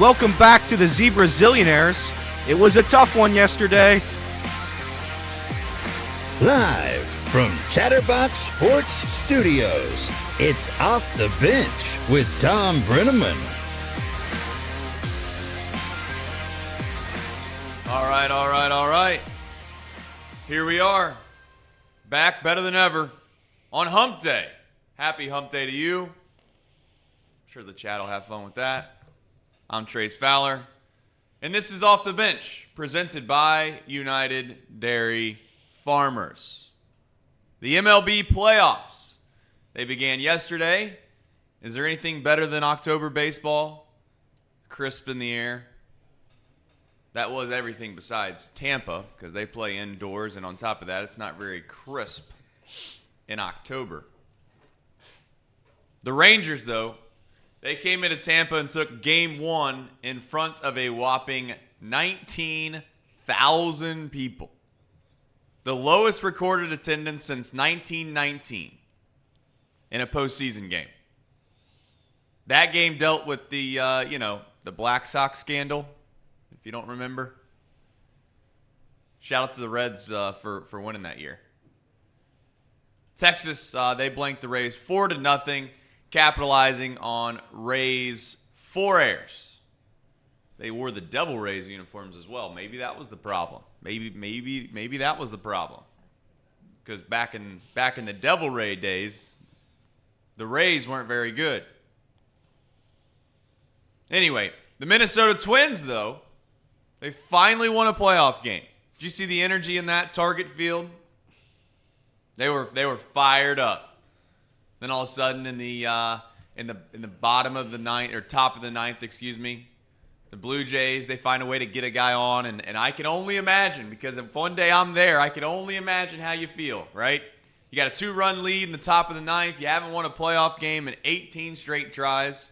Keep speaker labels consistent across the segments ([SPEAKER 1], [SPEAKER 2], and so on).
[SPEAKER 1] Welcome back to the Zebra Zillionaires. It was a tough one yesterday.
[SPEAKER 2] Live from Chatterbox Sports Studios, it's Off the Bench with Thom Brennaman.
[SPEAKER 3] All right. Here we are, back better than ever on Hump Day. Happy Hump Day to you. I'm sure the chat will have fun with that. I'm Trace Fowler, and this is Off the Bench, presented by United Dairy Farmers. The MLB Playoffs, they began yesterday. Is there anything better than October baseball? Crisp in the air. That was everything besides Tampa, because they play indoors, and on top of that, it's not very crisp in October. The Rangers, though, they came into Tampa and took Game 1 in front of a whopping 19,000 people. The lowest recorded attendance since 1919 in a postseason game. That game dealt with the Black Sox scandal, if you don't remember. Shout out to the Reds for winning that year. Texas, they blanked the Rays 4-0, capitalizing on Rays' 4 errors. They wore the Devil Rays uniforms as well. Maybe that was the problem. Maybe that was the problem. Because back in the Devil Ray days, the Rays weren't very good. Anyway, the Minnesota Twins, though, they finally won a playoff game. Did you see the energy in that Target Field? They were fired up. Then all of a sudden, in the bottom of the ninth, or top of the ninth, the Blue Jays, they find a way to get a guy on, and I can only imagine, because if one day I'm there, I can only imagine how you feel, right? You got a 2-run lead in the top of the ninth. You haven't won a playoff game in 18 straight tries.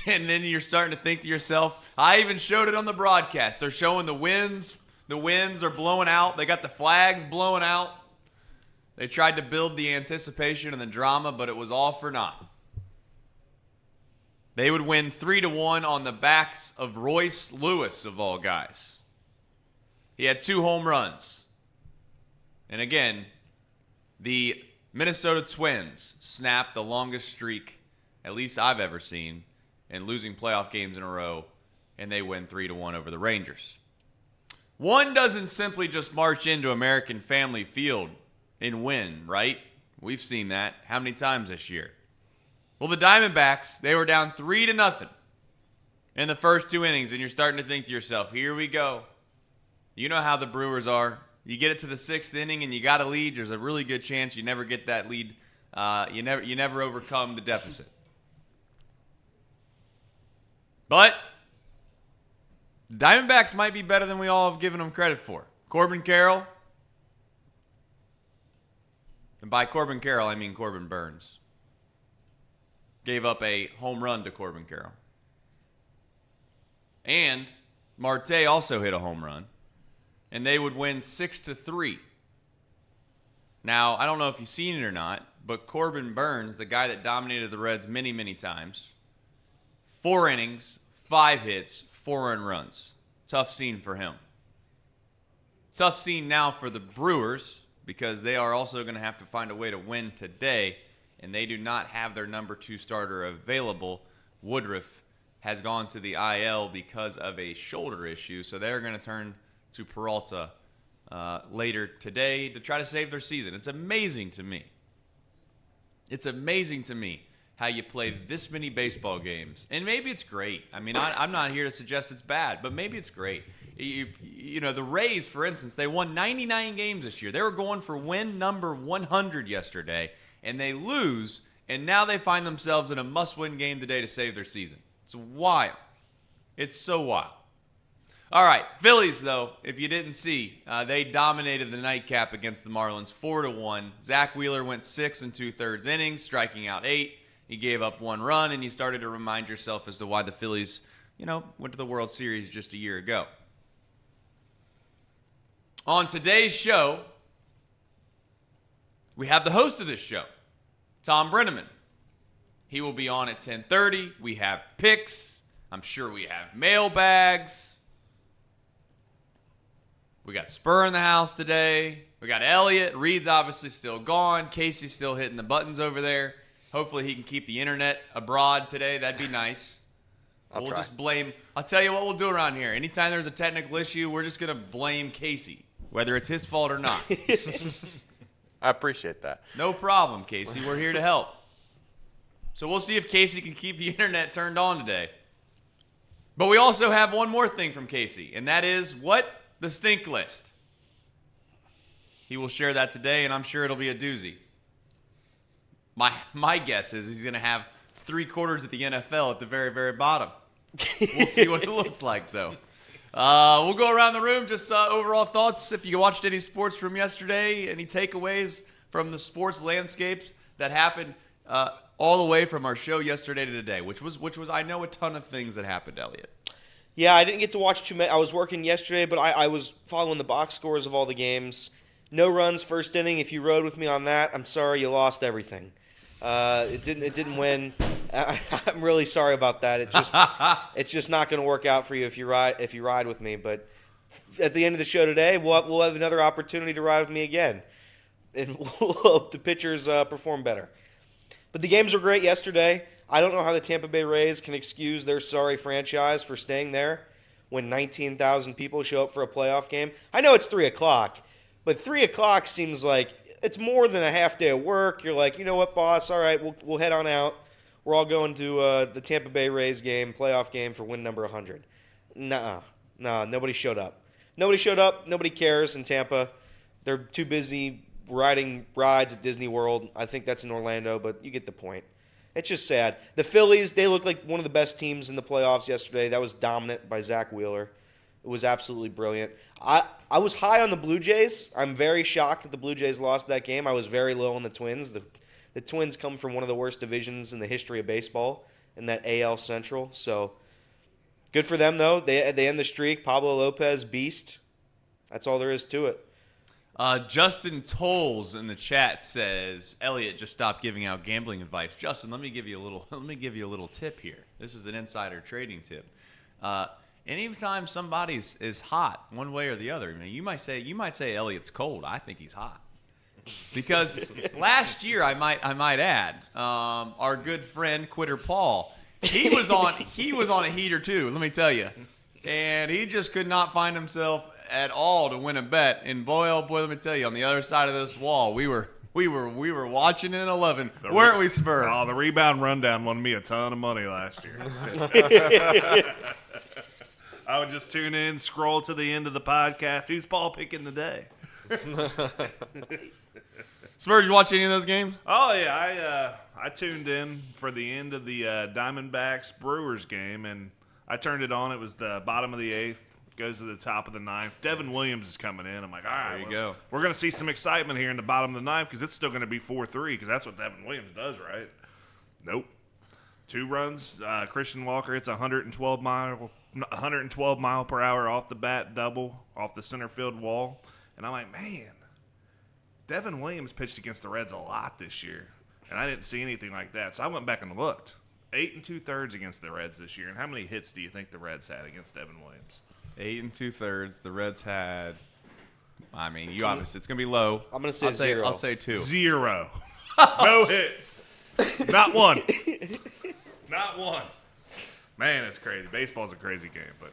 [SPEAKER 3] And then you're starting to think to yourself, I even showed it on the broadcast. They're showing the winds. The winds are blowing out. They got the flags blowing out. They tried to build the anticipation and the drama, but it was all for naught. They would win 3-1 on the backs of Royce Lewis, of all guys. He had 2 home runs. And again, the Minnesota Twins snapped the longest streak, at least I've ever seen, in losing playoff games in a row, and they win 3-1 over the Rangers. One doesn't simply just march into American Family Field and win, right? We've seen that how many times this year? Well, the Diamondbacks, they were down 3-0 in the first 2 innings, and you're starting to think to yourself, here we go. You know how the Brewers are. You get it to the 6th inning and you got a lead, there's a really good chance you never get that lead. You never overcome the deficit. But the Diamondbacks might be better than we all have given them credit for. Corbin Carroll, and by Corbin Carroll, I mean Corbin Burns, gave up a home run to Corbin Carroll. And Marte also hit a home run, and they would win 6-3. Now, I don't know if you've seen it or not, but Corbin Burns, the guy that dominated the Reds many, many times, 4 innings, 5 hits, 4 earned runs. Tough scene for him. Tough scene now for the Brewers, because they are also going to have to find a way to win today, and they do not have their number 2 starter available. Woodruff has gone to the IL because of a shoulder issue, so they're going to turn to Peralta later today to try to save their season. It's amazing to me. It's amazing to me how you play this many baseball games. And maybe it's great. I mean, I'm not here to suggest it's bad, but maybe it's great. You know, the Rays, for instance, they won 99 games this year. They were going for win number 100 yesterday, and they lose, and now they find themselves in a must-win game today to save their season. It's wild. It's so wild. All right, Phillies, though, if you didn't see, they dominated the nightcap against the Marlins 4-1. Zach Wheeler went 6 2/3 innings, striking out 8. He gave up 1 run, and you started to remind yourself as to why the Phillies, went to the World Series just a year ago. On today's show, we have the host of this show, Thom Brennaman. He will be on at 10:30. We have picks. I'm sure we have mailbags. We got Spur in the house today. We got Elliott. Reed's obviously still gone. Casey's still hitting the buttons over there. Hopefully he can keep the internet abroad today. That'd be nice. We'll just blame. I'll tell you what we'll do around here. Anytime there's a technical issue, we're just going to blame Casey, whether it's his fault or not.
[SPEAKER 4] I appreciate that.
[SPEAKER 3] No problem, Casey. We're here to help. So we'll see if Casey can keep the internet turned on today. But we also have one more thing from Casey, and that is what? The stink list. He will share that today, and I'm sure it'll be a doozy. My guess is he's going to have 3/4 of the NFL at the very, very bottom. We'll see what it looks like, though. We'll go around the room, just overall thoughts. If you watched any sports from yesterday, any takeaways from the sports landscapes that happened all the way from our show yesterday to today, which was I know a ton of things that happened, Elliot.
[SPEAKER 5] Yeah, I didn't get to watch too many. I was working yesterday, but I was following the box scores of all the games. No runs first inning. If you rode with me on that, I'm sorry you lost everything. It didn't win. I'm really sorry about that. It's just not going to work out for you if you ride with me. But at the end of the show today, we'll have another opportunity to ride with me again, and we'll hope the pitchers perform better. But the games were great yesterday. I don't know how the Tampa Bay Rays can excuse their sorry franchise for staying there when 19,000 people show up for a playoff game. I know it's 3 o'clock, but 3 o'clock seems like it's more than a half day of work. You're like, you know what, boss? All right, we'll head on out. We're all going to the Tampa Bay Rays game, playoff game for win number 100. Nah, nobody showed up. Nobody showed up. Nobody cares in Tampa. They're too busy riding rides at Disney World. I think that's in Orlando, but you get the point. It's just sad. The Phillies, they looked like one of the best teams in the playoffs yesterday. That was dominant by Zach Wheeler. It was absolutely brilliant. I was high on the Blue Jays. I'm very shocked that the Blue Jays lost that game. I was very low on the Twins. The Twins come from one of the worst divisions in the history of baseball in that AL Central. So good for them, though. They end the streak. Pablo Lopez, beast. That's all there is to it.
[SPEAKER 3] Justin Tolles in the chat says, Elliot, just stop giving out gambling advice. Justin, let me give you a little tip here. This is an insider trading tip. Anytime somebody is hot one way or the other, you might say Elliot's cold. I think he's hot. Because last year, I might add, our good friend Quitter Paul, he was on a heater too, let me tell you. And he just could not find himself at all to win a bet. And boy, oh boy, let me tell you, on the other side of this wall, we were watching in 11, weren't we, Spur?
[SPEAKER 6] Oh, the rebound rundown won me a ton of money last year. I would just tune in, scroll to the end of the podcast. Who's Paul picking today?
[SPEAKER 3] Spur, did you watch any of those games?
[SPEAKER 6] Oh yeah, I tuned in for the end of the Diamondbacks Brewers game, and I turned it on. It was the bottom of the 8th. Goes to the top of the 9th. Devin Williams is coming in. I'm like, all right,
[SPEAKER 3] there you go.
[SPEAKER 6] We're going to see some excitement here in the bottom of the 9th because it's still going to be 4-3 because that's what Devin Williams does, right? Nope. 2 runs. Christian Walker hits 112 mile per hour off the bat double off the center field wall. And I'm like, man, Devin Williams pitched against the Reds a lot this year, and I didn't see anything like that. So I went back and looked. 8 2/3 against the Reds this year. And how many hits do you think the Reds had against Devin Williams?
[SPEAKER 3] 8 2/3. The Reds had. I mean, you obviously it's gonna be low.
[SPEAKER 5] I'm gonna say 0.
[SPEAKER 3] I'll say 2.
[SPEAKER 6] 0. No hits. Not one. Not one. Man, it's crazy. Baseball's a crazy game, but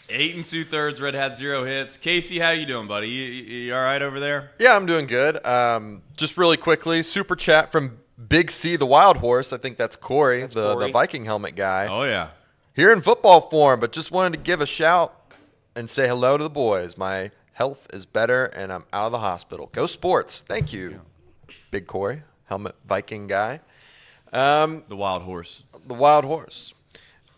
[SPEAKER 3] 8 2/3. Red had 0 hits. Casey, how you doing, buddy? You all right over there?
[SPEAKER 4] Yeah, I'm doing good. Just really quickly, super chat from Big C, the Wild Horse. I think that's Corey, the Viking helmet guy.
[SPEAKER 3] Oh yeah.
[SPEAKER 4] Here in football form, but just wanted to give a shout and say hello to the boys. My health is better, and I'm out of the hospital. Go Sports. Thank you, Big Corey, helmet Viking guy.
[SPEAKER 3] The Wild Horse.
[SPEAKER 4] The Wild Horse.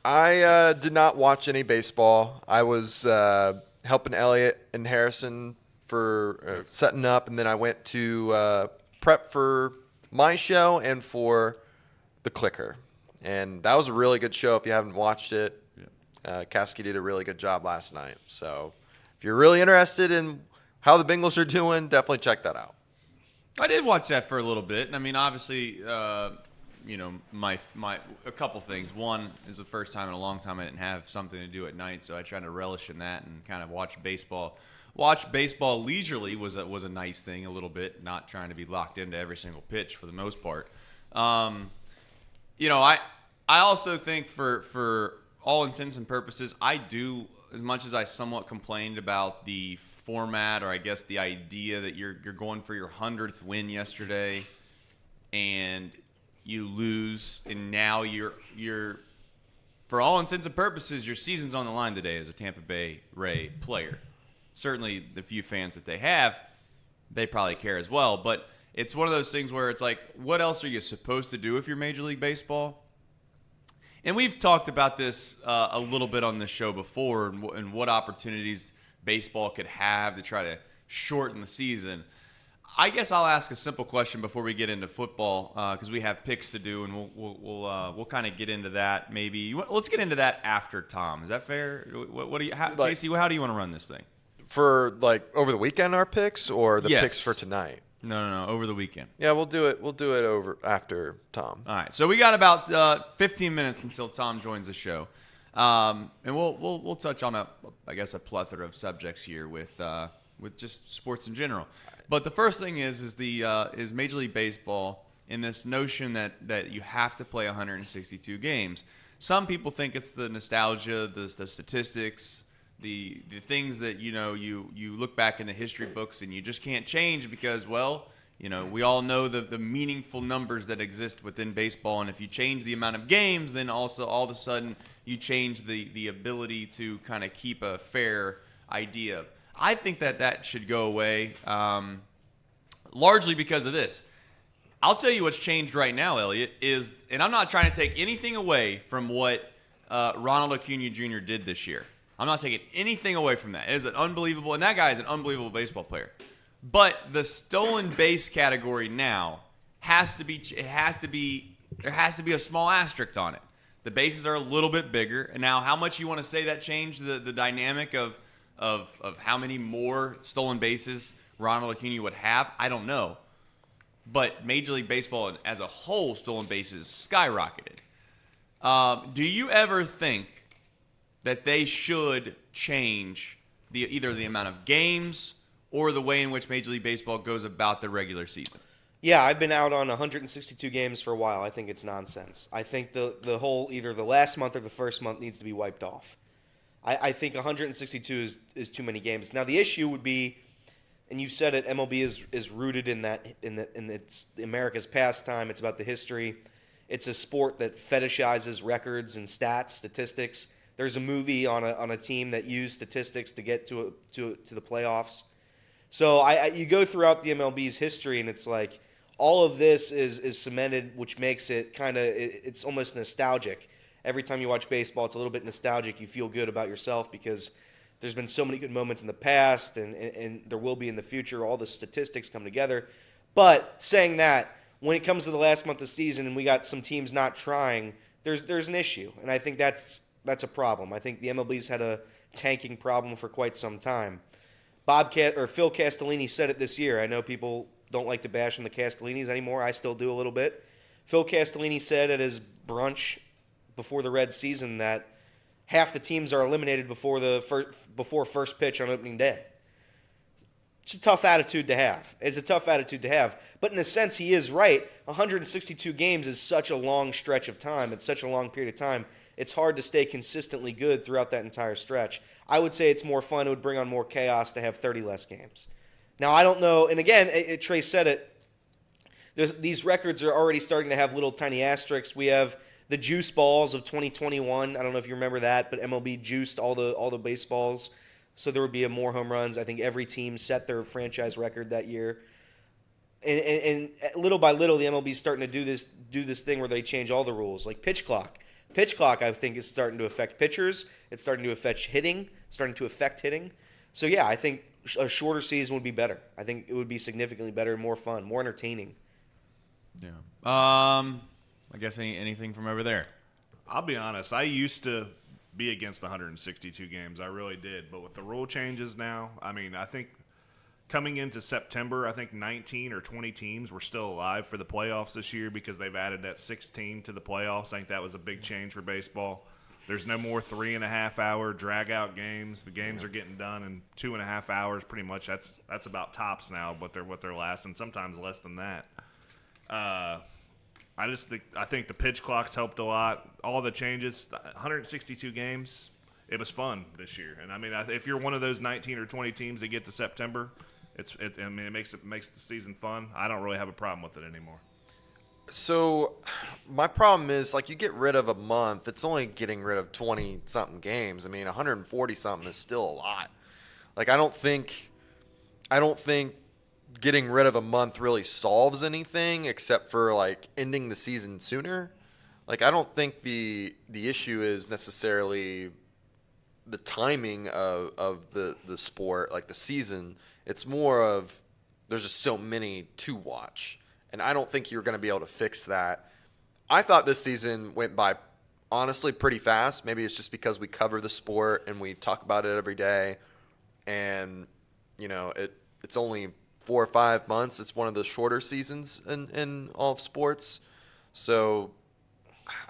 [SPEAKER 4] I did not watch any baseball. I was helping Elliot and Harrison for setting up, and then I went to prep for my show and for the Clicker. And that was a really good show if you haven't watched it. Kasky did a really good job last night. So if you're really interested in how the Bengals are doing, definitely check that out.
[SPEAKER 3] I did watch that for a little bit. I mean, obviously, my a couple things. One is the first time in a long time I didn't have something to do at night, so I tried to relish in that and kind of watch baseball. Watch baseball leisurely was a nice thing a little bit, not trying to be locked into every single pitch for the most part. I also think for all intents and purposes, I do, as much as I somewhat complained about the format, or I guess the idea that you're going for your 100th win yesterday and you lose, and now you're for all intents and purposes your season's on the line today as a Tampa Bay Ray player. Certainly the few fans that they have, they probably care as well, but it's one of those things where it's like, what else are you supposed to do if you're Major League Baseball? And we've talked about this a little bit on this show before, and what opportunities baseball could have to try to shorten the season. I guess I'll ask a simple question before we get into football, because we have picks to do, and we'll kind of get into that. Maybe let's get into that after Tom. Is that fair? What do you, Casey? How do you want to run this thing?
[SPEAKER 4] For over the weekend, our picks, or the
[SPEAKER 3] Yes.
[SPEAKER 4] picks for tonight?
[SPEAKER 3] No, over the weekend.
[SPEAKER 4] Yeah, we'll do it. We'll do it over after Tom.
[SPEAKER 3] All right, so we got about 15 minutes until Tom joins the show, and we'll touch on a plethora of subjects here with just sports in general. But the first thing is Major League Baseball, in this notion that you have to play 162 games. Some people think it's the nostalgia, the statistics, the things that you look back in the history books and you just can't change because, we all know the meaningful numbers that exist within baseball, and if you change the amount of games, then also all of a sudden you change the ability to kind of keep a fair idea. I think that should go away, largely because of this. I'll tell you what's changed right now, Elliot, and I'm not trying to take anything away from what Ronald Acuna Jr. did this year. I'm not taking anything away from that. It is an unbelievable, and that guy is an unbelievable baseball player. But the stolen base category now there has to be a small asterisk on it. The bases are a little bit bigger, and now how much you want to say that changed the dynamic of how many more stolen bases Ronald Acuna would have, I don't know. But Major League Baseball as a whole, stolen bases skyrocketed. Do you ever think that they should change either the amount of games or the way in which Major League Baseball goes about the regular season?
[SPEAKER 5] Yeah, I've been out on 162 games for a while. I think it's nonsense. I think the whole, either the last month or the first month, needs to be wiped off. I think 162 is too many games. Now the issue would be, and you've said it, MLB is rooted in it's America's pastime. It's about the history. It's a sport that fetishizes records and stats, statistics. There's a movie on a team that used statistics to get to the playoffs. So you go throughout the MLB's history, and it's like all of this is cemented, which makes it it's almost nostalgic. Every time you watch baseball, it's a little bit nostalgic. You feel good about yourself because there's been so many good moments in the past, and there will be in the future. All the statistics come together. But saying that, when it comes to the last month of the season and we got some teams not trying, there's an issue, and I think that's a problem. I think the MLB's had a tanking problem for quite some time. Phil Castellini said it this year. I know people don't like to bash on the Castellinis anymore. I still do a little bit. Phil Castellini said at his brunch before the Reds season that half the teams are eliminated before first pitch on opening day. It's a tough attitude to have. But in a sense, he is right. 162 games is such a long stretch of time. It's such a long period of time. It's hard to stay consistently good throughout that entire stretch. I would say it's more fun. It would bring on more chaos to have 30 less games. Now, I don't know. And again, Trey said it. These records are already starting to have little tiny asterisks. We have the juice balls of 2021. I don't know if you remember that, but MLB juiced all the baseballs. So there would be more home runs. I think every team set their franchise record that year. And little by little, the MLB is starting to do this thing where they change all the rules, like pitch clock. Pitch clock, I think, is starting to affect pitchers. It's starting to affect hitting. So, yeah, I think a shorter season would be better. I think it would be significantly better, more fun, more entertaining.
[SPEAKER 3] Yeah. I guess anything from over there?
[SPEAKER 6] I'll be honest. I used to be against the 162 games. I really did. But with the rule changes now, I mean, I think coming into September, I think 19 or 20 teams were still alive for the playoffs this year because they've added that 6th team to the playoffs. I think that was a big change for baseball. There's no more 3.5-hour drag-out games. The games are getting done in 2.5 hours, pretty much. That's about tops now, what they're lasting, sometimes less than that. I think the pitch clocks helped a lot. All the changes, 162 games. It was fun this year, and I mean, if you're one of those 19 or 20 teams that get to September, it makes the season fun. I don't really have a problem with it anymore.
[SPEAKER 4] So my problem is, like, you get rid of a month, it's only getting rid of 20-something games. I mean, 140-something is still a lot. Like, I don't think getting rid of a month really solves anything except for, like, ending the season sooner. Like, I don't think the issue is necessarily the timing of the sport, like the season. It's more of there's just so many to watch. And I don't think you're going to be able to fix that. I thought this season went by, honestly, pretty fast. Maybe it's just because we cover the sport and we talk about it every day. And, you know, it's only 4 or 5 months. It's one of the shorter seasons in all of sports. So,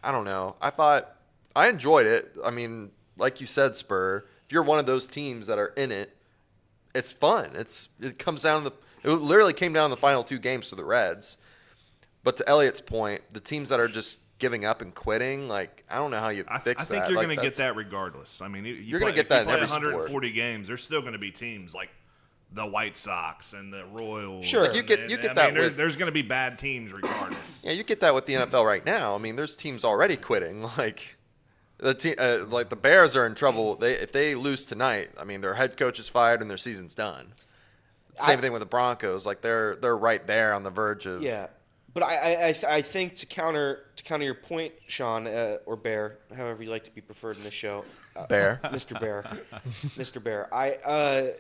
[SPEAKER 4] I don't know. I enjoyed it. I mean, like you said, Spur, if you're one of those teams that are in it, it's fun. It comes down to it literally came down to the final 2 games for the Reds. But to Elliot's point, the teams that are just giving up and quitting, like, I don't know how you fix that.
[SPEAKER 6] I think you're
[SPEAKER 4] like,
[SPEAKER 6] going to get that regardless. I mean,
[SPEAKER 4] you're going to get that in every
[SPEAKER 6] 140
[SPEAKER 4] sport.
[SPEAKER 6] games, there's still going to be teams like the White Sox and the Royals.
[SPEAKER 4] Sure, you get that.
[SPEAKER 6] There's going to be bad teams regardless.
[SPEAKER 4] Yeah, you get that with the NFL right now. I mean, there's teams already quitting. Like the Bears are in trouble. If they lose tonight, I mean, their head coach is fired and their season's done. Same thing with the Broncos. Like they're right there on the verge of.
[SPEAKER 5] Yeah, but I think to counter your point, Sean, or Bear, however you like to be preferred in this show.
[SPEAKER 4] Bear.
[SPEAKER 5] Mr. Bear. Mr. Bear. I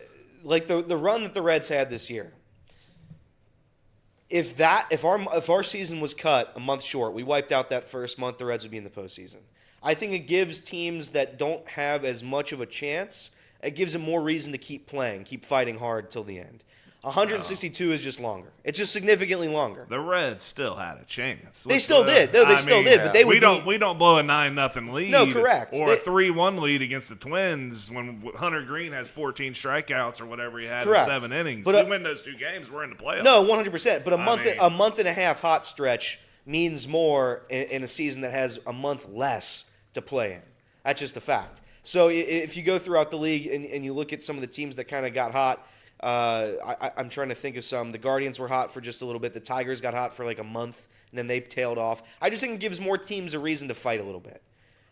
[SPEAKER 5] like the run that the Reds had this year. If our season was cut a month short, we wiped out that first month, the Reds would be in the postseason. I think it gives teams that don't have as much of a chance, it gives them more reason to keep playing, keep fighting hard till the end. 162 is just longer. It's just significantly longer.
[SPEAKER 6] The Reds still had a chance.
[SPEAKER 5] They still did. No, they still did. But they would
[SPEAKER 6] we don't blow a 9-0 lead.
[SPEAKER 5] No, correct.
[SPEAKER 6] Or a 3-1 lead against the Twins when Hunter Green has 14 strikeouts or whatever he had
[SPEAKER 5] correct.
[SPEAKER 6] in 7 innings.
[SPEAKER 5] But
[SPEAKER 6] we win those 2 games, we're in the playoffs.
[SPEAKER 5] No, 100%. But a month and a half hot stretch means more in a season that has a month less to play in. That's just a fact. So if you go throughout the league and you look at some of the teams that kind of got hot, I'm trying to think of some. The Guardians were hot for just a little bit. The Tigers got hot for like a month, and then they tailed off. I just think it gives more teams a reason to fight a little bit.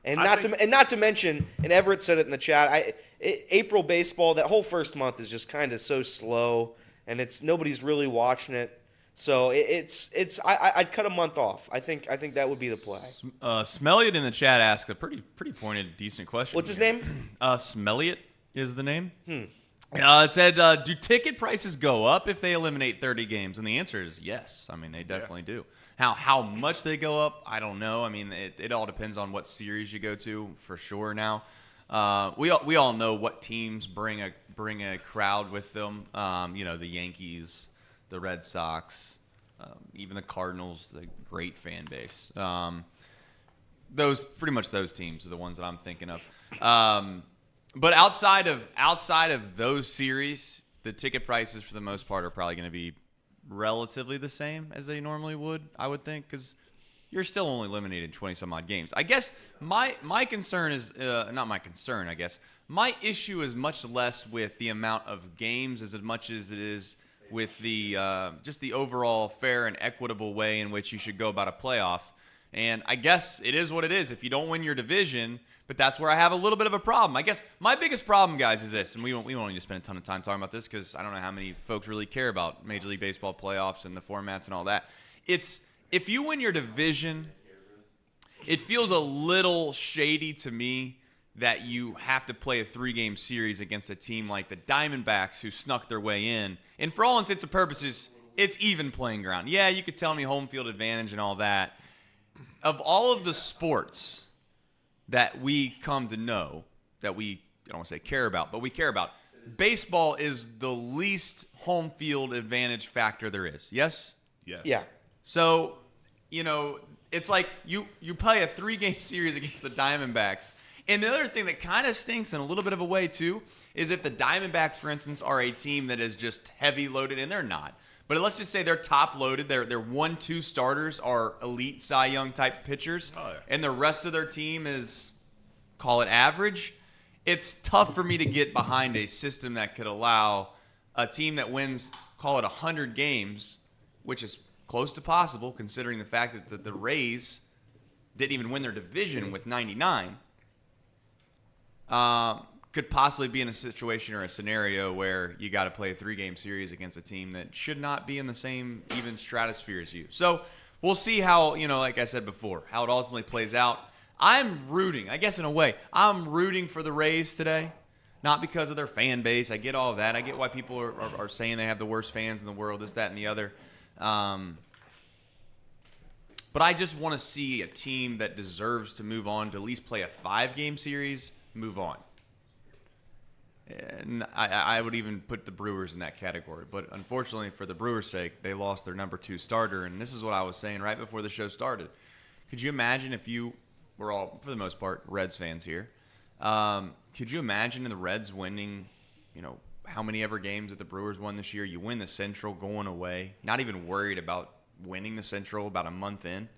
[SPEAKER 5] And not to mention, and Everett said it in the chat, April baseball, that whole first month is just kind of so slow, and nobody's really watching it. So I'd cut a month off. I think that would be the play.
[SPEAKER 3] Smelliot in the chat asked a pretty pointed, decent question.
[SPEAKER 5] What's his name?
[SPEAKER 3] Smelliot is the name. It said, do ticket prices go up if they eliminate 30 games? And the answer is yes. I mean, they definitely do. How much they go up, I don't know. I mean, it all depends on what series you go to, for sure. Now, we all know what teams bring a crowd with them. The Yankees, the Red Sox, even the Cardinals, the great fan base. Those teams are the ones that I'm thinking of. But outside of those series, the ticket prices for the most part are probably going to be relatively the same as they normally would, I would think, because you're still only limited in 20-some-odd games. I guess my concern is not my concern, I guess. My issue is much less with the amount of games as much as it is with the just the overall fair and equitable way in which you should go about a playoff. And I guess it is what it is. If you don't win your division, but that's where I have a little bit of a problem. I guess my biggest problem, guys, is this, and we don't need to spend a ton of time talking about this because I don't know how many folks really care about Major League Baseball playoffs and the formats and all that. It's if you win your division, it feels a little shady to me that you have to play a 3-game series against a team like the Diamondbacks who snuck their way in. And for all intents and purposes, it's even playing ground. Yeah, you could tell me home field advantage and all that. Of all of the sports that we come to know, that we, I don't want to say care about, but we care about, baseball is the least home field advantage factor there is. Yes?
[SPEAKER 6] Yes.
[SPEAKER 5] Yeah.
[SPEAKER 3] So, it's like you play a 3-game series against the Diamondbacks. And the other thing that kind of stinks in a little bit of a way, too, is if the Diamondbacks, for instance, are a team that is just heavy loaded, and they're not. But let's just say they're top loaded. Their 1-2 starters are elite Cy Young type pitchers.
[SPEAKER 6] Oh, yeah.
[SPEAKER 3] And the rest of their team is, call it average. It's tough for me to get behind a system that could allow a team that wins, call it 100 games, which is close to possible considering the fact that the Rays didn't even win their division with 99, could possibly be in a situation or a scenario where you got to play a 3-game series against a team that should not be in the same even stratosphere as you. So we'll see how, like I said before, how it ultimately plays out. I'm rooting, I guess in a way, I'm rooting for the Rays today. Not because of their fan base. I get all of that. I get why people are saying they have the worst fans in the world, this, that, and the other. But I just want to see a team that deserves to move on, to at least play a 5-game series, move on. And I would even put the Brewers in that category. But unfortunately, for the Brewers' sake, they lost their number 2 starter. And this is what I was saying right before the show started. Could you imagine if you were all, for the most part, Reds fans here, could you imagine the Reds winning, how many ever games that the Brewers won this year? You win the Central going away, not even worried about winning the Central about a month in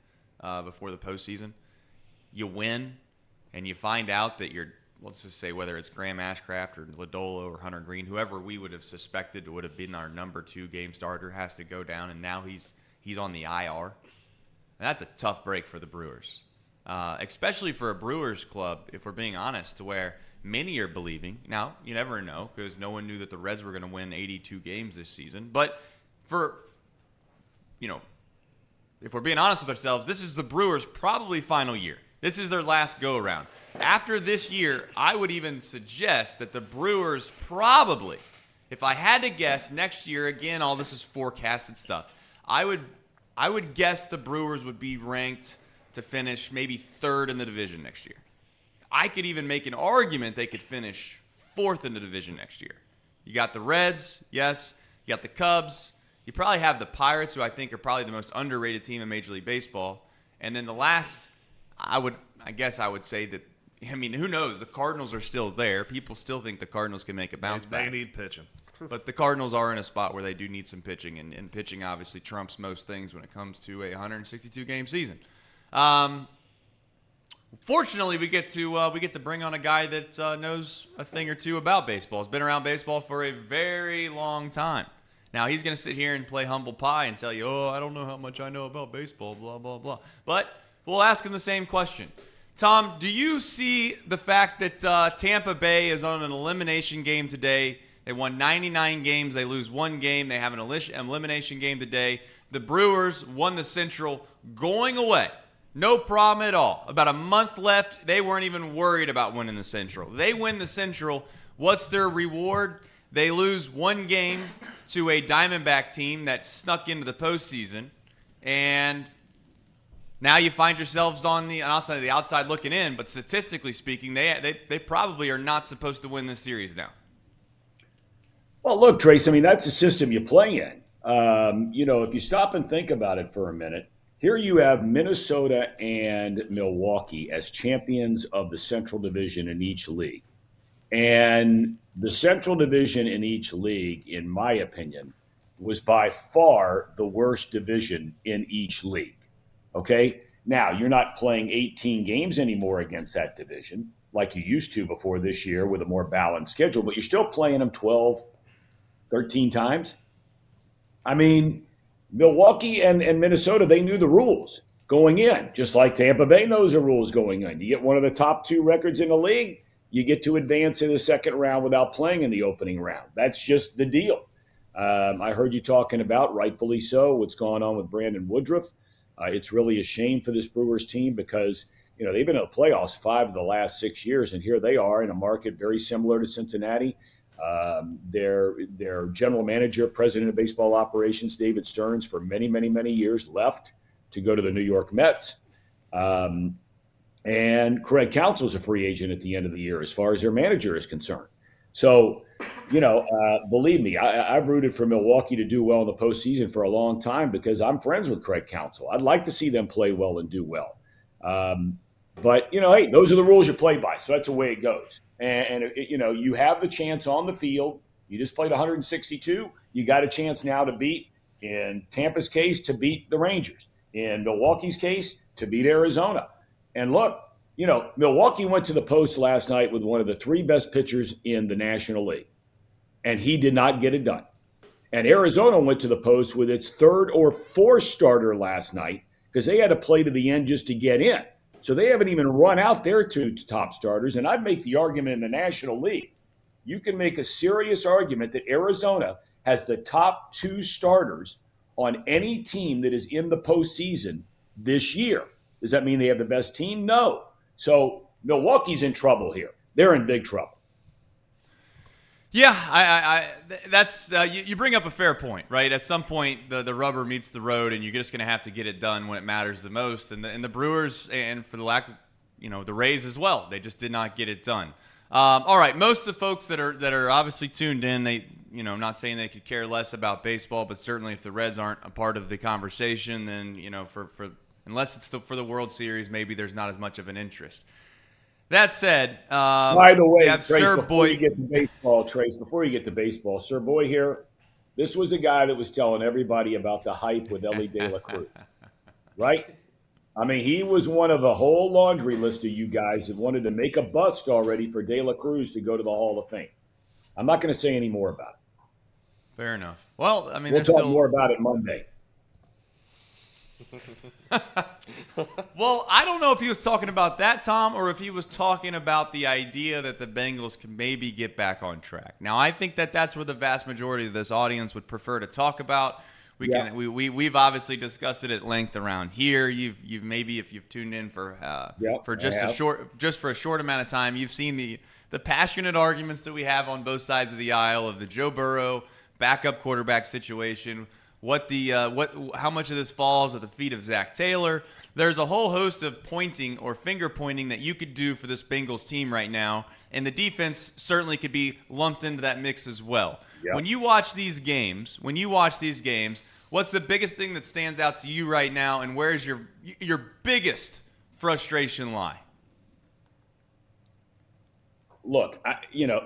[SPEAKER 3] before the postseason. You win, and you find out that let's just say whether it's Graham Ashcraft or Lodolo or Hunter Green, whoever we would have suspected would have been our number 2 game starter has to go down, and now he's on the IR. And that's a tough break for the Brewers, especially for a Brewers club, if we're being honest, to where many are believing. Now, you never know because no one knew that the Reds were going to win 82 games this season. But if we're being honest with ourselves, this is the Brewers' probably final year. This is their last go-around. After this year, I would even suggest that the Brewers probably, if I had to guess, next year, again, all this is forecasted stuff, I would guess the Brewers would be ranked to finish maybe 3rd in the division next year. I could even make an argument they could finish 4th in the division next year. You got the Reds, yes. You got the Cubs. You probably have the Pirates, who I think are probably the most underrated team in Major League Baseball. And then the last, I guess I would say that, who knows? The Cardinals are still there. People still think the Cardinals can make a bounce back.
[SPEAKER 6] They need pitching.
[SPEAKER 3] But the Cardinals are in a spot where they do need some pitching, and pitching obviously trumps most things when it comes to a 162-game season. Fortunately, we get to bring on a guy that knows a thing or two about baseball. Has been around baseball for a very long time. Now, he's going to sit here and play humble pie and tell you, I don't know how much I know about baseball, blah, blah, blah. But we'll ask him the same question. Thom, do you see the fact that Tampa Bay is on an elimination game today? They won 99 games. They lose 1 game. They have an elimination game today. The Brewers won the Central going away. No problem at all. About a month left. They weren't even worried about winning the Central. They win the Central. What's their reward? They lose 1 game to a Diamondback team that snuck into the postseason. And now you find yourselves on the outside looking in. But statistically speaking, they probably are not supposed to win this series now.
[SPEAKER 7] Well, look, Trace, that's the system you play in. If you stop and think about it for a minute, here you have Minnesota and Milwaukee as champions of the Central Division in each league. And the Central Division in each league, in my opinion, was by far the worst division in each league. Okay? Now, you're not playing 18 games anymore against that division like you used to before this year with a more balanced schedule, but you're still playing them 12, 13 times. Milwaukee and Minnesota, they knew the rules going in, just like Tampa Bay knows the rules going in. You get one of the top 2 records in the league, you get to advance in the second round without playing in the opening round. That's just the deal. I heard you talking about, rightfully so, what's going on with Brandon Woodruff. It's really a shame for this Brewers team because, they've been in the playoffs 5 of the last 6 years, and here they are in a market very similar to Cincinnati. Their general manager, president of baseball operations, David Stearns, for many, many, many years left to go to the New York Mets. And Craig Counsell is a free agent at the end of the year as far as their manager is concerned. So believe me, I've rooted for Milwaukee to do well in the postseason for a long time because I'm friends with Craig Counsell. I'd like to see them play well and do well. But, hey, those are the rules you play by. So that's the way it goes. And you have the chance on the field. You just played 162. You got a chance now to beat, in Tampa's case, to beat the Rangers. In Milwaukee's case, to beat Arizona. And look, Milwaukee went to the post last night with one of the 3 best pitchers in the National League. And he did not get it done. And Arizona went to the post with its 3rd or 4th starter last night because they had to play to the end just to get in. So they haven't even run out their 2 top starters. And I'd make the argument in the National League. You can make a serious argument that Arizona has the top 2 starters on any team that is in the postseason this year. Does that mean they have the best team? No. So Milwaukee's in trouble here. They're in big trouble.
[SPEAKER 3] Yeah, that's you bring up a fair point, right? At some point, the rubber meets the road, and you're just going to have to get it done when it matters the most. And the Brewers, and for the lack of, the Rays as well, they just did not get it done. All right, most of the folks that are obviously tuned in, they, I'm not saying they could care less about baseball, but certainly if the Reds aren't a part of the conversation, then for unless it's for the World Series, maybe there's not as much of an interest. That said,
[SPEAKER 7] by the way, Trace,
[SPEAKER 3] Sir
[SPEAKER 7] before you get to baseball, Sir Boy here, this was a guy that was telling everybody about the hype with Ellie De La Cruz, right? I mean, he was one of a whole laundry list of you guys that wanted to make a bust already for De La Cruz to go to the Hall of Fame. I'm not going to say any more about it.
[SPEAKER 3] Fair enough. Well, I mean,
[SPEAKER 7] we'll talk more about it Monday.
[SPEAKER 3] Well, I don't know if he was talking about that, Tom, or if he was talking about the idea that the Bengals can maybe get back on track. Now, I think that's where the vast majority of this audience would prefer to talk about. We've obviously discussed it at length around here. You've maybe, if you've tuned in for just a short amount of time, you've seen the passionate arguments that we have on both sides of the aisle of the Joe Burrow backup quarterback situation. How much of this falls at the feet of Zach Taylor? There's a whole host of pointing or finger pointing that you could do for this Bengals team right now, and the defense certainly could be lumped into that mix as well. Yep. When you watch these games, what's the biggest thing that stands out to you right now, and where's your biggest frustration lie?
[SPEAKER 7] Look,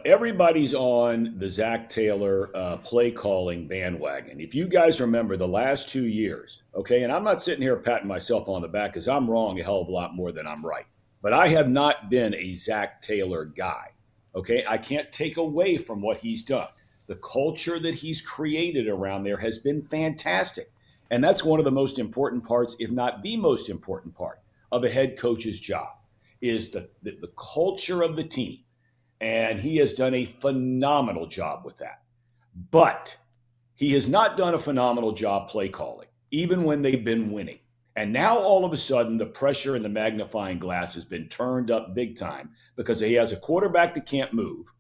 [SPEAKER 7] everybody's on the Zach Taylor play calling bandwagon. If you guys remember the last 2 years, okay, and I'm not sitting here patting myself on the back because I'm wrong a hell of a lot more than I'm right, but I have not been a Zach Taylor guy, okay? I can't take away from what he's done. The culture that he's created around there has been fantastic, and that's one of the most important parts, if not the most important part, of a head coach's job is the culture of the team. And he has done a phenomenal job with that. But he has not done a phenomenal job play calling, even when they've been winning. And now all of a sudden, the pressure and the magnifying glass has been turned up big time because he has a quarterback that can't move.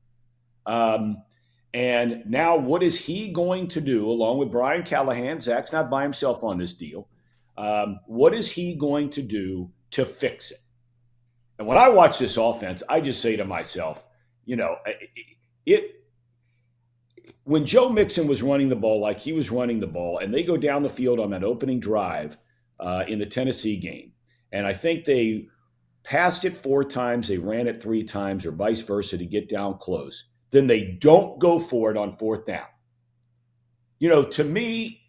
[SPEAKER 7] And now what is he going to do, along with Brian Callahan? Zach's not by himself on this deal. What is he going to do to fix it? And when I watch this offense, I just say to myself, when Joe Mixon was running the ball like he was running the ball, and they go down the field on that opening drive in the Tennessee game, and I think they passed it 4 times, they ran it 3 times, or vice versa to get down close, then they don't go for it on 4th down. To me,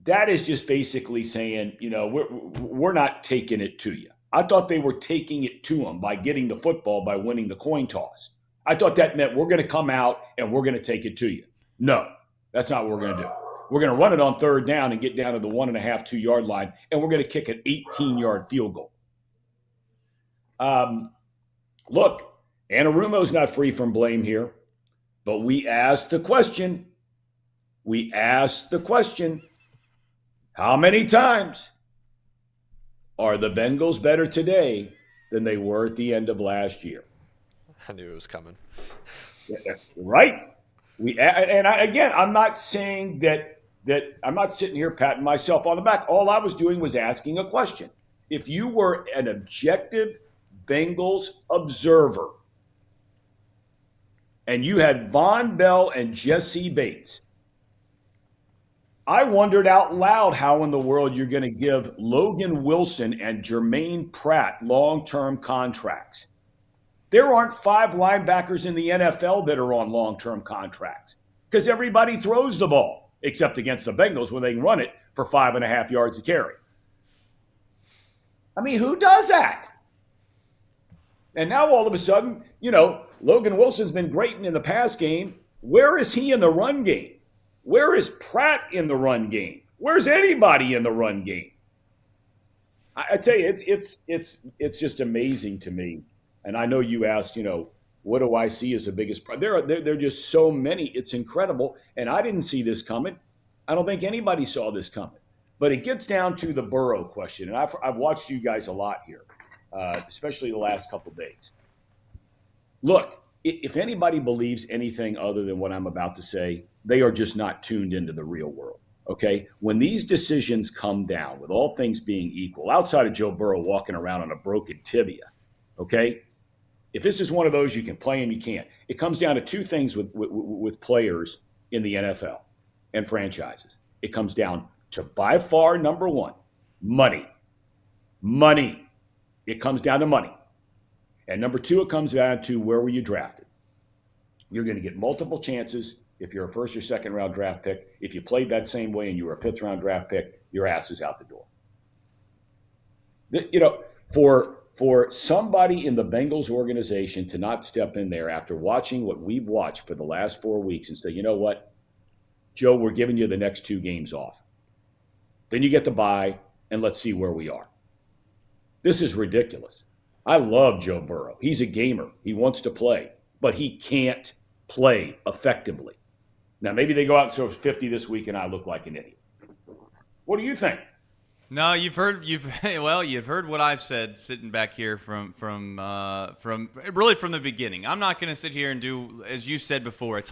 [SPEAKER 7] that is just basically saying, we're not taking it to you. I thought they were taking it to them by getting the football by winning the coin toss. I thought that meant we're going to come out and we're going to take it to you. No, that's not what we're going to do. We're going to run it on 3rd down and get down to the 1.5, 2 yard line, and we're going to kick an 18-yard field goal. Look, Anarumo's not free from blame here, but we asked the question. How many times are the Bengals better today than they were at the end of last year?
[SPEAKER 4] I knew it was coming.
[SPEAKER 7] Right? I'm not saying that I'm not sitting here patting myself on the back. All I was doing was asking a question. If you were an objective Bengals observer, and you had Von Bell and Jesse Bates, I wondered out loud how in the world you're going to give Logan Wilson and Jermaine Pratt long-term contracts. There aren't 5 linebackers in the NFL that are on long-term contracts because everybody throws the ball, except against the Bengals when they can run it for 5.5 yards a carry. I mean, who does that? And now all of a sudden, Logan Wilson's been great in the pass game. Where is he in the run game? Where is Pratt in the run game? Where's anybody in the run game? I tell you, it's just amazing to me. And I know you asked, what do I see as the biggest problem? There are just so many. It's incredible. And I didn't see this coming. I don't think anybody saw this coming. But it gets down to the Burrow question. And I've watched you guys a lot here, especially the last couple of days. Look, if anybody believes anything other than what I'm about to say, they are just not tuned into the real world, okay? When these decisions come down, with all things being equal, outside of Joe Burrow walking around on a broken tibia, okay? If this is one of those you can play him, you can't. It comes down to 2 things with players in the NFL and franchises. It comes down to, by far, number 1, money. Money. It comes down to money. And number 2, it comes down to where were you drafted. You're going to get multiple chances if you're a first or second round draft pick. If you played that same way and you were a 5th round draft pick, your ass is out the door. For somebody in the Bengals organization to not step in there after watching what we've watched for the last 4 weeks and say, you know what, Joe, we're giving you the next 2 games off. Then you get the bye, and let's see where we are. This is ridiculous. I love Joe Burrow. He's a gamer. He wants to play, but he can't play effectively. Now, maybe they go out and throw 50 this week, and I look like an idiot. What do you think?
[SPEAKER 3] No, you've heard what I've said sitting back here from really from the beginning. I'm not going to sit here and do, as you said before, it's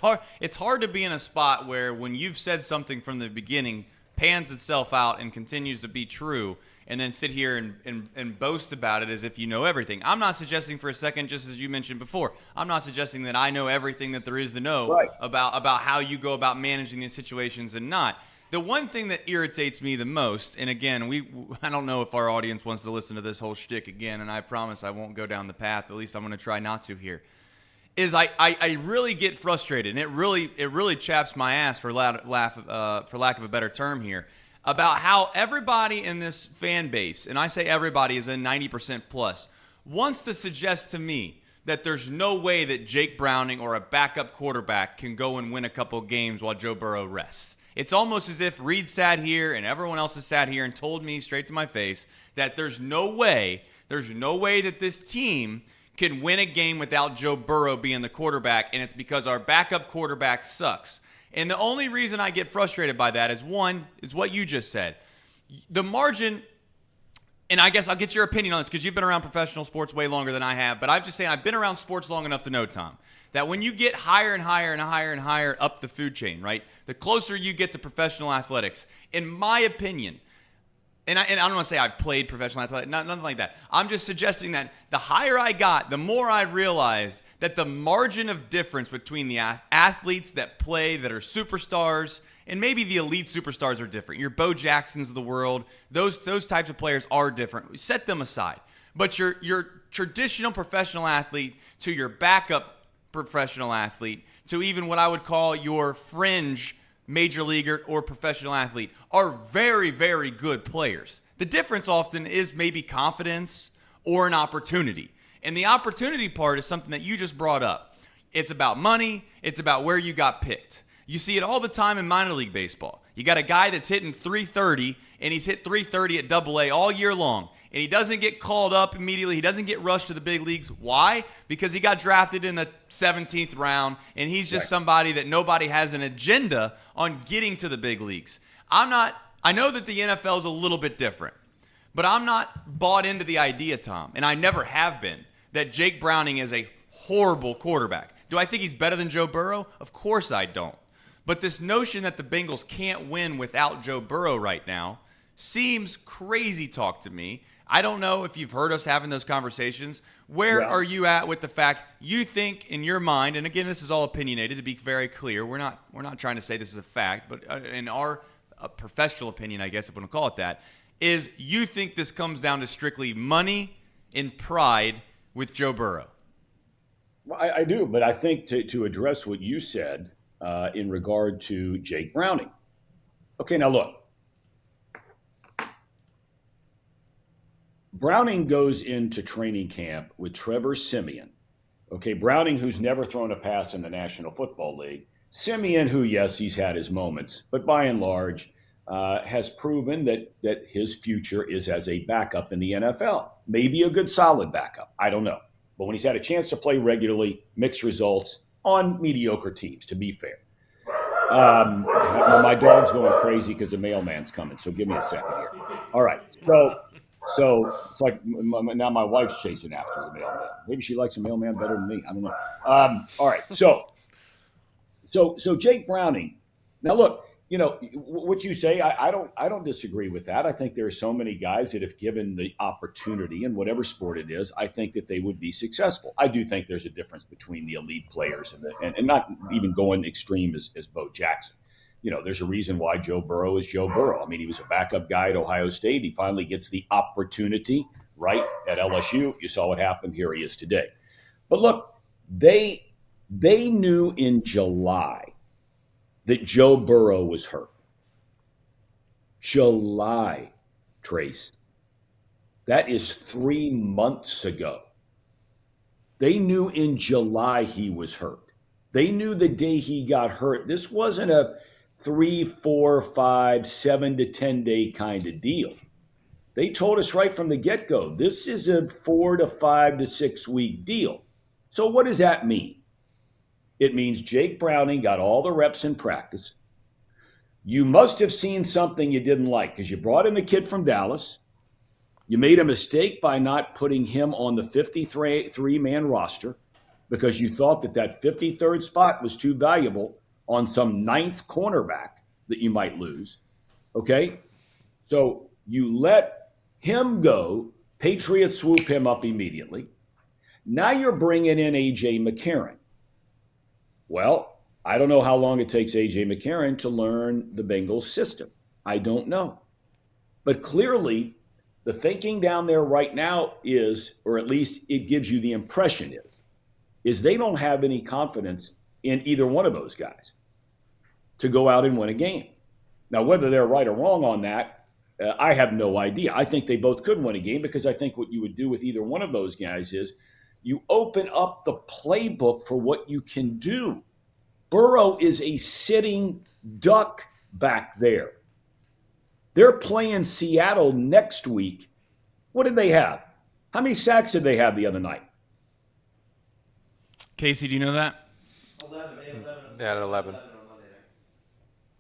[SPEAKER 3] hard to be in a spot where when you've said something from the beginning pans itself out and continues to be true, and then sit here and boast about it as if you know everything. I'm not suggesting for a second, just as you mentioned before, I'm not suggesting that I know everything that there is to know about how you go about managing these situations and not. The one thing that irritates me the most, and again, I don't know if our audience wants to listen to this whole shtick again, and I promise I won't go down the path, at least I'm going to try not to here, is I really get frustrated, and it really chaps my ass, for lack of a better term here, about how everybody in this fan base, and I say everybody is in 90% plus, wants to suggest to me that there's no way that Jake Browning or a backup quarterback can go and win a couple games while Joe Burrow rests. It's almost as if Reed sat here and everyone else has sat here and told me straight to my face that there's no way that this team can win a game without Joe Burrow being the quarterback, and it's because our backup quarterback sucks. And the only reason I get frustrated by that is, one, is what you just said. The margin, and I guess I'll get your opinion on this because you've been around professional sports way longer than I have, but I'm just saying I've been around sports long enough to know, Tom, that when you get higher and higher and higher and higher up the food chain, right, the closer you get to professional athletics, in my opinion, and I don't want to say I've played professional athletics, nothing like that. I'm just suggesting that the higher I got, the more I realized that the margin of difference between the athletes that play that are superstars, and maybe the elite superstars are different. Your Bo Jacksons of the world, those types of players are different. Set them aside. But your traditional professional athlete to your backup professional athlete to even what I would call your fringe major leaguer or professional athlete are very, very good players. The difference often is maybe confidence or an opportunity. And the opportunity part is something that you just brought up. It's about money. It's about where you got picked. You see it all the time in minor league baseball. You got a guy that's hitting 330, and he's hit 330 at AA all year long. And he doesn't get called up immediately. He doesn't get rushed to the big leagues. Why? Because he got drafted in the 17th round, and he's just somebody that nobody has an agenda on getting to the big leagues. I know that the NFL is a little bit different, but I'm not bought into the idea, Tom, and I never have been, that Jake Browning is a horrible quarterback. Do I think he's better than Joe Burrow? Of course I don't. But this notion that the Bengals can't win without Joe Burrow right now seems crazy talk to me. I don't know if you've heard us having those conversations. Where are you at with the fact you think in your mind, and again, this is all opinionated to be very clear. We're not trying to say this is a fact, but in our professional opinion, I guess if we want to call it that, is you think this comes down to strictly money and pride with Joe Burrow?
[SPEAKER 7] Well, I do, but I think to address what you said in regard to Jake Browning. Okay, now look. Browning goes into training camp with Trevor Siemian. Okay, Browning, who's never thrown a pass in the National Football League. Siemian, who, yes, he's had his moments, but by and large has proven that his future is as a backup in the NFL. Maybe a good solid backup. I don't know. But when he's had a chance to play regularly, mixed results on mediocre teams, to be fair. My dog's going crazy because the mailman's coming, so give me a second here. All right, so it's like now my wife's chasing after the mailman. Maybe she likes the mailman better than me. I don't know. All right, so Jake Browning. Now look, you know what you say. I don't disagree with that. I think there are so many guys that if given the opportunity in whatever sport it is, I think that they would be successful. I do think there's a difference between the elite players and not even going extreme as Bo Jackson. You know, there's a reason why Joe Burrow is Joe Burrow. I mean, he was a backup guy at Ohio State. He finally gets the opportunity, right, at LSU. You saw what happened. Here he is today. But look, they knew in July that Joe Burrow was hurt. July, Trace. That is 3 months ago. They knew in July he was hurt. They knew the day he got hurt. This wasn't a 3, 4, 5, 7 to 10 day kind of deal. They told us right from the get-go, this is a 4 to 5 to 6 week deal. So what does that mean? It means Jake Browning got all the reps in practice. You must have seen something you didn't like because you brought in the kid from Dallas. You made a mistake by not putting him on the 53-man roster because you thought that 53rd spot was too valuable on some 9th cornerback that you might lose, okay? So you let him go. Patriots swoop him up immediately. Now you're bringing in A.J. McCarron. Well, I don't know how long it takes A.J. McCarron to learn the Bengals system. I don't know. But clearly, the thinking down there right now is, or at least it gives you the impression is they don't have any confidence in either one of those guys to go out and win a game. Now, whether they're right or wrong on that, I have no idea. I think they both could win a game because I think what you would do with either one of those guys is you open up the playbook for what you can do. Burrow is a sitting duck back there. They're playing Seattle next week. What did they have? How many sacks did they have the other night?
[SPEAKER 3] Casey, do you know that?
[SPEAKER 5] 11. They had 11.
[SPEAKER 4] Yeah,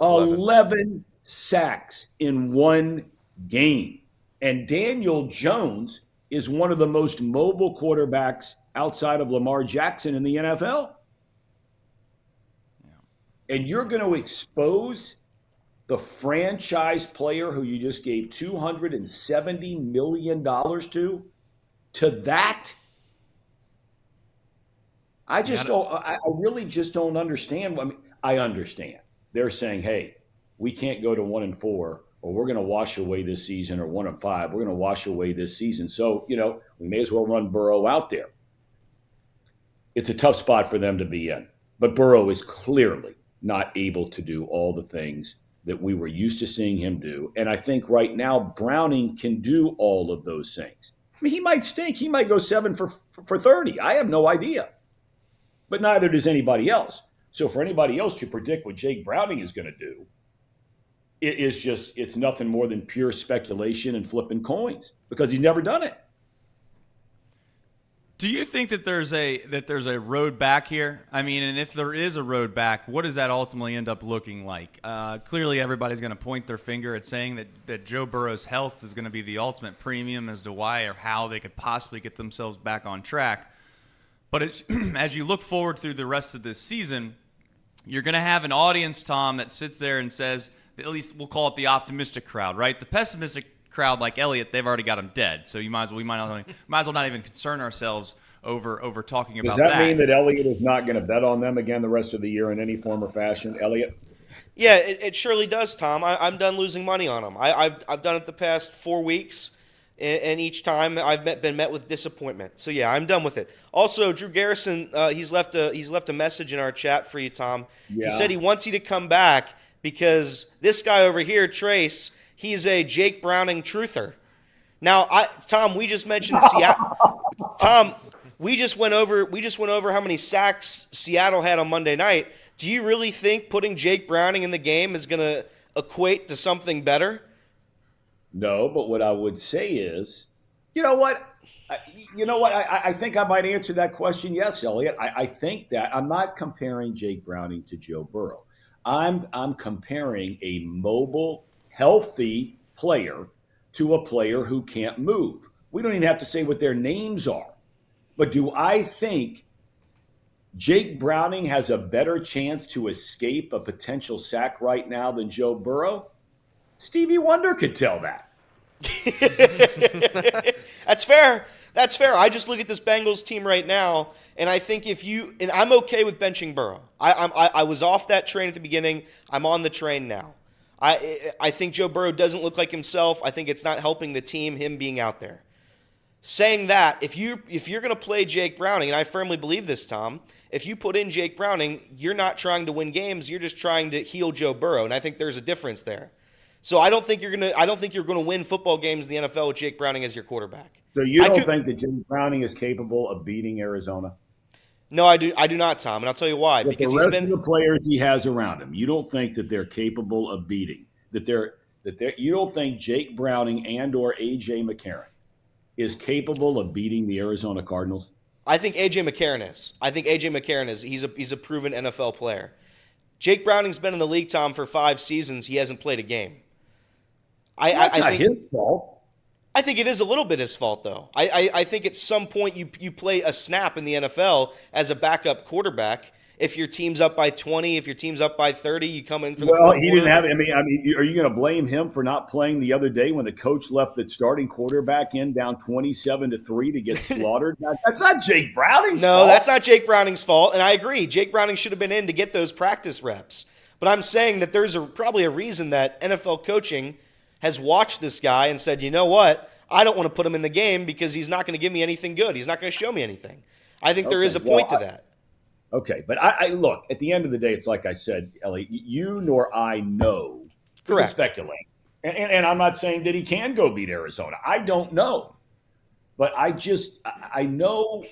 [SPEAKER 4] 11.
[SPEAKER 7] 11 sacks in one game. And Daniel Jones is one of the most mobile quarterbacks outside of Lamar Jackson in the NFL. Yeah. And you're going to expose the franchise player who you just gave $270 million to that? I really just don't understand. I mean, I understand. They're saying, hey, we can't go to 1-4, or we're going to wash away this season, or 1-5. We're going to wash away this season. So, we may as well run Burrow out there. It's a tough spot for them to be in. But Burrow is clearly not able to do all the things that we were used to seeing him do. And I think right now Browning can do all of those things. I mean, he might stink. He might go 7 for 30. I have no idea. But neither does anybody else. So for anybody else to predict what Jake Browning is going to do, it's nothing more than pure speculation and flipping coins because he's never done it.
[SPEAKER 3] Do you think that there's a road back here? I mean, and if there is a road back, what does that ultimately end up looking like? Clearly, everybody's going to point their finger at saying that Joe Burrow's health is going to be the ultimate premium as to why or how they could possibly get themselves back on track. But as you look forward through the rest of this season, you're going to have an audience, Tom, that sits there and says, at least we'll call it the optimistic crowd, right? The pessimistic crowd like Elliott, they've already got him dead. So we might as well not even concern ourselves over talking about that.
[SPEAKER 7] Does that mean that Elliott is not going to bet on them again the rest of the year in any form or fashion, Elliott?
[SPEAKER 5] Yeah, it surely does, Tom. I'm done losing money on him. I've done it the past 4 weeks, and each time I've been met with disappointment. So yeah, I'm done with it. Also, Drew Garrison, he's left a message in our chat for you, Tom.
[SPEAKER 7] Yeah.
[SPEAKER 5] He said he wants you to come back because this guy over here, Trace, he's a Jake Browning truther. Now, Tom, we just mentioned Seattle. Tom, we just went over how many sacks Seattle had on Monday night. Do you really think putting Jake Browning in the game is going to equate to something better?
[SPEAKER 7] No, but what I would say is, you know what? I think I might answer that question. Yes, Elliot. I think that I'm not comparing Jake Browning to Joe Burrow. I'm comparing a mobile, healthy player to a player who can't move. We don't even have to say what their names are. But do I think Jake Browning has a better chance to escape a potential sack right now than Joe Burrow? Stevie Wonder could tell that.
[SPEAKER 5] That's fair. That's fair. I just look at this Bengals team right now, and I think and I'm okay with benching Burrow. I was off that train at the beginning. I'm on the train now. I think Joe Burrow doesn't look like himself. I think it's not helping the team, him being out there. Saying that, if you're going to play Jake Browning, and I firmly believe this, Tom, if you put in Jake Browning, you're not trying to win games. You're just trying to heal Joe Burrow, and I think there's a difference there. So I don't think you're gonna win football games in the NFL with Jake Browning as your quarterback.
[SPEAKER 7] So you don't think that Jake Browning is capable of beating Arizona?
[SPEAKER 5] No, I do not, Tom, and I'll tell you why.
[SPEAKER 7] With
[SPEAKER 5] because
[SPEAKER 7] the rest of the players he has around him, you don't think that they're capable of beating you don't think Jake Browning and or AJ McCarron is capable of beating the Arizona Cardinals?
[SPEAKER 5] I think AJ McCarron is. He's a proven NFL player. Jake Browning's been in the league, Tom, for 5 seasons. He hasn't played a game.
[SPEAKER 7] That's not his fault.
[SPEAKER 5] I think it is a little bit his fault, though. I think at some point you play a snap in the NFL as a backup quarterback. If your team's up by 20, if your team's up by 30, you come in for the fourth quarter.
[SPEAKER 7] He didn't have it. I mean, are you going to blame him for not playing the other day when the coach left the starting quarterback in down 27-3 to get slaughtered? That's not Jake Browning's fault.
[SPEAKER 5] No, that's not Jake Browning's fault, and I agree. Jake Browning should have been in to get those practice reps. But I'm saying that there's probably a reason that NFL coaching has watched this guy and said, you know what? I don't want to put him in the game because he's not going to give me anything good. He's not going to show me anything. I think there is a point to that.
[SPEAKER 7] Okay, but I look, at the end of the day, it's like I said, Ellie, you nor I know.
[SPEAKER 5] Correct.
[SPEAKER 7] Speculate. And I'm not saying that he can go beat Arizona. I don't know. But I know,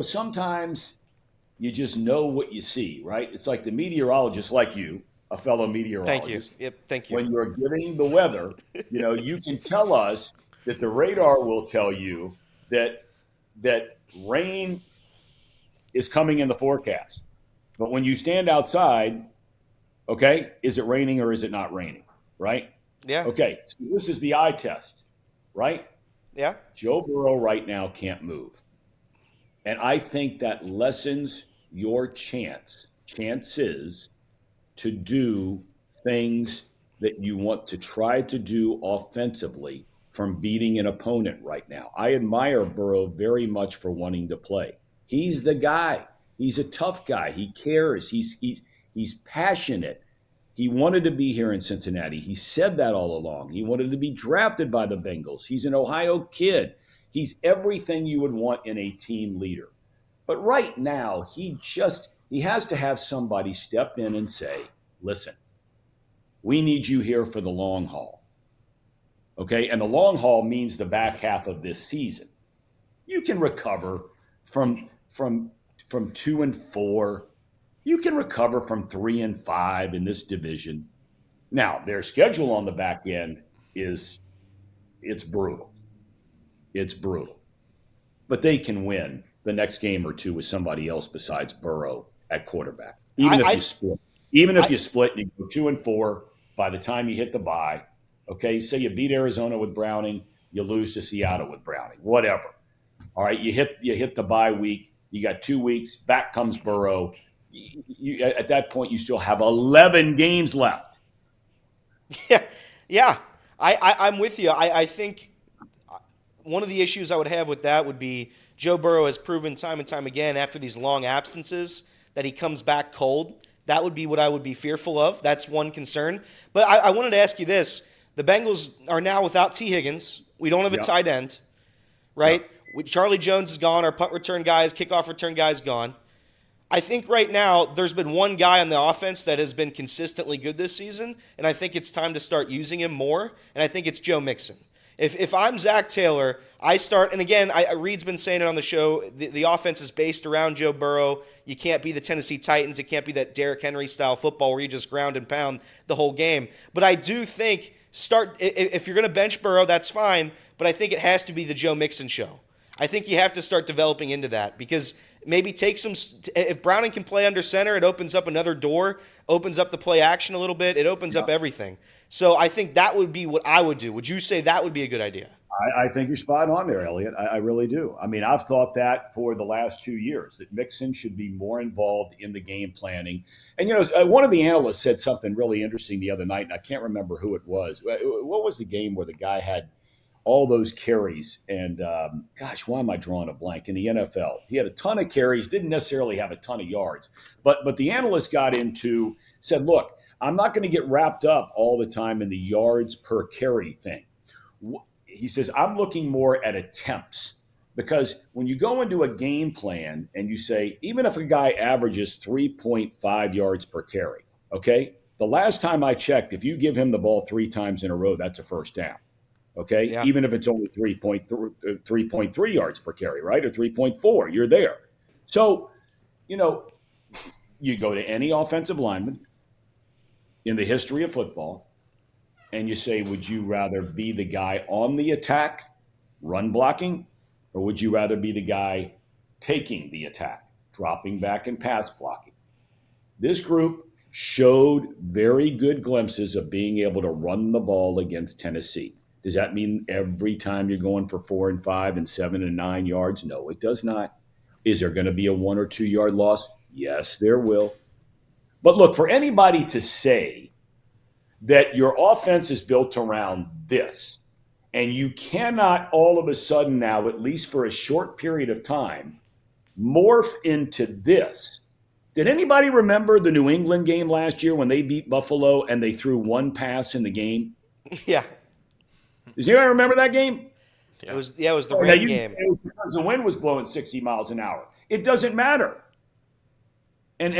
[SPEAKER 7] sometimes you just know what you see, right? It's like the meteorologist like you, a fellow meteorologist.
[SPEAKER 5] Thank you. Yep, thank you.
[SPEAKER 7] When you're giving the weather, you can tell us that the radar will tell you that rain is coming in the forecast. But when you stand outside, okay, is it raining or is it not raining, right?
[SPEAKER 5] Yeah.
[SPEAKER 7] Okay, so this is the eye test, right?
[SPEAKER 5] Yeah.
[SPEAKER 7] Joe Burrow right now can't move. And I think that lessens your chances to do things that you want to try to do offensively from beating an opponent right now. I admire Burrow very much for wanting to play. He's the guy. He's a tough guy. He cares. He's passionate. He wanted to be here in Cincinnati. He said that all along. He wanted to be drafted by the Bengals. He's an Ohio kid. He's everything you would want in a team leader. But right now, he has to have somebody step in and say, listen, we need you here for the long haul. Okay? And the long haul means the back half of this season. You can recover from 2-4. You can recover from 3-5 in this division. Now, their schedule on the back end it's brutal. It's brutal. But they can win the next game or two with somebody else besides Burrow at quarterback. Even if you split and you go 2-4 by the time you hit the bye, okay, say you beat Arizona with Browning, you lose to Seattle with Browning, whatever. All right, you hit the bye week. You got 2 weeks. Back comes Burrow. At that point, you still have 11 games left.
[SPEAKER 5] Yeah. I'm with you. I think one of the issues I would have with that would be Joe Burrow has proven time and time again after these long absences that he comes back cold. That would be what I would be fearful of. That's one concern. But I wanted to ask you this. The Bengals are now without T. Higgins. We don't have a tight end, right? Charlie Jones is gone. Our punt return guy, kickoff return guy is gone. I think right now there's been one guy on the offense that has been consistently good this season, and I think it's time to start using him more, and I think it's Joe Mixon. If I'm Zach Taylor, I start, and again, Reed's been saying it on the show, the offense is based around Joe Burrow. You can't be the Tennessee Titans. It can't be that Derrick Henry-style football where you just ground and pound the whole game. But I do think if you're going to bench Burrow, that's fine, but I think it has to be the Joe Mixon show. I think you have to start developing into that because maybe if Browning can play under center, it opens up another door, opens up the play action a little bit, it opens up everything. So I think that would be what I would do. Would you say that would be a good idea?
[SPEAKER 7] I think you're spot on there, Elliot. I really do. I mean, I've thought that for the last 2 years, that Mixon should be more involved in the game planning. And, one of the analysts said something really interesting the other night, and I can't remember who it was. What was the game where the guy had all those carries? And, why am I drawing a blank? In the NFL, he had a ton of carries, didn't necessarily have a ton of yards. But the analyst said, look, I'm not going to get wrapped up all the time in the yards per carry thing. He says, I'm looking more at attempts because when you go into a game plan and you say, even if a guy averages 3.5 yards per carry, okay, the last time I checked, if you give him the ball 3 times in a row, that's a first down. Okay, yeah. Even if it's only 3.3 yards per carry, right? Or 3.4, you're there. So, you go to any offensive lineman in the history of football, and you say, would you rather be the guy on the attack, run blocking, or would you rather be the guy taking the attack, dropping back and pass blocking? This group showed very good glimpses of being able to run the ball against Tennessee. Does that mean every time you're going for 4 and 5 and 7 and 9 yards? No, it does not. Is there going to be a 1 or 2 yard loss? Yes, there will. But look, for anybody to say that your offense is built around this, and you cannot all of a sudden now, at least for a short period of time, morph into this. Did anybody remember the New England game last year when they beat Buffalo and they threw 1 pass in the game?
[SPEAKER 5] Yeah.
[SPEAKER 7] Does anybody remember that game?
[SPEAKER 5] Yeah. It was the rain game.
[SPEAKER 7] It was because the wind was blowing 60 miles an hour. It doesn't matter. And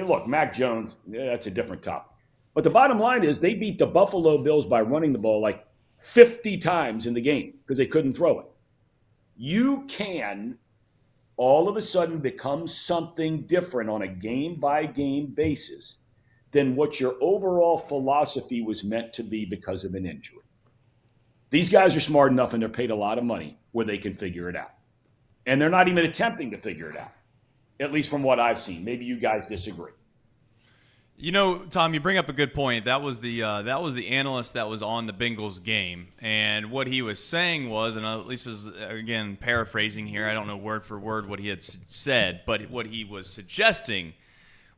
[SPEAKER 7] look, Mac Jones, that's a different topic. But the bottom line is they beat the Buffalo Bills by running the ball like 50 times in the game because they couldn't throw it. You can all of a sudden become something different on a game-by-game basis than what your overall philosophy was meant to be because of an injury. These guys are smart enough and they're paid a lot of money where they can figure it out. And they're not even attempting to figure it out, at least from what I've seen. Maybe you guys disagree.
[SPEAKER 3] Tom, you bring up a good point. That was the analyst that was on the Bengals game, and what he was saying was, and at least is again paraphrasing here. I don't know word for word what he had said, but what he was suggesting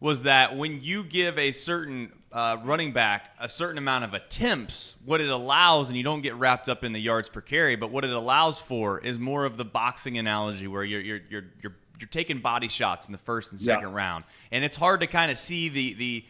[SPEAKER 3] was that when you give a certain running back a certain amount of attempts, what it allows, and you don't get wrapped up in the yards per carry, but what it allows for is more of the boxing analogy where you're taking body shots in the first and second round, and it's hard to kind of see the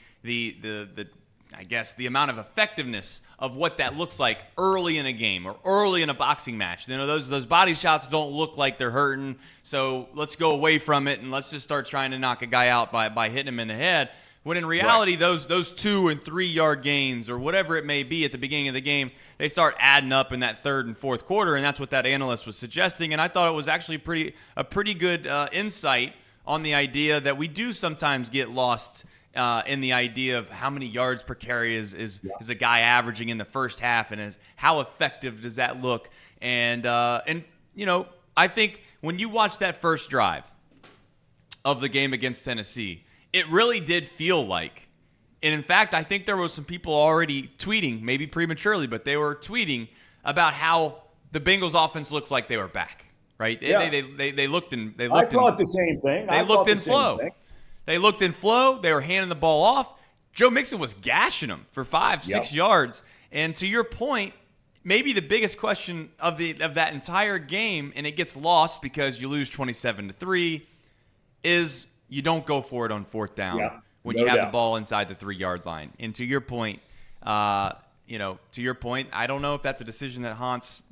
[SPEAKER 3] I guess the amount of effectiveness of what that looks like early in a game or early in a boxing match. Those body shots don't look like they're hurting, so let's go away from it and let's just start trying to knock a guy out by hitting him in the head. When in reality, those 2 and 3 yard gains or whatever it may be at the beginning of the game, they start adding up in that third and fourth quarter, and that's what that analyst was suggesting. And I thought it was actually a pretty good insight on the idea that we do sometimes get lost in the idea of how many yards per carry is a guy averaging in the first half, and how effective does that look? And I think when you watch that first drive of the game against Tennessee, it really did feel like, and in fact, I think there was some people already tweeting, maybe prematurely, but they were tweeting about how the Bengals offense looks like they were back, right?
[SPEAKER 7] Yes.
[SPEAKER 3] They looked in.
[SPEAKER 7] I thought the same thing.
[SPEAKER 3] They looked in flow. They looked in flow. They were handing the ball off. Joe Mixon was gashing them for 5-6 yards. And to your point, maybe the biggest question of that entire game, and it gets lost because you lose 27-3, is you don't go for it on fourth down when you have the ball inside the 3-yard line. And to your point, I don't know if that's a decision that haunts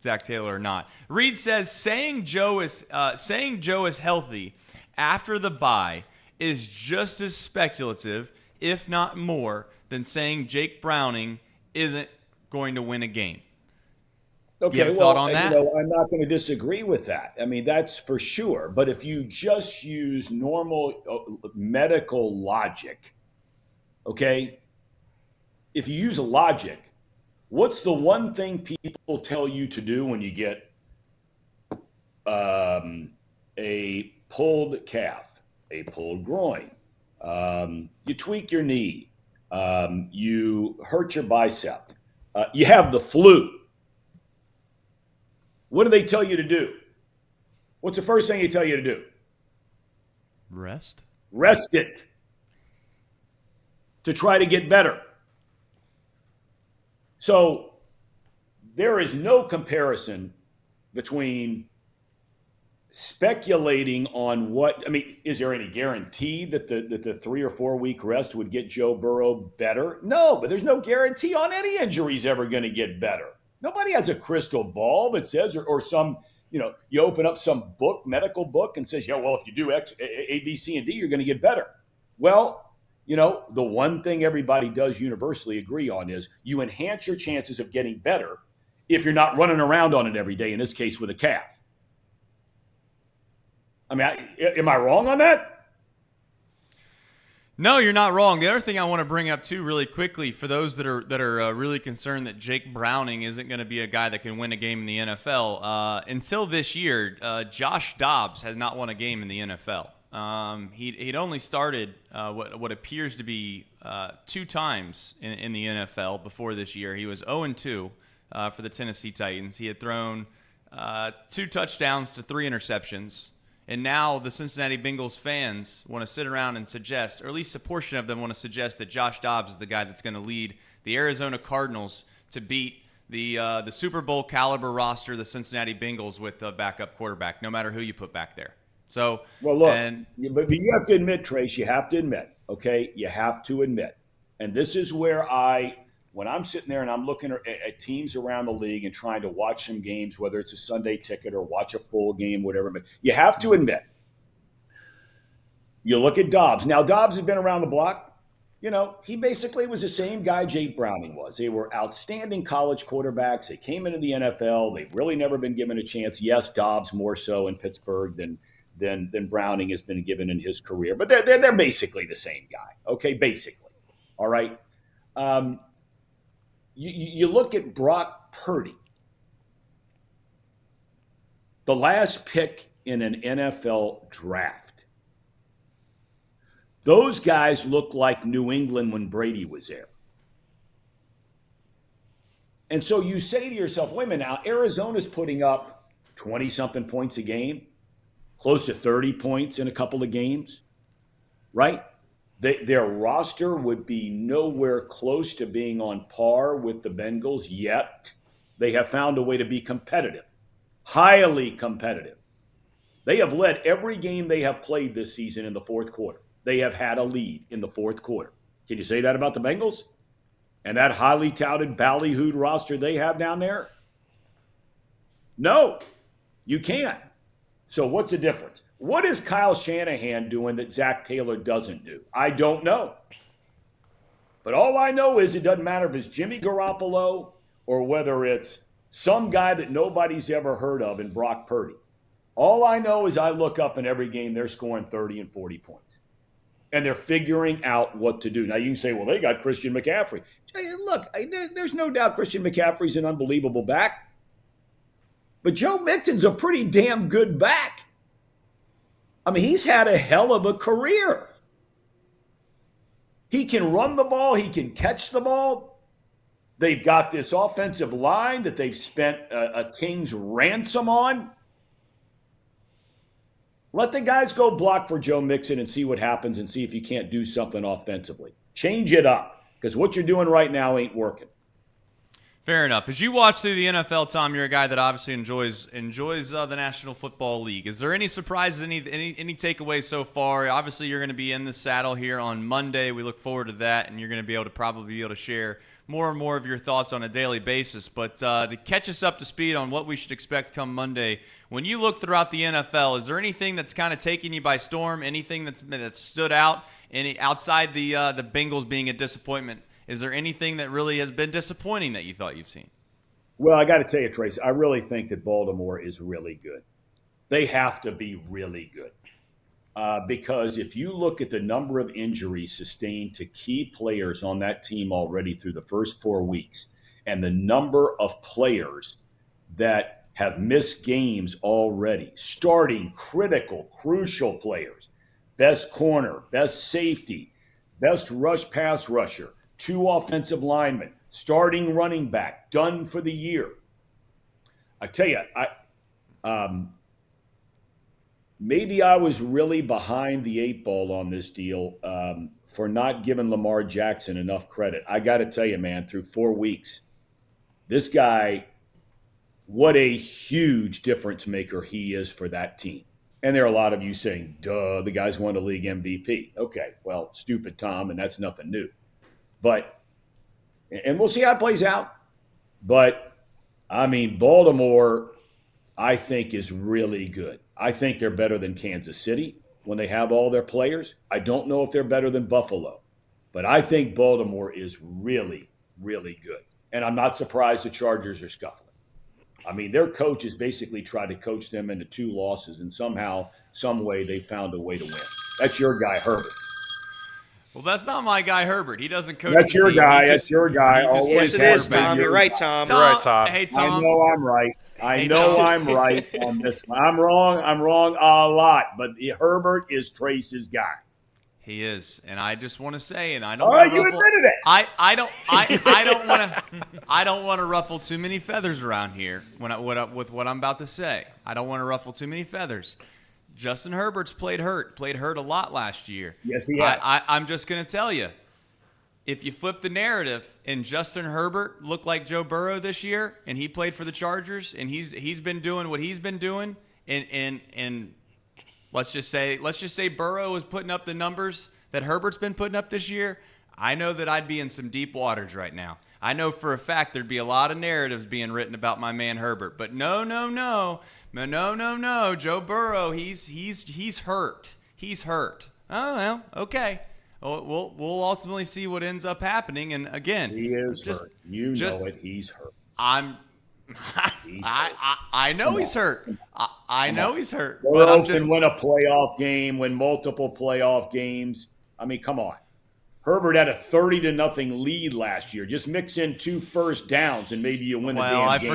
[SPEAKER 3] Zach Taylor or not. Reed says saying Joe is healthy after the bye is just as speculative, if not more, than saying Jake Browning isn't going to win a game.
[SPEAKER 7] Okay,
[SPEAKER 3] you have a thought on that?
[SPEAKER 7] I'm not going to disagree with that. I mean, that's for sure. But if you just use normal medical logic, okay, if you use a logic, what's the one thing people tell you to do when you get a pulled calf, a pulled groin? You tweak your knee. You hurt your bicep. You have the flu. What do they tell you to do? What's the first thing they tell you to do?
[SPEAKER 3] Rest.
[SPEAKER 7] Rest it. To try to get better. So there is no comparison between speculating on is there any guarantee that the 3 or 4 week rest would get Joe Burrow better? No, but there's no guarantee on any injury he's ever going to get better. Nobody has a crystal ball that says, or some, you open up some medical book and says, if you do X, A, B, C, and D, you're going to get better. Well, the one thing everybody does universally agree on is you enhance your chances of getting better if you're not running around on it every day, in this case with a calf. I mean, am I wrong on that?
[SPEAKER 3] No, you're not wrong. The other thing I want to bring up too, really quickly, for those that are really concerned that Jake Browning isn't going to be a guy that can win a game in the NFL. Until this year, Josh Dobbs has not won a game in the NFL. He'd only started what appears to be 2 times in the NFL before this year. He was 0-2 for the Tennessee Titans. He had thrown 2 touchdowns to 3 interceptions. And now the Cincinnati Bengals fans want to sit around and suggest, or at least a portion of them want to suggest, that Josh Dobbs is the guy that's going to lead the Arizona Cardinals to beat the Super Bowl caliber roster, the Cincinnati Bengals, with a backup quarterback, no matter who you put back there. So,
[SPEAKER 7] well, look, but you have to admit, Trace, you have to admit, okay, you have to admit, and this is where when I'm sitting there and I'm looking at teams around the league and trying to watch some games, whether it's a Sunday ticket or watch a full game, whatever, but you have to admit, you look at Dobbs. Now, Dobbs has been around the block. He basically was the same guy Jake Browning was. They were outstanding college quarterbacks. They came into the NFL. They've really never been given a chance. Yes, Dobbs more so in Pittsburgh than Browning has been given in his career. But they're basically the same guy, okay, basically. All right? You look at Brock Purdy, the last pick in an NFL draft. Those guys look like New England when Brady was there. And so you say to yourself, wait a minute now, Arizona's putting up 20-something points a game, close to 30 points in a couple of games, right? Their roster would be nowhere close to being on par with the Bengals, yet they have found a way to be competitive, highly competitive. They have led every game they have played this season in the fourth quarter. They have had a lead in the fourth quarter. Can you say that about the Bengals? And that highly touted, ballyhooed roster they have down there? No, you can't. So what's the difference? What is Kyle Shanahan doing that Zach Taylor doesn't do? I don't know. But all I know is it doesn't matter if it's Jimmy Garoppolo or whether it's some guy that nobody's ever heard of in Brock Purdy. All I know is I look up in every game, they're scoring 30 and 40 points. And they're figuring out what to do. Now, you can say, well, they got Christian McCaffrey. Look, there's no doubt Christian McCaffrey's an unbelievable back. But Joe Mixon's a pretty damn good back. I mean, he's had a hell of a career. He can run the ball. He can catch the ball. They've got this offensive line that they've spent a king's ransom on. Let the guys go block for Joe Mixon and see what happens and see if you can't do something offensively. Change it up, because what you're doing right now ain't working.
[SPEAKER 3] Fair enough. As you watch through the NFL, Tom, you're a guy that obviously enjoys the National Football League. Is there any surprises, any takeaways so far? Obviously, you're going to be in the saddle here on Monday. We look forward to that, and you're going to be able to share more and more of your thoughts on a daily basis. But to catch us up to speed on what we should expect come Monday, when you look throughout the NFL, is there anything that's kind of taking you by storm? Anything that's stood out? Outside the Bengals being a disappointment? Is there anything that really has been disappointing that you thought you've seen?
[SPEAKER 7] Well, I got to tell you, Trace, I really think that Baltimore is really good. They have to be really good. Because if you look at the number of injuries sustained to key players on that team already through the first 4 weeks, and the number of players that have missed games already, starting critical, crucial players, best corner, best safety, best rush pass rusher, 2 offensive linemen, starting running back, done for the year. I tell you, maybe I was really behind the 8 ball on this deal for not giving Lamar Jackson enough credit. I got to tell you, man, through 4 weeks, this guy, what a huge difference maker he is for that team. And there are a lot of you saying, duh, the guy's won a league MVP. Okay, well, stupid Tom, and that's nothing new. But, and we'll see how it plays out. But, I mean, Baltimore, I think, is really good. I think they're better than Kansas City when they have all their players. I don't know if they're better than Buffalo. But I think Baltimore is really, really good. And I'm not surprised the Chargers are scuffling. I mean, their coach has basically tried to coach them into 2 losses, and somehow, some way, they found a way to win. That's your guy, Herbert.
[SPEAKER 3] Well, that's not my guy, Herbert. He doesn't coach.
[SPEAKER 7] That's your guy. That's your guy.
[SPEAKER 5] Yes, it is, Tom. You're right, Tom.
[SPEAKER 4] You're right, Tom.
[SPEAKER 3] Hey, Tom.
[SPEAKER 7] I know I'm right. I know I'm right on this one. I'm wrong a lot, but Herbert is Trace's guy.
[SPEAKER 3] He is, and I just want to say, and I don't.
[SPEAKER 7] All right, you admitted it.
[SPEAKER 3] I don't want to ruffle too many feathers around here with what I'm about to say. I don't want to ruffle too many feathers. Justin Herbert's played hurt a lot last year.
[SPEAKER 7] Yes, he has.
[SPEAKER 3] I'm just going to tell you, if you flip the narrative and Justin Herbert looked like Joe Burrow this year, and he played for the Chargers, and he's been doing what he's been doing, and let's just say Burrow is putting up the numbers that Herbert's been putting up this year, I know that I'd be in some deep waters right now. I know for a fact there'd be a lot of narratives being written about my man Herbert. But no. Joe Burrow, he's hurt. He's hurt. Oh, well, okay. We'll ultimately see what ends up happening. And again,
[SPEAKER 7] he is hurt. You know it. He's hurt.
[SPEAKER 3] I know he's hurt. I know he's hurt.
[SPEAKER 7] But I'm just win a playoff game, win multiple playoff games. I mean, come on. Herbert had a 30-0 lead last year. Just mix in 2 first downs and maybe you win the damn game.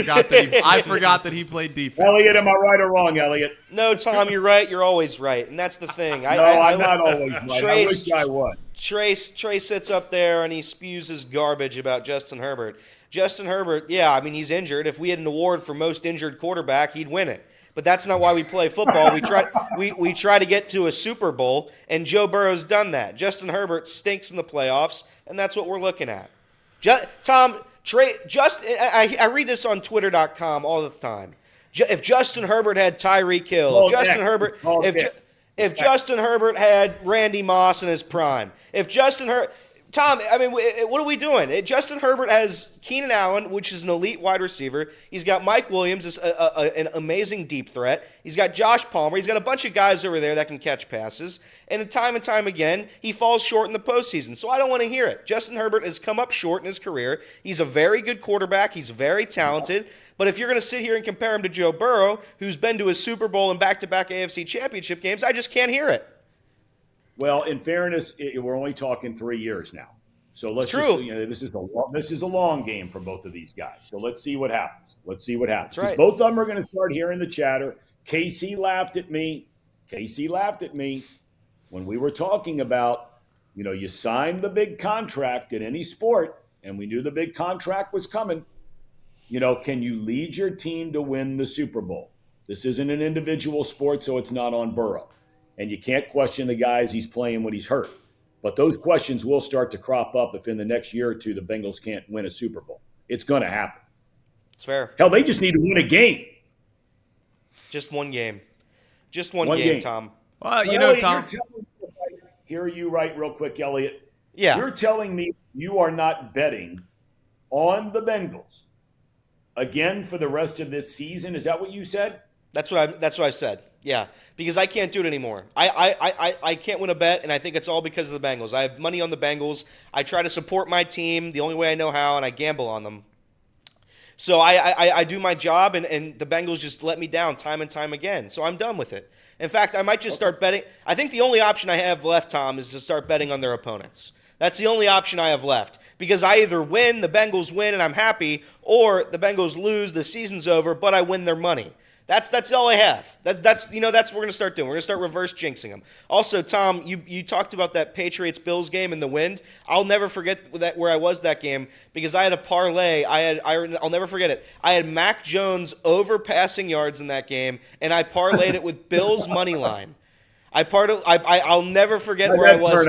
[SPEAKER 3] I forgot that he played defense.
[SPEAKER 7] Elliot, am I right or wrong, Elliot?
[SPEAKER 5] No, Tom, you're right. You're always right, and that's the thing.
[SPEAKER 7] I'm not always right. I wish I was.
[SPEAKER 5] Trace sits up there and he spews his garbage about Justin Herbert. Justin Herbert, yeah, I mean, he's injured. If we had an award for most injured quarterback, he'd win it. But that's not why we play football. We try to get to a Super Bowl, and Joe Burrow's done that. Justin Herbert stinks in the playoffs, and that's what we're looking at. I read this on Twitter.com all the time. If Justin Herbert had Tyreek Hill, if Justin Herbert had Randy Moss in his prime, Tom, I mean, what are we doing? Justin Herbert has Keenan Allen, which is an elite wide receiver. He's got Mike Williams, an amazing deep threat. He's got Josh Palmer. He's got a bunch of guys over there that can catch passes. And time again, he falls short in the postseason. So I don't want to hear it. Justin Herbert has come up short in his career. He's a very good quarterback. He's very talented. But if you're going to sit here and compare him to Joe Burrow, who's been to a Super Bowl and back-to-back AFC championship games, I just can't hear it.
[SPEAKER 7] Well, in fairness, we're only talking 3 years now. So let's this is a long game for both of these guys. So let's see what happens.
[SPEAKER 5] That's right.
[SPEAKER 7] Both of them are going to start hearing the chatter. Casey laughed at me when we were talking about, you signed the big contract in any sport, and we knew the big contract was coming. Can you lead your team to win the Super Bowl? This isn't an individual sport, so it's not on Burrow. And you can't question the guys he's playing when he's hurt. But those questions will start to crop up if in the next year or two the Bengals can't win a Super Bowl. It's going to happen.
[SPEAKER 5] It's fair.
[SPEAKER 7] Hell, they just need to win a game.
[SPEAKER 5] Just one game. Just one game, Tom.
[SPEAKER 3] Well, you
[SPEAKER 7] Elliot,
[SPEAKER 3] know, Tom.
[SPEAKER 7] Hear you right real quick, Elliot.
[SPEAKER 5] Yeah.
[SPEAKER 7] You're telling me you are not betting on the Bengals again for the rest of this season? Is that what you said?
[SPEAKER 5] That's what I've said. Yeah, because I can't do it anymore. I can't win a bet, and I think it's all because of the Bengals. I have money on the Bengals. I try to support my team the only way I know how, and I gamble on them. So I do my job, and the Bengals just let me down time and time again. So I'm done with it. In fact, I might just start betting. I think the only option I have left, Tom, is to start betting on their opponents. That's the only option I have left. Because I either win, the Bengals win, and I'm happy, or the Bengals lose, the season's over, but I win their money. That's all I have. That's what we're gonna start doing. We're gonna start reverse jinxing them. Also, Tom, you talked about that Patriots-Bills game in the wind. I'll never forget that where I was that game because I had a parlay. I'll never forget it. I had Mac Jones over passing yards in that game, and I parlayed it with Bills money line. I'll never forget where I was.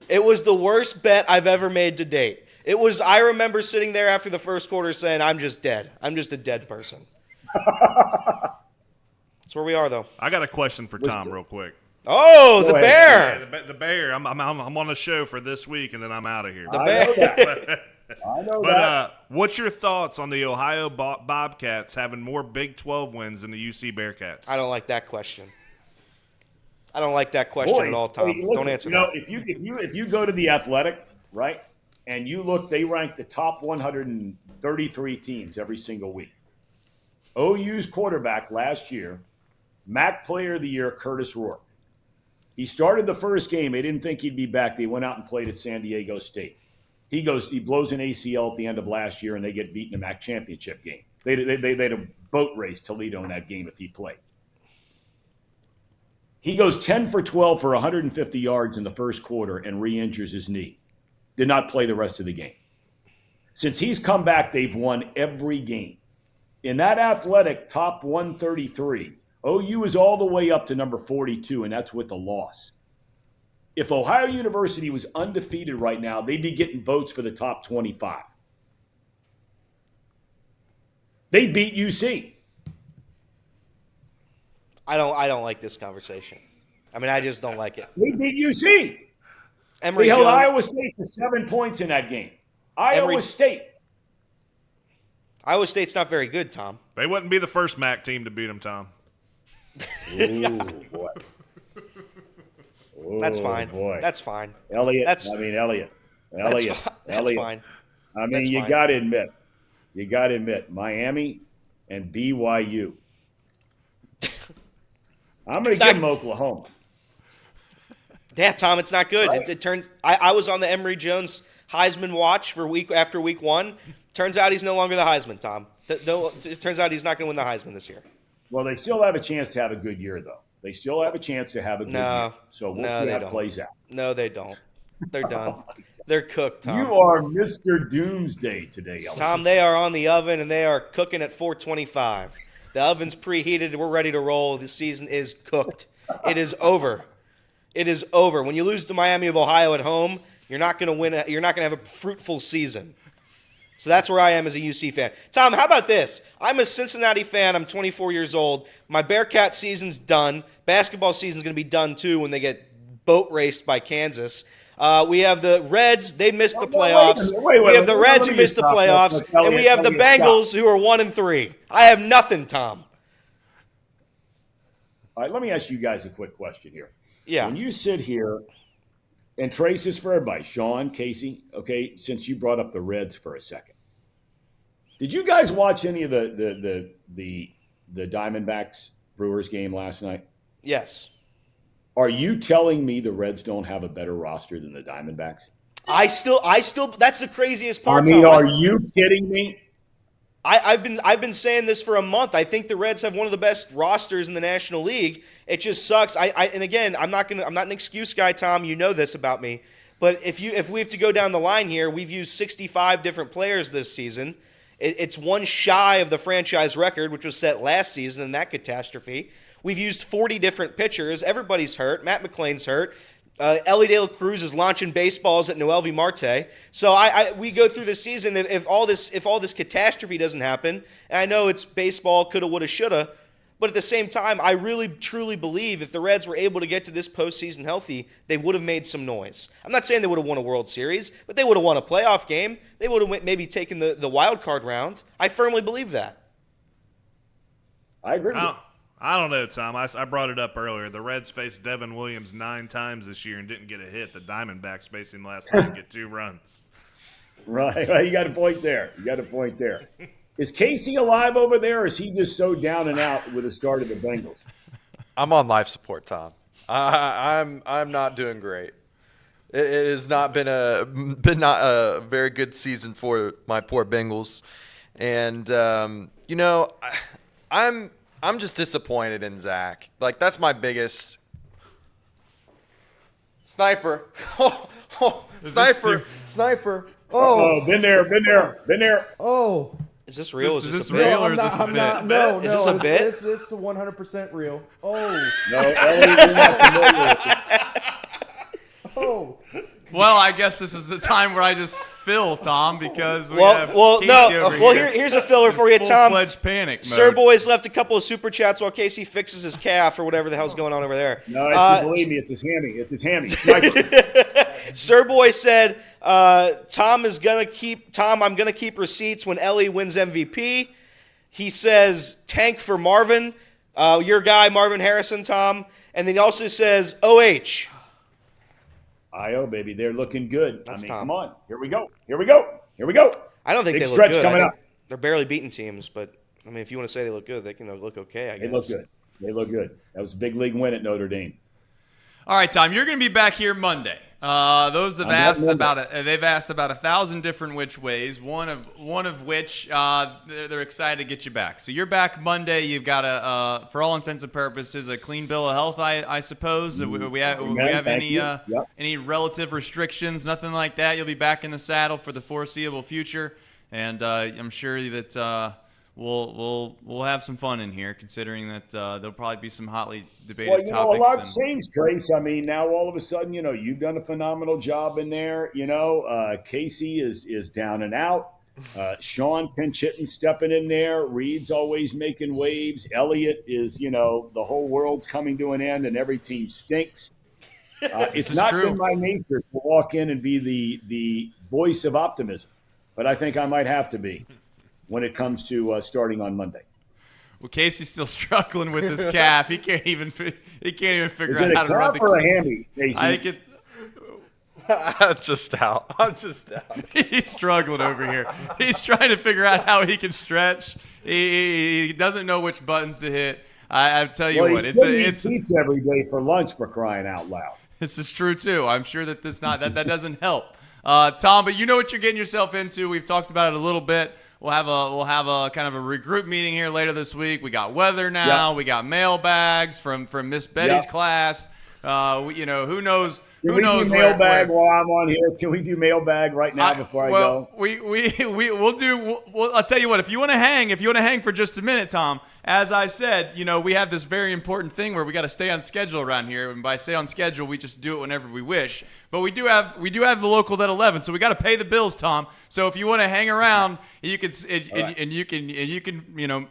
[SPEAKER 5] It was the worst bet I've ever made to date. I remember sitting there after the first quarter saying, I'm just dead. I'm just a dead person. That's where we are, though.
[SPEAKER 6] I got a question for Tom real quick.
[SPEAKER 5] Oh, the Bear.
[SPEAKER 6] Yeah, the Bear. I'm on the show for this week, and then I'm out of here.
[SPEAKER 5] The Bear.
[SPEAKER 7] I know that.
[SPEAKER 6] What's your thoughts on the Ohio Bobcats having more Big 12 wins than the UC Bearcats?
[SPEAKER 5] I don't like that question. I don't like that question at all, Tom. Don't answer that.
[SPEAKER 7] If you go to the Athletic, right, and you look, they rank the top 133 teams every single week. OU's quarterback last year, MAC Player of the Year, Curtis Rourke. He started the first game. They didn't think he'd be back. They went out and played at San Diego State. He blows an ACL at the end of last year, and they get beaten in the MAC championship game. They had a boat race Toledo in that game if he played. He goes 10 for 12 for 150 yards in the first quarter and re-injures his knee. Did not play the rest of the game. Since he's come back, they've won every game. In that Athletic top 133, OU is all the way up to number 42, and that's with a loss. If Ohio University was undefeated right now, they'd be getting votes for the top 25. They beat UC.
[SPEAKER 5] I don't like this conversation. I mean, I just don't like it.
[SPEAKER 7] They beat UC.
[SPEAKER 5] Emory
[SPEAKER 7] They held
[SPEAKER 5] Jones,
[SPEAKER 7] Iowa State to 7 points in that game. Iowa State.
[SPEAKER 5] Iowa State's not very good, Tom.
[SPEAKER 6] They wouldn't be the first MAC team to beat them, Tom.
[SPEAKER 7] Ooh, boy.
[SPEAKER 5] That's fine.
[SPEAKER 7] Boy.
[SPEAKER 5] That's fine.
[SPEAKER 7] Elliot.
[SPEAKER 5] That's
[SPEAKER 7] fine.
[SPEAKER 5] That's fine.
[SPEAKER 7] I mean,
[SPEAKER 5] That's
[SPEAKER 7] you
[SPEAKER 5] fine.
[SPEAKER 7] got to admit, Miami and BYU. I'm going to give them Oklahoma.
[SPEAKER 5] Yeah, Tom, it's not good.
[SPEAKER 7] Right.
[SPEAKER 5] It turns. I was on the Emory Jones Heisman watch for after week one. Turns out he's no longer the Heisman, Tom. It turns out he's not going to win the Heisman this year.
[SPEAKER 7] Well, they still have a chance to have a good year, though. They still have a chance to have a good year. So we'll see how it plays out.
[SPEAKER 5] No, they don't. They're done. They're cooked, Tom.
[SPEAKER 7] You are Mr. Doomsday today, Elliot.
[SPEAKER 5] Tom, they are on the oven, and they are cooking at 425. The oven's preheated. We're ready to roll. The season is cooked. It is over. It is over. When you lose to Miami of Ohio at home, you're not going to win. You're not going to have a fruitful season. So that's where I am as a UC fan. Tom, how about this? I'm a Cincinnati fan. I'm 24 years old. My Bearcat season's done. Basketball season's going to be done, too, when they get boat raced by Kansas. We have the Reds. They missed the playoffs. We have the Reds who missed the playoffs. And we have the Bengals who are 1-3. I have nothing, Tom.
[SPEAKER 7] All right, let me ask you guys a quick question here.
[SPEAKER 5] Yeah.
[SPEAKER 7] When you sit here and trace this for everybody, Sean, Casey, okay, since you brought up the Reds for a second. Did you guys watch any of the Diamondbacks Brewers game last night?
[SPEAKER 5] Yes.
[SPEAKER 7] Are you telling me the Reds don't have a better roster than the Diamondbacks?
[SPEAKER 5] I still that's the craziest part,
[SPEAKER 7] I mean,
[SPEAKER 5] Tom.
[SPEAKER 7] are you kidding me?
[SPEAKER 5] I've been saying this for a month. I think the Reds have one of the best rosters in the National League. It just sucks. And again, I'm not an excuse guy, Tom. You know this about me. But if we have to go down the line here, we've used 65 different players this season. It's one shy of the franchise record, which was set last season in that catastrophe. We've used 40 different pitchers. Everybody's hurt. Matt McClain's hurt. Ellie De La Cruz is launching baseballs at Noel V. Marte. So we go through the season. If all this catastrophe doesn't happen, and I know it's baseball, coulda, woulda, shoulda, but at the same time, I really truly believe if the Reds were able to get to this postseason healthy, they would have made some noise. I'm not saying they would have won a World Series, but they would have won a playoff game. They would have maybe taken the wild card round. I firmly believe that.
[SPEAKER 7] I agree.
[SPEAKER 6] I don't know, Tom. I brought it up earlier. The Reds faced Devin Williams 9 times this year and didn't get a hit. The Diamondbacks faced him last night and get 2 runs.
[SPEAKER 7] Right. You got a point there. Is Casey alive over there, or is he just so down and out with the start of the Bengals?
[SPEAKER 4] I'm on life support, Tom. I'm not doing great. It has not been a very good season for my poor Bengals, and I'm just disappointed in Zach. Like, that's my biggest sniper. Sniper.
[SPEAKER 7] Oh, been there.
[SPEAKER 4] Oh.
[SPEAKER 5] Is this real?
[SPEAKER 3] Is this real or is this a bit?
[SPEAKER 4] No,
[SPEAKER 5] Is this a bit?
[SPEAKER 4] It's the 100% real. Oh.
[SPEAKER 7] No, Ellie, you're not familiar with it.
[SPEAKER 4] Oh.
[SPEAKER 3] Well, I guess this is the time where I just fill, Tom, because we have Casey over here.
[SPEAKER 5] Here's a filler for you, Tom.
[SPEAKER 3] Full-fledged panic mode.
[SPEAKER 5] Sir Boys left a couple of super chats while Casey fixes his calf or whatever the hell's going on over there.
[SPEAKER 7] No, believe me, it's his hammy. Sniper.
[SPEAKER 5] Sir Boy said, Tom, I'm going to keep receipts when Ellie wins MVP. He says, tank for Marvin, your guy, Marvin Harrison, Tom. And then he also says, OH.
[SPEAKER 7] I.O., baby, they're looking good.
[SPEAKER 5] That's
[SPEAKER 7] Tom.
[SPEAKER 5] Tom.
[SPEAKER 7] Come on. Here we go.
[SPEAKER 5] I don't think
[SPEAKER 7] Big
[SPEAKER 5] they look
[SPEAKER 7] stretch
[SPEAKER 5] good.
[SPEAKER 7] coming up.
[SPEAKER 5] They're barely beating teams, but, I mean, if you want to say they look good, they can look okay, I guess.
[SPEAKER 7] They look good. That was a big league win at Notre Dame.
[SPEAKER 3] All right, Tom, you're going to be back here Monday. Those have asked about it. They've asked about 1,000 different which ways. One of which they're excited to get you back. So you're back Monday. You've got for all intents and purposes, a clean bill of health, I suppose. We have any relative restrictions, nothing like that. You'll be back in the saddle for the foreseeable future, and I'm sure that we'll have some fun in here, considering that there'll probably be some hotly debated topics.
[SPEAKER 7] A lot's changed, Trace. I mean, now all of a sudden, you've done a phenomenal job in there. Casey is down and out. Sean pinch hitting, stepping in there. Reed's always making waves. Elliott is, the whole world's coming to an end and every team stinks. It's not been my nature to walk in and be the voice of optimism, but I think I might have to be when it comes to starting on Monday.
[SPEAKER 3] Well, Casey's still struggling with his calf. He can't even figure
[SPEAKER 7] Is
[SPEAKER 3] out
[SPEAKER 7] it
[SPEAKER 3] how
[SPEAKER 7] a
[SPEAKER 3] to run
[SPEAKER 7] calf
[SPEAKER 3] the
[SPEAKER 7] or a hammy, Casey?
[SPEAKER 4] I'm just out.
[SPEAKER 3] He's struggling over here. He's trying to figure out how he can stretch. He doesn't know which buttons to hit. I tell you what,
[SPEAKER 7] it's eats every day for lunch, for crying out loud.
[SPEAKER 3] This is true too. I'm sure that that doesn't help, Tom. But you know what you're getting yourself into. We've talked about it a little bit. We'll have a kind of a regroup meeting here later this week. We got weather now.
[SPEAKER 7] Yep.
[SPEAKER 3] We got mailbags from Miss Betty's class. Who knows?
[SPEAKER 7] Can we do mailbag while I'm on here? Can we do mailbag right now before I go?
[SPEAKER 3] We'll do. I'll tell you what. If you want to hang for just a minute, Tom. As I said, we have this very important thing where we got to stay on schedule around here. And by stay on schedule, we just do it whenever we wish. But we do have the locals at 11, so we got to pay the bills, Tom. So if you want to hang around, you can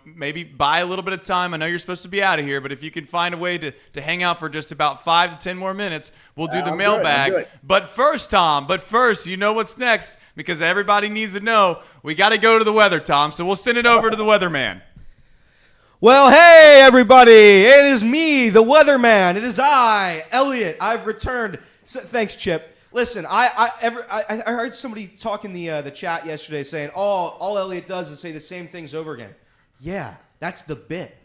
[SPEAKER 3] maybe buy a little bit of time. I know you're supposed to be out of here, but if you can find a way to hang out for just about 5 to 10 more minutes, we'll do the mailbag. But first, Tom. You know what's next, because everybody needs to know. We got to go to the weather, Tom. So we'll send it over to the weatherman.
[SPEAKER 1] Well, hey, everybody. It is me, the weatherman. It is I, Elliot. I've returned. Thanks, Chip. Listen, I heard somebody talk in the chat yesterday saying, all Elliot does is say the same things over again. Yeah, that's the bit.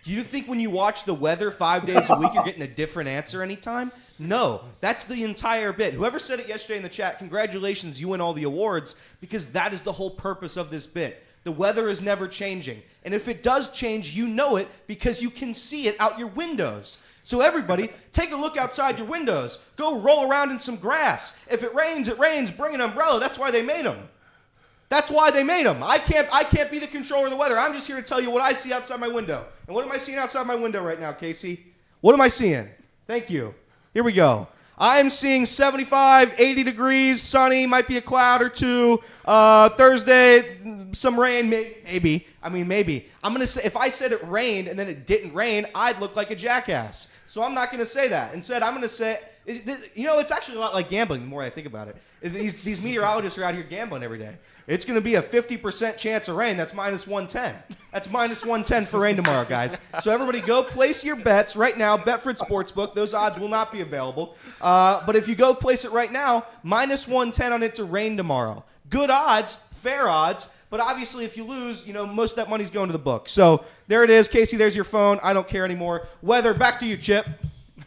[SPEAKER 1] Do you think when you watch the weather 5 days a week, you're getting a different answer anytime? No, that's the entire bit. Whoever said it yesterday in the chat, congratulations, you win all the awards, because that is the whole purpose of this bit. The weather is never changing. And if it does change, you know it because you can see it out your windows. So everybody, take a look outside your windows. Go roll around in some grass. If it rains, it rains. Bring an umbrella. That's why they made them. I can't be the controller of the weather. I'm just here to tell you what I see outside my window. And what am I seeing outside my window right now, Casey? What am I seeing? Thank you. Here we go. I am seeing 75, 80 degrees, sunny, might be a cloud or two. Thursday, some rain, maybe. Maybe. I'm going to say, if I said it rained and then it didn't rain, I'd look like a jackass. So I'm not going to say that. Instead, I'm going to say, it's actually a lot like gambling the more I think about it. These meteorologists are out here gambling every day. It's going to be a 50% chance of rain. That's minus 110. That's minus 110 for rain tomorrow, guys. So everybody go place your bets right now. Betfred Sportsbook. Those odds will not be available. But if you go place it right now, minus 110 on it to rain tomorrow. Good odds, fair odds. But obviously, if you lose, most of that money's going to the book. So there it is. Casey, there's your phone. I don't care anymore. Weather, back to you, Chip.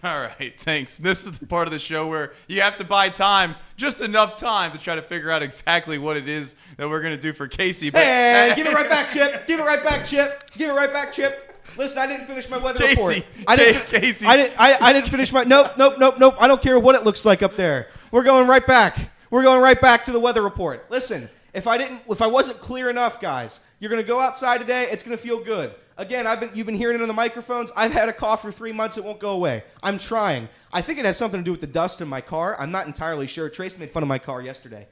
[SPEAKER 3] All right, thanks. This is the part of the show where you have to buy time, just enough time to try to figure out exactly what it is that we're going to do for Casey. But
[SPEAKER 1] and give it right back, Chip. Give it right back, Chip. Give it right back, Chip. Listen, I didn't finish my weather report.
[SPEAKER 3] Casey.
[SPEAKER 1] I didn't finish my. Nope. I don't care what it looks like up there. We're going right back. We're going right back to the weather report. Listen, if I wasn't clear enough, guys, you're going to go outside today. It's going to feel good. Again, you've been hearing it on the microphones. I've had a cough for 3 months. It won't go away. I'm trying. I think it has something to do with the dust in my car. I'm not entirely sure. Trace made fun of my car yesterday.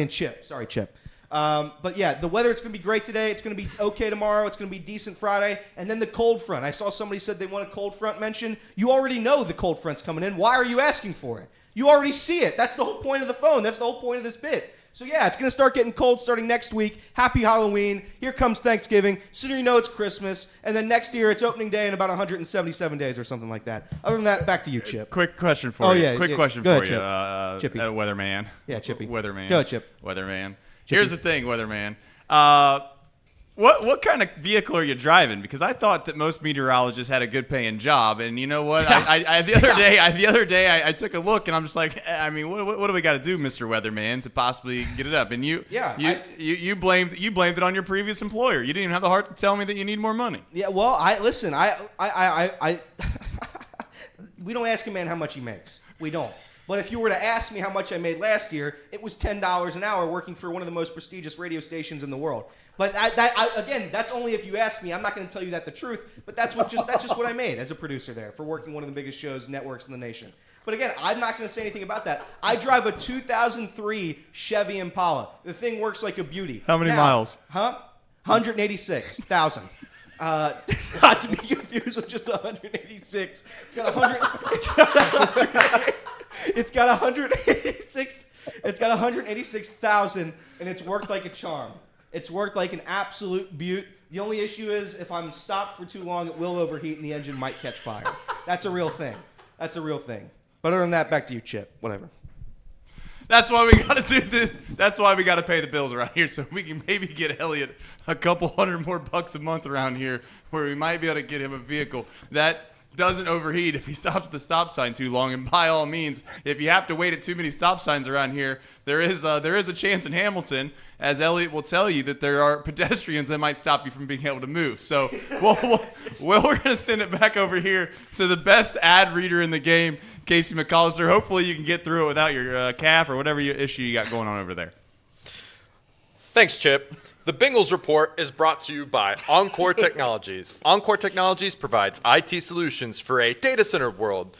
[SPEAKER 1] Chip. Sorry, Chip. But yeah, the weather, it's going to be great today. It's going to be okay tomorrow. It's going to be decent Friday. And then the cold front. I saw somebody said they want a cold front mention. You already know the cold front's coming in. Why are you asking for it? You already see it. That's the whole point of the phone. That's the whole point of this bit. So yeah, it's going to start getting cold starting next week. Happy Halloween. Here comes Thanksgiving. Sooner you know it's Christmas. And then next year it's opening day in about 177 days or something like that. Other than that, back to you, Chip.
[SPEAKER 3] Quick question for you.
[SPEAKER 1] Yeah,
[SPEAKER 3] question
[SPEAKER 1] Go
[SPEAKER 3] for
[SPEAKER 1] ahead,
[SPEAKER 3] you,
[SPEAKER 1] Chippy.
[SPEAKER 3] Weatherman.
[SPEAKER 1] Yeah, Chippy.
[SPEAKER 3] Weatherman.
[SPEAKER 1] Go ahead, Chip.
[SPEAKER 3] Weatherman.
[SPEAKER 1] Chippy.
[SPEAKER 3] Here's the thing, Weatherman. What kind of vehicle are you driving? Because I thought that most meteorologists had a good paying job, and you know what? The other day I took a look, and I'm just like, what do we got to do, Mr. Weatherman, to possibly get it up? And you blamed it on your previous employer. You didn't even have the heart to tell me that you need more money.
[SPEAKER 1] Yeah, well, listen. We don't ask a man how much he makes. We don't. But if you were to ask me how much I made last year, it was $10 an hour working for one of the most prestigious radio stations in the world. But again, that's only if you ask me. I'm not going to tell you the truth, but that's just what I made as a producer there for working one of the biggest shows, networks in the nation. But again, I'm not going to say anything about that. I drive a 2003 Chevy Impala. The thing works like a beauty.
[SPEAKER 3] How many miles?
[SPEAKER 1] 186,000. Not to be confused with just 186. It's got 100. It's got 186. It's got 186,000, and it's worked like a charm. It's worked like an absolute beaut. The only issue is if I'm stopped for too long, it will overheat and the engine might catch fire. That's a real thing. But other than that, back to you, Chip. Whatever.
[SPEAKER 3] That's why we got to do this. That's why we got to pay the bills around here, so we can maybe get Elliot a couple $100 more a month around here, where we might be able to get him a vehicle that doesn't overheat if he stops at the stop sign too long. And by all means, if you have to wait at too many stop signs around here, there is a chance in Hamilton, as Elliot will tell you, that there are pedestrians that might stop you from being able to move. So we're going to send it back over here to the best ad reader in the game, Casey McAllister. Hopefully you can get through it without your calf or whatever issue you got going on over there.
[SPEAKER 4] Thanks, Chip. The Bengals Report is brought to you by Encore Technologies. Encore Technologies provides IT solutions for a data center world,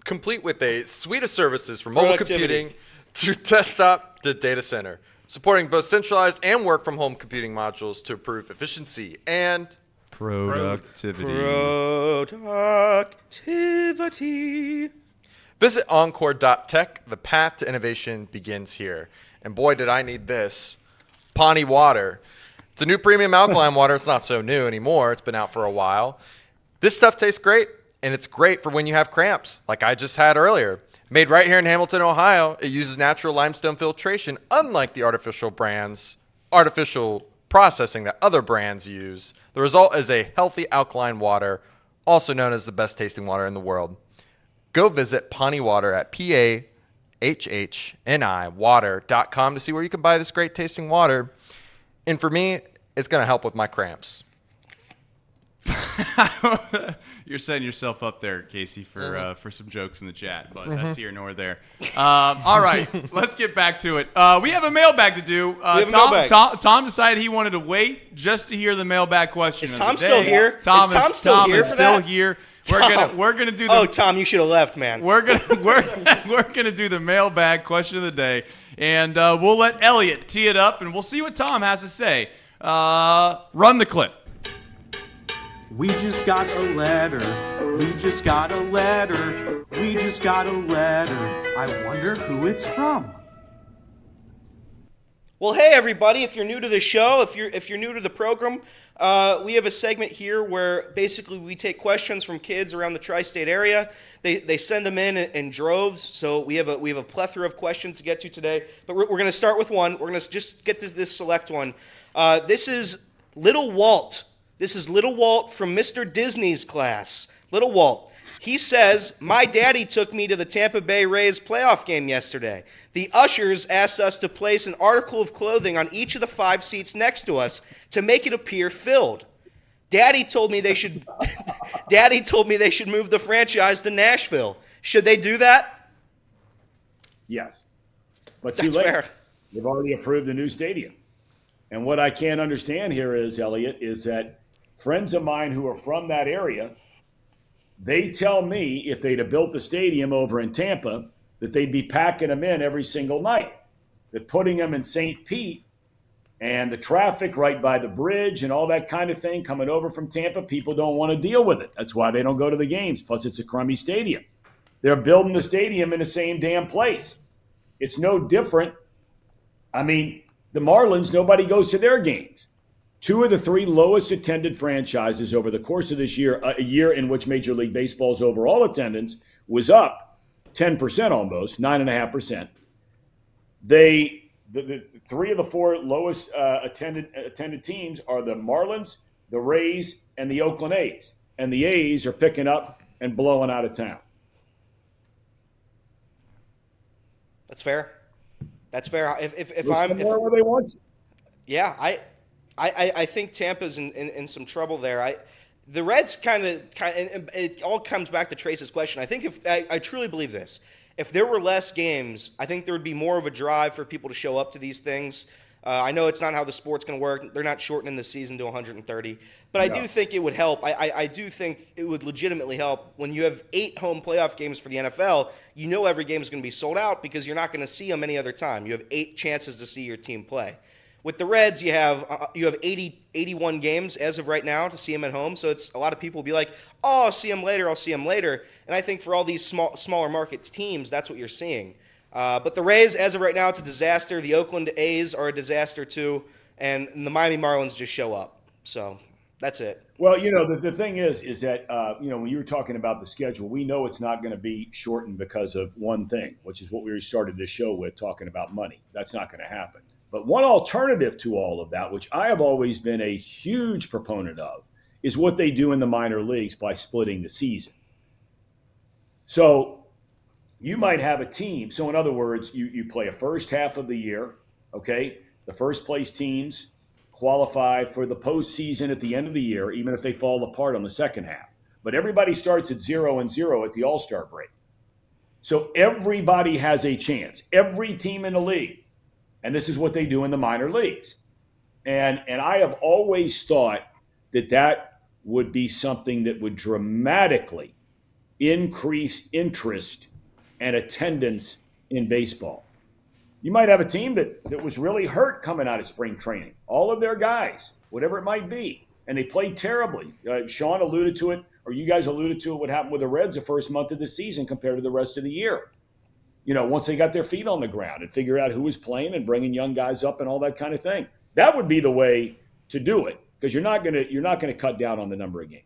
[SPEAKER 4] complete with a suite of services from mobile computing to desktop to data center, supporting both centralized and work-from-home computing modules to improve efficiency and
[SPEAKER 1] Productivity.
[SPEAKER 4] Visit encore.tech. The path to innovation begins here. And boy, did I need this. Pawnee Water. It's a new premium alkaline water. It's not so new anymore. It's been out for a while. This stuff tastes great, and it's great for when you have cramps, like I just had earlier. Made right here in Hamilton, Ohio, it uses natural limestone filtration, unlike the artificial processing that other brands use. The result is a healthy alkaline water, also known as the best tasting water in the world. Go visit Pawnee Water at PAHHNI water.com to see where you can buy this great tasting water. And for me, it's going to help with my cramps.
[SPEAKER 3] You're setting yourself up there, Casey, for some jokes in the chat, but that's here nor there. All right, let's get back to it. We have a mailbag to do. Thom decided he wanted to wait just to hear the mailbag question.
[SPEAKER 5] Is Thom still here?
[SPEAKER 3] Thom is
[SPEAKER 5] still here.
[SPEAKER 3] We're gonna do the
[SPEAKER 5] Oh, Tom, you should have left, man.
[SPEAKER 3] we're gonna do the mailbag question of the day, and we'll let Elliot tee it up, and we'll see what Tom has to say. Run the clip.
[SPEAKER 8] We just got a letter. We just got a letter. We just got a letter. I wonder who it's from.
[SPEAKER 5] Well, hey everybody! If you're new to the show, if you're new to the program, we have a segment here where basically we take questions from kids around the tri-state area. They send them in droves, so we have a plethora of questions to get to today. But we're going to start with one. We're going to just get this select one. This is Little Walt. This is Little Walt from Mr. Disney's class. Little Walt. He says, my daddy took me to the Tampa Bay Rays playoff game yesterday. The ushers asked us to place an article of clothing on each of the 5 seats next to us to make it appear filled. Daddy told me they should move the franchise to Nashville. Should they do that?
[SPEAKER 7] Yes. But too
[SPEAKER 5] That's
[SPEAKER 7] late.
[SPEAKER 5] fair.
[SPEAKER 7] They've already approved the new stadium. And what I can't understand here is, Elliot, is that friends of mine who are from that area, they tell me if they'd have built the stadium over in Tampa, that they'd be packing them in every single night. That putting them in St. Pete and the traffic right by the bridge and all that kind of thing coming over from Tampa, people don't want to deal with it. That's why they don't go to the games. Plus, it's a crummy stadium. They're building the stadium in the same damn place. It's no different. I mean, the Marlins, nobody goes to their games. 2 of the 3 lowest attended franchises over the course of this year, a year in which Major League Baseball's overall attendance was up 10% almost, 9.5%. The 3 of the 4 lowest attended teams are the Marlins, the Rays, and the Oakland A's. And the A's are picking up and blowing out of town.
[SPEAKER 5] That's fair. That's fair. If
[SPEAKER 7] where they want to.
[SPEAKER 5] Yeah, I think Tampa's in some trouble there. The Reds kind of it all comes back to Trace's question. I think I truly believe this. If there were less games, I think there would be more of a drive for people to show up to these things. I know it's not how the sport's going to work. They're not shortening the season to 130. But I do think it would help. I do think it would legitimately help. When you have 8 home playoff games for the NFL, you know every game is going to be sold out because you're not going to see them any other time. You have 8 chances to see your team play. With the Reds, you have 81 games as of right now to see them at home. So it's a lot of people will be like, oh, I'll see them later. And I think for all these smaller market teams, that's what you're seeing. But the Rays, as of right now, it's a disaster. The Oakland A's are a disaster too. And the Miami Marlins just show up. So that's it.
[SPEAKER 7] Well, the thing is that, when you were talking about the schedule, we know it's not going to be shortened because of one thing, which is what we started this show with, talking about money. That's not going to happen. But one alternative to all of that, which I have always been a huge proponent of, is what they do in the minor leagues by splitting the season. So you might have a team. So in other words, you play a first half of the year, okay? The first place teams qualify for the postseason at the end of the year, even if they fall apart on the second half. But everybody starts at 0-0 at the All-Star break. So everybody has a chance. Every team in the league. And this is what they do in the minor leagues. And I have always thought that would be something that would dramatically increase interest and attendance in baseball. You might have a team that was really hurt coming out of spring training. All of their guys, whatever it might be. And they played terribly. Sean alluded to it, or you guys alluded to it, what happened with the Reds the first month of the season compared to the rest of the year. Once they got their feet on the ground and figure out who was playing and bringing young guys up and all that kind of thing. That would be the way to do it, because you're not going to cut down on the number of games.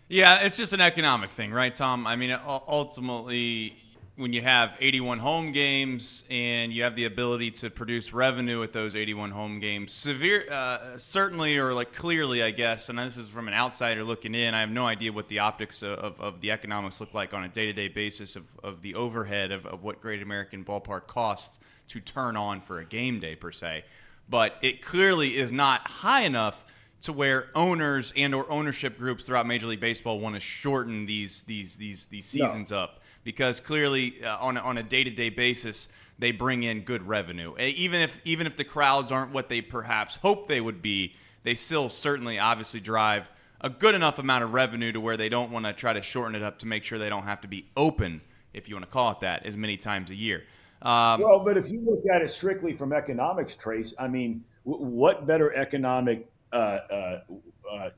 [SPEAKER 3] Yeah, it's just an economic thing, right, Tom? I mean, ultimately, when you have 81 home games and you have the ability to produce revenue at those 81 home games, certainly or like clearly, I guess, and this is from an outsider looking in, I have no idea what the optics of the economics look like on a day-to-day basis of the overhead of what Great American Ballpark costs to turn on for a game day per se. But it clearly is not high enough to where owners and or ownership groups throughout Major League Baseball want to shorten these seasons up, because clearly on a day-to-day basis they bring in good revenue. Even if the crowds aren't what they perhaps hope they would be, they still certainly obviously drive a good enough amount of revenue to where they don't want to try to shorten it up to make sure they don't have to be open, if you want to call it that, as many times a year.
[SPEAKER 7] Well, but if you look at it strictly from economics, Trace, I mean, what better economic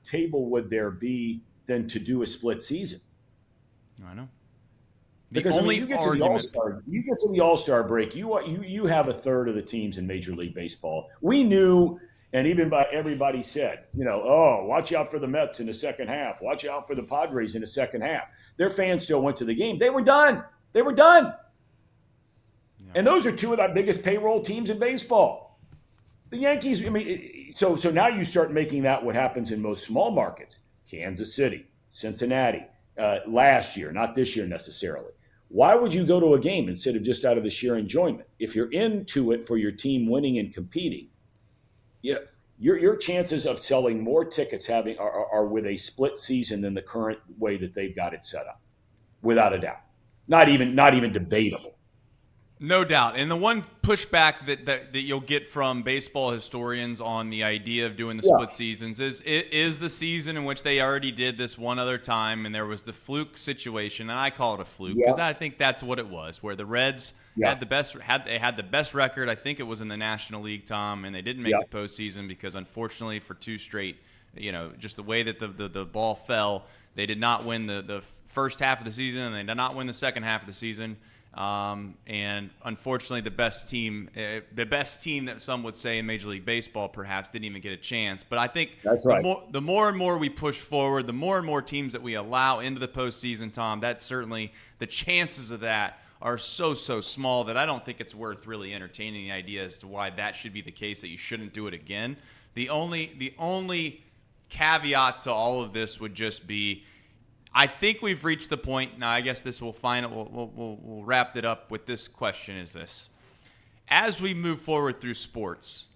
[SPEAKER 7] table would there be than to do a split season?
[SPEAKER 3] I know.
[SPEAKER 7] Because you get to the All-Star break, you have a third of the teams in Major League Baseball. We knew, and even everybody said, watch out for the Mets in the second half. Watch out for the Padres in the second half. Their fans still went to the game. They were done. Yeah. And those are two of the biggest payroll teams in baseball. The Yankees, so now you start making that what happens in most small markets. Kansas City, Cincinnati, last year, not this year necessarily. Why would you go to a game instead of just out of the sheer enjoyment? If you're into it for your team winning and competing, your chances of selling more tickets are with a split season than the current way that they've got it set up, without a doubt. Not even debatable.
[SPEAKER 3] No doubt. And the one pushback that you'll get from baseball historians on the idea of doing the split seasons is the season in which they already did this one other time, and there was the fluke situation, and I call it a fluke because I think that's what it was, where the Reds had the best record. I think it was in the National League, Tom, and they didn't make the postseason because, unfortunately, for two straight, just the way that the ball fell, they did not win the first half of the season, and they did not win the second half of the season. And unfortunately, the best team that some would say in Major League Baseball perhaps didn't even get a chance. But I think
[SPEAKER 7] that's right.
[SPEAKER 3] The more and more we push forward, the more and more teams that we allow into the postseason, Tom, that's certainly the chances of that are so small that I don't think it's worth really entertaining the idea as to why that should be the case, that you shouldn't do it again. The only caveat to all of this would just be, I think we've reached the point. Now, I guess this will we'll wrap it up with this question: is this, as we move forward through sports,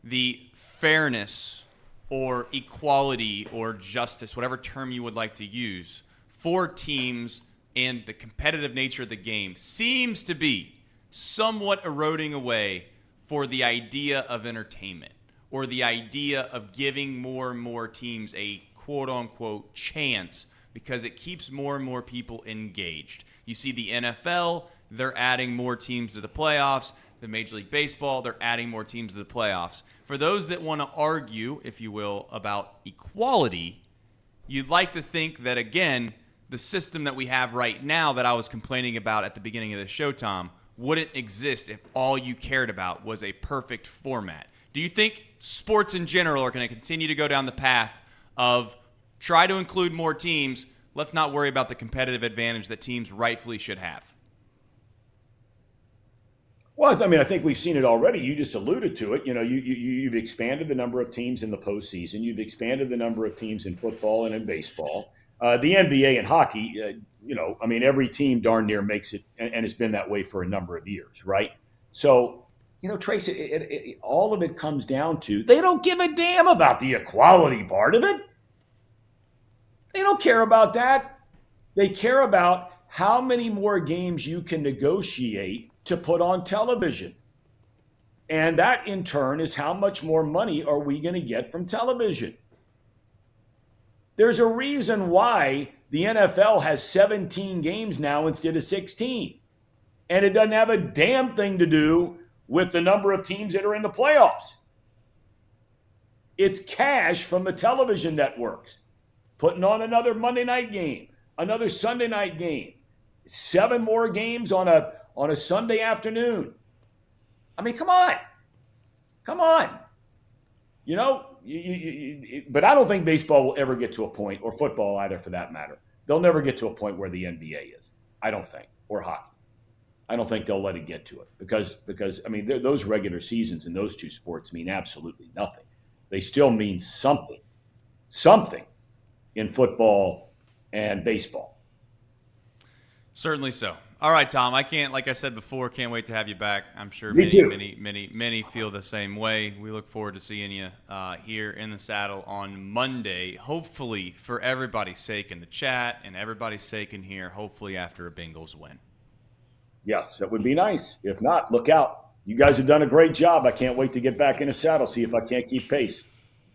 [SPEAKER 3] the fairness or equality or justice, whatever term you would like to use, for teams and the competitive nature of the game seems to be somewhat eroding away for the idea of entertainment, or the idea of giving more and more teams a quote-unquote chance, because it keeps more and more people engaged. You see the NFL, they're adding more teams to the playoffs. The Major League Baseball, they're adding more teams to the playoffs. For those that want to argue, if you will, about equality, you'd like to think that, again, the system that we have right now that I was complaining about at the beginning of the show, Tom, wouldn't exist if all you cared about was a perfect format. Do you think sports in general are going to continue to go down the path of try to include more teams, let's not worry about the competitive advantage that teams rightfully should have?
[SPEAKER 7] Well, I think we've seen it already. You just alluded to it. You've expanded the number of teams in the postseason. You've expanded the number of teams in football and in baseball. The NBA and hockey, every team darn near makes it, and it's been that way for a number of years, right? So, Trace, all of it comes down to they don't give a damn about the equality part of it. They don't care about that. They care about how many more games you can negotiate to put on television. And that, in turn, is how much more money are we going to get from television. There's a reason why the NFL has 17 games now instead of 16. And it doesn't have a damn thing to do with the number of teams that are in the playoffs. It's cash from the television networks. Putting on another Monday night game, another Sunday night game, 7 more games on a Sunday afternoon. Come on. But I don't think baseball will ever get to a point, or football either for that matter. They'll never get to a point where the NBA is, I don't think, or hockey. I don't think they'll let it get to it because those regular seasons in those two sports mean absolutely nothing. They still mean something in football and baseball.
[SPEAKER 3] Certainly so. All right, Tom, like I said before, can't wait to have you back. I'm sure many feel the same way. We look forward to seeing you here in the saddle on Monday, hopefully for everybody's sake in the chat and everybody's sake in here, hopefully after a Bengals win.
[SPEAKER 7] Yes, that would be nice. If not, look out. You guys have done a great job. I can't wait to get back in the saddle, see if I can't keep pace.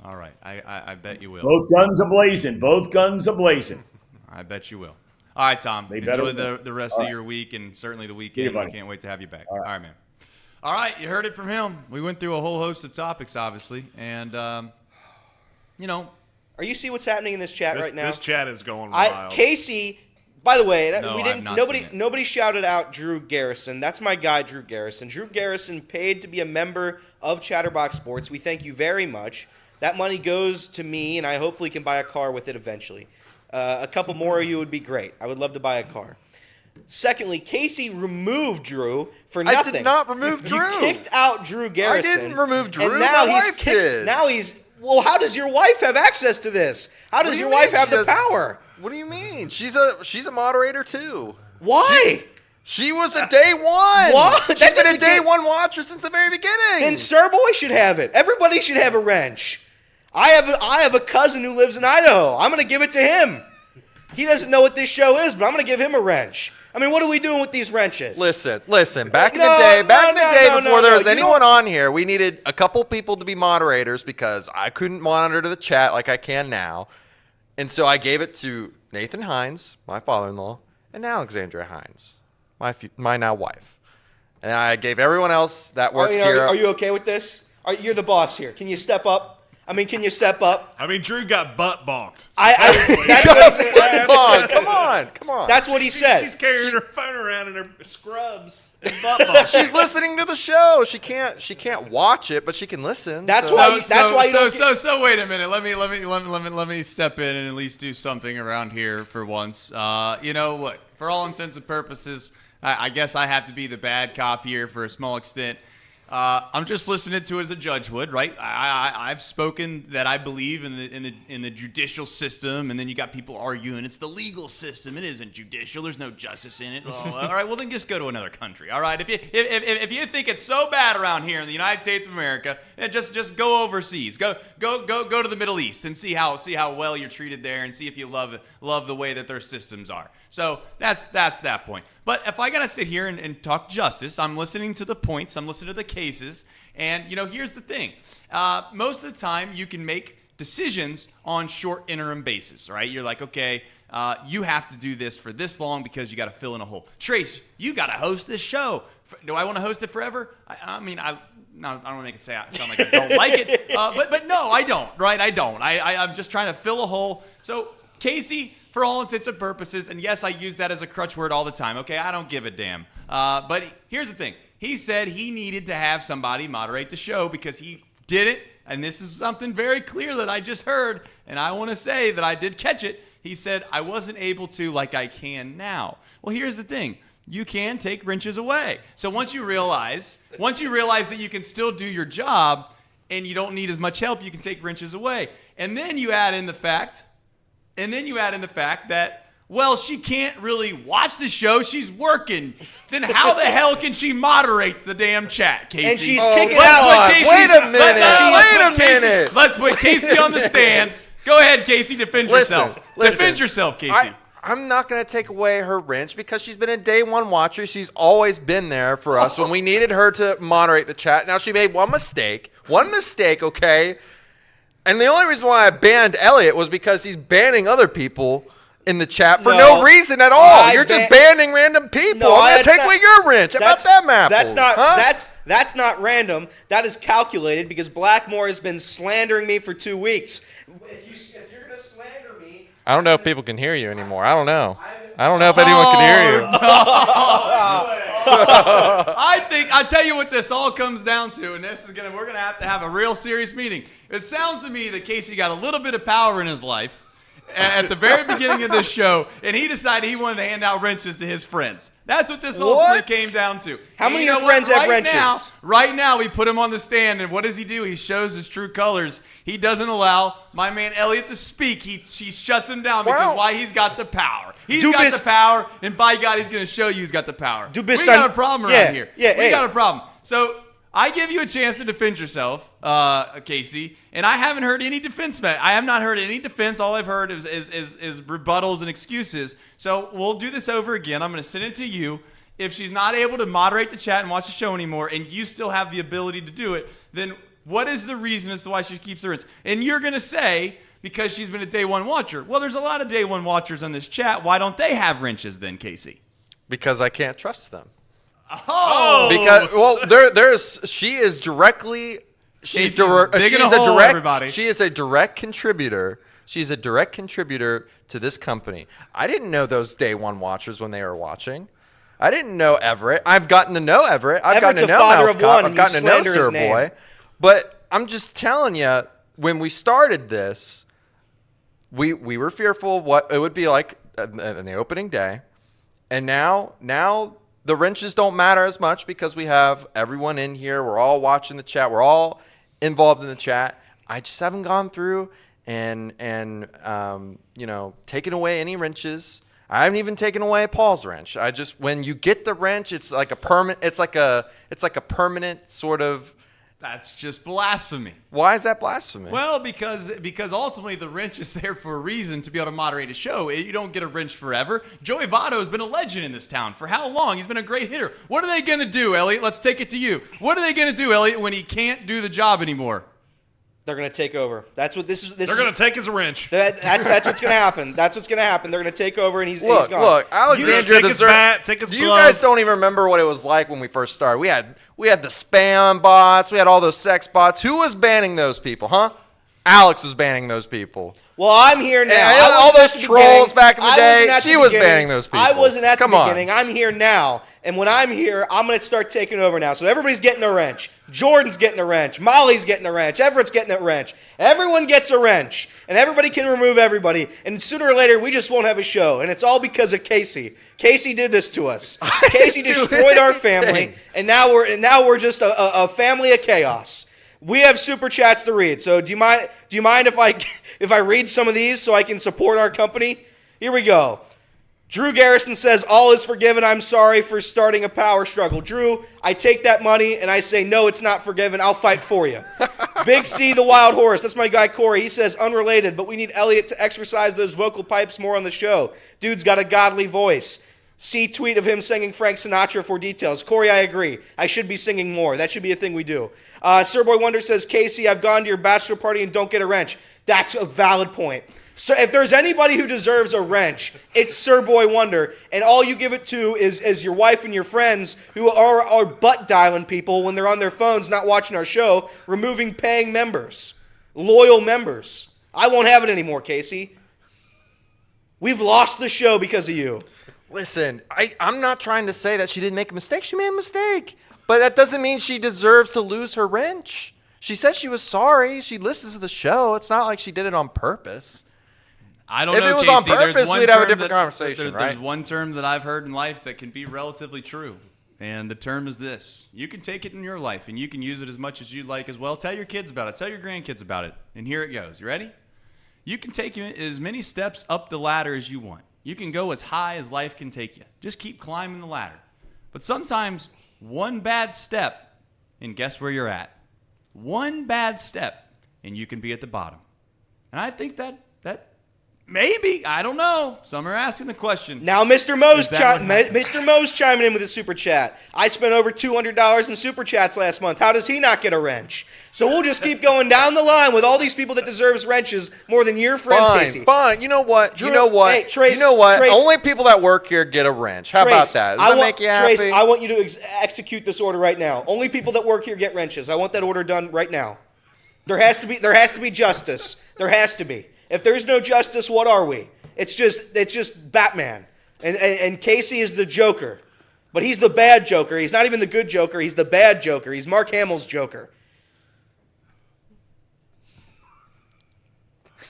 [SPEAKER 3] All right. I bet you will.
[SPEAKER 7] Both guns a-blazing. Both guns a-blazing.
[SPEAKER 3] I bet you will. All right, Tom.
[SPEAKER 7] They
[SPEAKER 3] Enjoy
[SPEAKER 7] better-
[SPEAKER 3] the rest of your week and certainly the weekend.
[SPEAKER 7] you, buddy.
[SPEAKER 3] I can't wait to have you back. All right, man. All right, you heard it from him. We went through a whole host of topics, obviously, and you know.
[SPEAKER 5] Are you see what's happening in this chat right now?
[SPEAKER 6] This chat is going wild.
[SPEAKER 5] Casey. By the way,
[SPEAKER 3] No,
[SPEAKER 5] we
[SPEAKER 3] I've
[SPEAKER 5] didn't.
[SPEAKER 3] not
[SPEAKER 5] Nobody,
[SPEAKER 3] seen it.
[SPEAKER 5] nobody shouted out Drew Garrison. That's my guy, Drew Garrison. Drew Garrison paid to be a member of Chatterbox Sports. We thank you very much. That money goes to me, and I hopefully can buy a car with it eventually. A couple more of you would be great. I would love to buy a car. Secondly, Casey removed Drew for nothing.
[SPEAKER 4] I did not remove Drew.
[SPEAKER 5] You kicked out Drew Garrison.
[SPEAKER 4] I didn't remove Drew.
[SPEAKER 5] And now
[SPEAKER 4] My wife did.
[SPEAKER 5] Now he's. Well, how does your wife have access to this? How does
[SPEAKER 4] do
[SPEAKER 5] your
[SPEAKER 4] you
[SPEAKER 5] wife
[SPEAKER 4] mean
[SPEAKER 5] have
[SPEAKER 4] she
[SPEAKER 5] the
[SPEAKER 4] doesn't?
[SPEAKER 5] power?
[SPEAKER 4] What do you mean? She's a moderator too.
[SPEAKER 5] Why?
[SPEAKER 4] She was a day one.
[SPEAKER 5] What?
[SPEAKER 4] She's
[SPEAKER 5] That
[SPEAKER 4] been a
[SPEAKER 5] doesn't
[SPEAKER 4] day
[SPEAKER 5] get-
[SPEAKER 4] one watcher since the very beginning.
[SPEAKER 5] Then Sir Boy should have it. Everybody should have a wrench. I have a cousin who lives in Idaho. I'm gonna give it to him. He doesn't know what this show is, but I'm gonna give him a wrench. I mean, what are we doing with these wrenches?
[SPEAKER 4] Listen. Back in
[SPEAKER 5] No,
[SPEAKER 4] the day,
[SPEAKER 5] no,
[SPEAKER 4] before
[SPEAKER 5] no,
[SPEAKER 4] there was
[SPEAKER 5] you
[SPEAKER 4] anyone
[SPEAKER 5] don't-
[SPEAKER 4] on here, we needed a couple people to be moderators because I couldn't monitor the chat like I can now, and so I gave it to Nathan Hines, my father-in-law, and Alexandria Hines, my now wife, and I gave everyone else that works here.
[SPEAKER 5] Are you okay with this? You're the boss here. Can you step up? Can you step up?
[SPEAKER 6] I mean, Drew got butt bonked.
[SPEAKER 5] That's what he said.
[SPEAKER 4] Come on.
[SPEAKER 5] That's what he said.
[SPEAKER 6] She's carrying her phone around in her scrubs and butt bonks.
[SPEAKER 4] She's listening to the show. She can't watch it, but she can listen.
[SPEAKER 5] That's
[SPEAKER 4] so.
[SPEAKER 5] why. That's why. You don't get-
[SPEAKER 3] So wait a minute. Let me step in and at least do something around here for once. Look, for all intents and purposes, I guess I have to be the bad cop here for a small extent. I'm just listening to it as a judge would, right? I've spoken that I believe in the judicial system, and then you got people arguing it's the legal system. It isn't judicial. There's no justice in it. Well, all right, well then just go to another country. All right, if you think it's so bad around here in the United States of America, just go overseas. Go to the Middle East and see how well you're treated there, and see if you love the way that their systems are. So that's that point. But if I gotta sit here and talk justice, I'm listening to the points, I'm listening to the cases, and here's the thing. Most of the time, you can make decisions on short interim basis, right? You're like, okay, you have to do this for this long because you got to fill in a hole. Trace, you got to host this show. Do I want to host it forever? I don't want to make it sound like I don't like it, but no, I don't, right? I don't. I'm just trying to fill a hole. So Casey, for all intents and purposes, and yes, I use that as a crutch word all the time. Okay, I don't give a damn. But here's the thing. He said he needed to have somebody moderate the show because he did it, and this is something very clear that I just heard, and I want to say that I did catch it. He said, I wasn't able to like I can now. Well, here's the thing. You can take wrenches away. So once you realize that you can still do your job and you don't need as much help, you can take wrenches away. And then you add in the fact that, well, she can't really watch the show. She's working. Then how the hell can she moderate the damn chat, Casey?
[SPEAKER 5] And she's kicking out.
[SPEAKER 4] Wait a minute.
[SPEAKER 3] Let's put Casey on the stand. Go ahead, Casey. Defend yourself. Defend yourself, Casey.
[SPEAKER 4] I'm not going to take away her wrench because she's been a day one watcher. She's always been there for us when we needed her to moderate the chat. Now, she made one mistake, okay? And the only reason why I banned Elliot was because he's banning other people in the chat for no reason at all. You're just banning random people.
[SPEAKER 5] No,
[SPEAKER 4] I'm going to take away your wrench. How about that, Mapples?
[SPEAKER 5] That's not random. That is calculated because Blackmore has been slandering me for 2 weeks. If you're going to slander me,
[SPEAKER 4] I don't know if people can hear you anymore. I don't know. I don't know if anyone can hear you.
[SPEAKER 3] I tell you what this all comes down to, and we're gonna have a real serious meeting. It sounds to me that Casey got a little bit of power in his life at the very beginning of this show, and he decided he wanted to hand out wrenches to his friends. That's what this ultimately came down to.
[SPEAKER 5] How many of your friends have wrenches?
[SPEAKER 3] Right now, we put him on the stand, and what does he do? He shows his true colors. He doesn't allow my man Elliot to speak. He shuts him down because why? He's got the power. He's got the power, and by God, he's going to show you he's got the power. We got a problem around here. We got a problem. So I give you a chance to defend yourself, Casey, and I haven't heard any defense. I have not heard any defense. All I've heard is rebuttals and excuses. So we'll do this over again. I'm going to send it to you. If she's not able to moderate the chat and watch the show anymore, and you still have the ability to do it, then What is the reason as to why she keeps the wrench? And you're going to say, because she's been a day one watcher. Well, there's a lot of day one watchers on this chat. Why don't they have wrenches then, Casey?
[SPEAKER 4] Because I can't trust them.
[SPEAKER 3] Oh!
[SPEAKER 4] Because, she is directly, she's a direct contributor. She's a direct contributor to this company. I didn't know those day one watchers when they were watching. I didn't know Everett. I've gotten to know Everett. I've gotten to know Mouse Cop. I've gotten to know Sir Boy. But I'm just telling you, when we started this, we were fearful of what it would be like in the opening day. And now the wrenches don't matter as much because we have everyone in here. We're all watching the chat. We're all involved in the chat. I just haven't gone through and taken away any wrenches. I haven't even taken away Paul's wrench. When you get the wrench, it's like a permanent. It's like a permanent sort of.
[SPEAKER 3] That's just blasphemy.
[SPEAKER 4] Why is that blasphemy?
[SPEAKER 3] Well, because ultimately the wrench is there for a reason, to be able to moderate a show. You don't get a wrench forever. Joey Votto has been a legend in this town for how long? He's been a great hitter. What are they going to do, Elliot? Let's take it to you. What are they going to do, Elliot, when he can't do the job anymore?
[SPEAKER 5] They're going to take over. That's what this is.
[SPEAKER 6] They're going to take his wrench.
[SPEAKER 5] That's what's going to happen. That's what's going to happen. They're going to take over, and he's gone.
[SPEAKER 4] Look, Alexandria
[SPEAKER 6] take his bat, take his glove.
[SPEAKER 4] You guys don't even remember what it was like when we first started. We had the spam bots. We had all those sex bots. Who was banning those people, huh? Alex was banning those people.
[SPEAKER 5] Well, I'm here now.
[SPEAKER 4] And all those trolls back in the day, she was banning those people.
[SPEAKER 5] I wasn't at the beginning. I'm here now. And when I'm here, I'm going to start taking over now. So everybody's getting a wrench. Jordan's getting a wrench. Molly's getting a wrench. Everett's getting a wrench. Everyone gets a wrench. And everybody can remove everybody. And sooner or later, we just won't have a show. And it's all because of Casey. Casey did this to us. Casey destroyed our family. And now we're just a family of chaos. We have super chats to read. So do you mind if I read some of these so I can support our company? Here we go. Drew Garrison says, all is forgiven. I'm sorry for starting a power struggle. Drew, I take that money and I say, no, it's not forgiven. I'll fight for you. Big C, the wild horse. That's my guy, Corey. He says, unrelated, but we need Elliot to exercise those vocal pipes more on the show. Dude's got a godly voice. See tweet of him singing Frank Sinatra for details. Corey, I agree. I should be singing more. That should be a thing we do. Sir Boy Wonder says, Casey, I've gone to your bachelor party and don't get a wrench. That's a valid point. So if there's anybody who deserves a wrench, it's Sir Boy Wonder. And all you give it to is your wife and your friends who are butt dialing people when they're on their phones not watching our show, removing paying members, loyal members. I won't have it anymore, Casey. We've lost the show because of you.
[SPEAKER 4] Listen, I'm not trying to say that she didn't make a mistake. She made a mistake. But that doesn't mean she deserves to lose her wrench. She said she was sorry. She listens to the show. It's not like she did it on purpose.
[SPEAKER 3] I don't
[SPEAKER 4] know,
[SPEAKER 3] if it was
[SPEAKER 4] Casey,
[SPEAKER 3] on purpose,
[SPEAKER 4] we'd have a different conversation, right?
[SPEAKER 3] There's one term that I've heard in life that can be relatively true, and the term is this. You can take it in your life, and you can use it as much as you'd like as well. Tell your kids about it. Tell your grandkids about it. And here it goes. You ready? You can take as many steps up the ladder as you want. You can go as high as life can take you. Just keep climbing the ladder. But sometimes one bad step, and guess where you're at? One bad step, and you can be at the bottom. And I think that maybe, I don't know. Some are asking the question.
[SPEAKER 5] Now Mr. Moe's chiming in with a super chat. I spent over $200 in super chats last month. How does he not get a wrench? So we'll just keep going down the line with all these people that deserves wrenches more than your friends, Casey.
[SPEAKER 4] Fine. You know what?
[SPEAKER 5] Drew,
[SPEAKER 4] Hey,
[SPEAKER 5] Trace,
[SPEAKER 4] Only people that work here get a wrench. How about that? Does that make you happy?
[SPEAKER 5] Trace, I want you to execute this order right now. Only people that work here get wrenches. I want that order done right now. There has to be justice. There has to be. If there's no justice, what are we? It's just Batman. And Casey is the Joker. But he's the bad Joker. He's not even the good Joker. He's the bad Joker. He's Mark Hamill's Joker.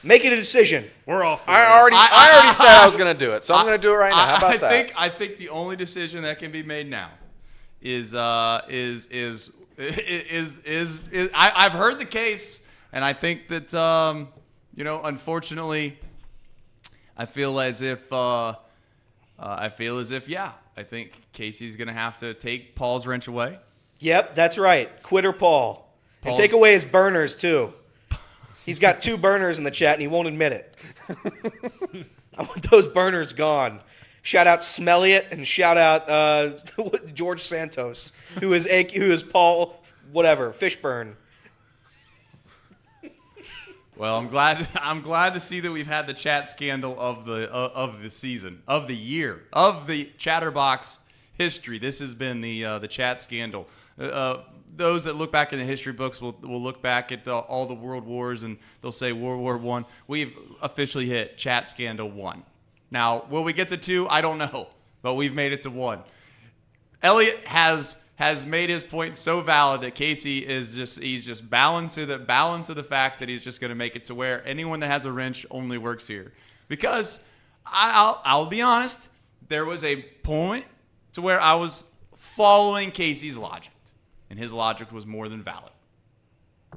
[SPEAKER 5] Make it a decision.
[SPEAKER 6] We're off.
[SPEAKER 4] I already said I was going to do it, so I'm going to do it right now. How about that?
[SPEAKER 3] I think the only decision that can be made now is I've heard the case, and I think that unfortunately, I feel as if I think Casey's going to have to take Paul's wrench away.
[SPEAKER 5] Yep, that's right. Quitter Paul. And take away his burners, too. He's got 2 burners in the chat, and he won't admit it. I want those burners gone. Shout out Smelliot, and shout out George Santos, who is Paul, whatever, Fishburne.
[SPEAKER 3] Well, I'm glad to see that we've had the chat scandal of the season, of the year, of the Chatterbox history. This has been the chat scandal. Those that look back in the history books will look back at all the world wars and they'll say World War I. We've officially hit chat scandal 1. Now, will we get to 2? I don't know, but we've made it to 1. Elliot has made his point so valid that Casey is just bound to the fact that he's just going to make it to where anyone that has a wrench only works here. Because I'll be honest, there was a point to where I was following Casey's logic. And his logic was more than valid.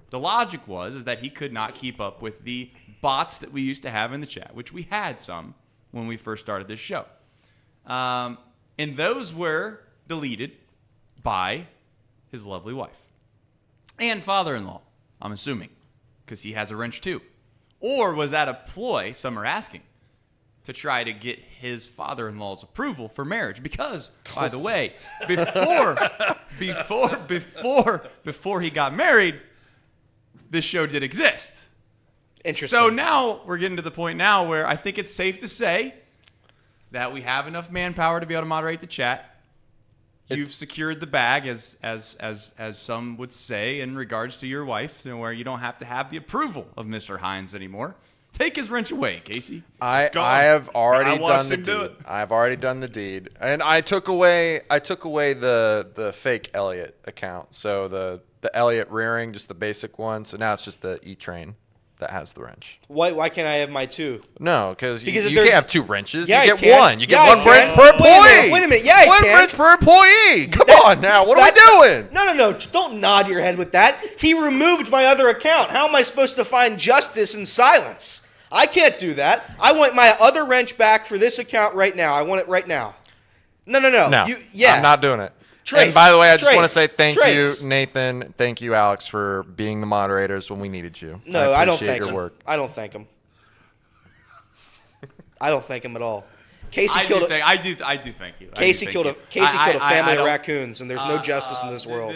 [SPEAKER 3] The logic was that he could not keep up with the bots that we used to have in the chat, which we had some when we first started this show. And those were deleted by his lovely wife and father-in-law, I'm assuming, because he has a wrench too. Or was that a ploy, some are asking, to try to get his father-in-law's approval for marriage? Because, by the way, before he got married, this show did exist.
[SPEAKER 5] Interesting.
[SPEAKER 3] So now we're getting to the point now where I think it's safe to say that we have enough manpower to be able to moderate the chat. You've secured the bag, as some would say, in regards to your wife, where you don't have to have the approval of Mr. Hines anymore. Take his wrench away, Casey.
[SPEAKER 4] I have already done the deed. I've already done the deed, and I took away the fake Elliott account. So the Elliott rearing, just the basic one. So now it's just the E-Train that has the wrench.
[SPEAKER 5] Why can't I have my 2?
[SPEAKER 4] No, because you
[SPEAKER 5] if
[SPEAKER 4] can't have 2 wrenches.
[SPEAKER 5] Yeah,
[SPEAKER 4] you
[SPEAKER 5] I
[SPEAKER 4] get
[SPEAKER 5] can.
[SPEAKER 4] one. You
[SPEAKER 5] Yeah,
[SPEAKER 4] get one
[SPEAKER 5] I
[SPEAKER 4] wrench
[SPEAKER 5] can.
[SPEAKER 4] per employee.
[SPEAKER 5] Wait a minute. Yeah, I
[SPEAKER 4] one
[SPEAKER 5] can.
[SPEAKER 4] wrench per employee. Come on now. What are we doing?
[SPEAKER 5] No. Don't nod your head with that. He removed my other account. How am I supposed to find justice in silence? I can't do that. I want my other wrench back for this account right now. I want it right now. No.
[SPEAKER 4] No, I'm not doing it.
[SPEAKER 5] Trace,
[SPEAKER 4] and by the way, I just want to say thank
[SPEAKER 5] Trace.
[SPEAKER 4] you, Nathan. Thank you, Alex, for being the moderators when we needed you.
[SPEAKER 5] No, I don't
[SPEAKER 4] appreciate
[SPEAKER 5] thank
[SPEAKER 4] your
[SPEAKER 5] him.
[SPEAKER 4] work.
[SPEAKER 5] I don't thank him. I don't thank him at all. Casey
[SPEAKER 3] I
[SPEAKER 5] killed
[SPEAKER 3] do thank you.
[SPEAKER 5] Casey killed a family of raccoons, and there's no justice in this world.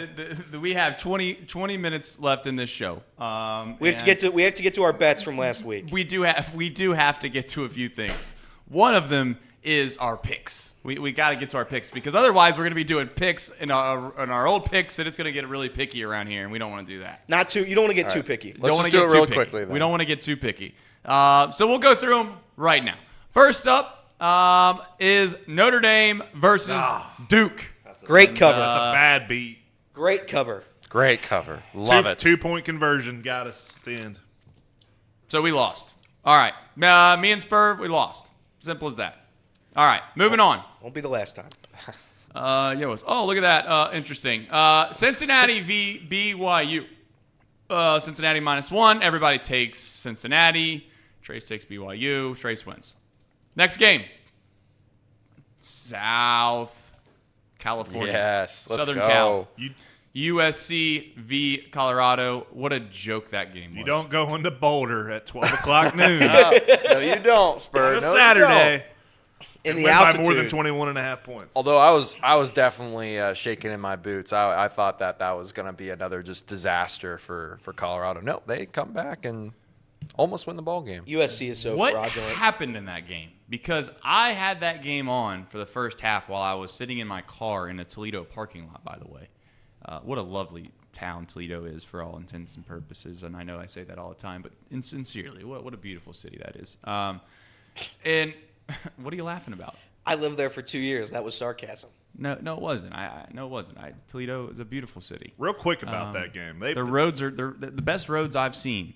[SPEAKER 3] We have 20 minutes left in this show.
[SPEAKER 5] We have to get to our bets from last week.
[SPEAKER 3] We do have to get to a few things. One of them is our picks. We got to get to our picks because otherwise we're going to be doing picks in our old picks, and it's going to get really picky around here, and we don't want to do that.
[SPEAKER 5] You don't want to get too picky.
[SPEAKER 4] Let's just do it real quickly. Then.
[SPEAKER 3] We don't want to get too picky. So we'll go through them right now. First up is Notre Dame versus Duke.
[SPEAKER 5] Great cover.
[SPEAKER 6] That's a bad beat.
[SPEAKER 5] Great cover.
[SPEAKER 4] Great cover. Love it.
[SPEAKER 6] 2-point conversion got us at the end.
[SPEAKER 3] So we lost. All right. Me and Spur, we lost. Simple as that. All right. Moving on.
[SPEAKER 5] Won't be the last time.
[SPEAKER 3] Oh, look at that. Interesting. Cincinnati v. BYU. Cincinnati -1. Everybody takes Cincinnati. Trace takes BYU. Trace wins. Next game. South California.
[SPEAKER 4] Yes. Let's
[SPEAKER 3] Southern
[SPEAKER 4] go.
[SPEAKER 3] Cal. USC v. Colorado. What a joke that game was.
[SPEAKER 6] You don't go into Boulder at 12 o'clock noon.
[SPEAKER 4] No, you don't, Spur.
[SPEAKER 6] On a
[SPEAKER 4] No,
[SPEAKER 6] Saturday.
[SPEAKER 5] In the
[SPEAKER 6] Win
[SPEAKER 5] altitude.
[SPEAKER 6] by more than 21.5 points.
[SPEAKER 4] Although I was definitely shaking in my boots. I thought that was going to be another just disaster for Colorado. No, they come back and almost win the ball game.
[SPEAKER 5] USC is so
[SPEAKER 3] What
[SPEAKER 5] fraudulent.
[SPEAKER 3] happened in that game? Because I had that game on for the first half while I was sitting in my car in a Toledo parking lot, by the way. What a lovely town Toledo is for all intents and purposes. And I know I say that all the time, but sincerely, what a beautiful city that is. And what are you laughing about?
[SPEAKER 5] I lived there for 2 years. That was sarcasm.
[SPEAKER 3] No, it wasn't. No, it wasn't. Toledo is a beautiful city.
[SPEAKER 6] Real quick about that game.
[SPEAKER 3] The roads are the best roads I've seen.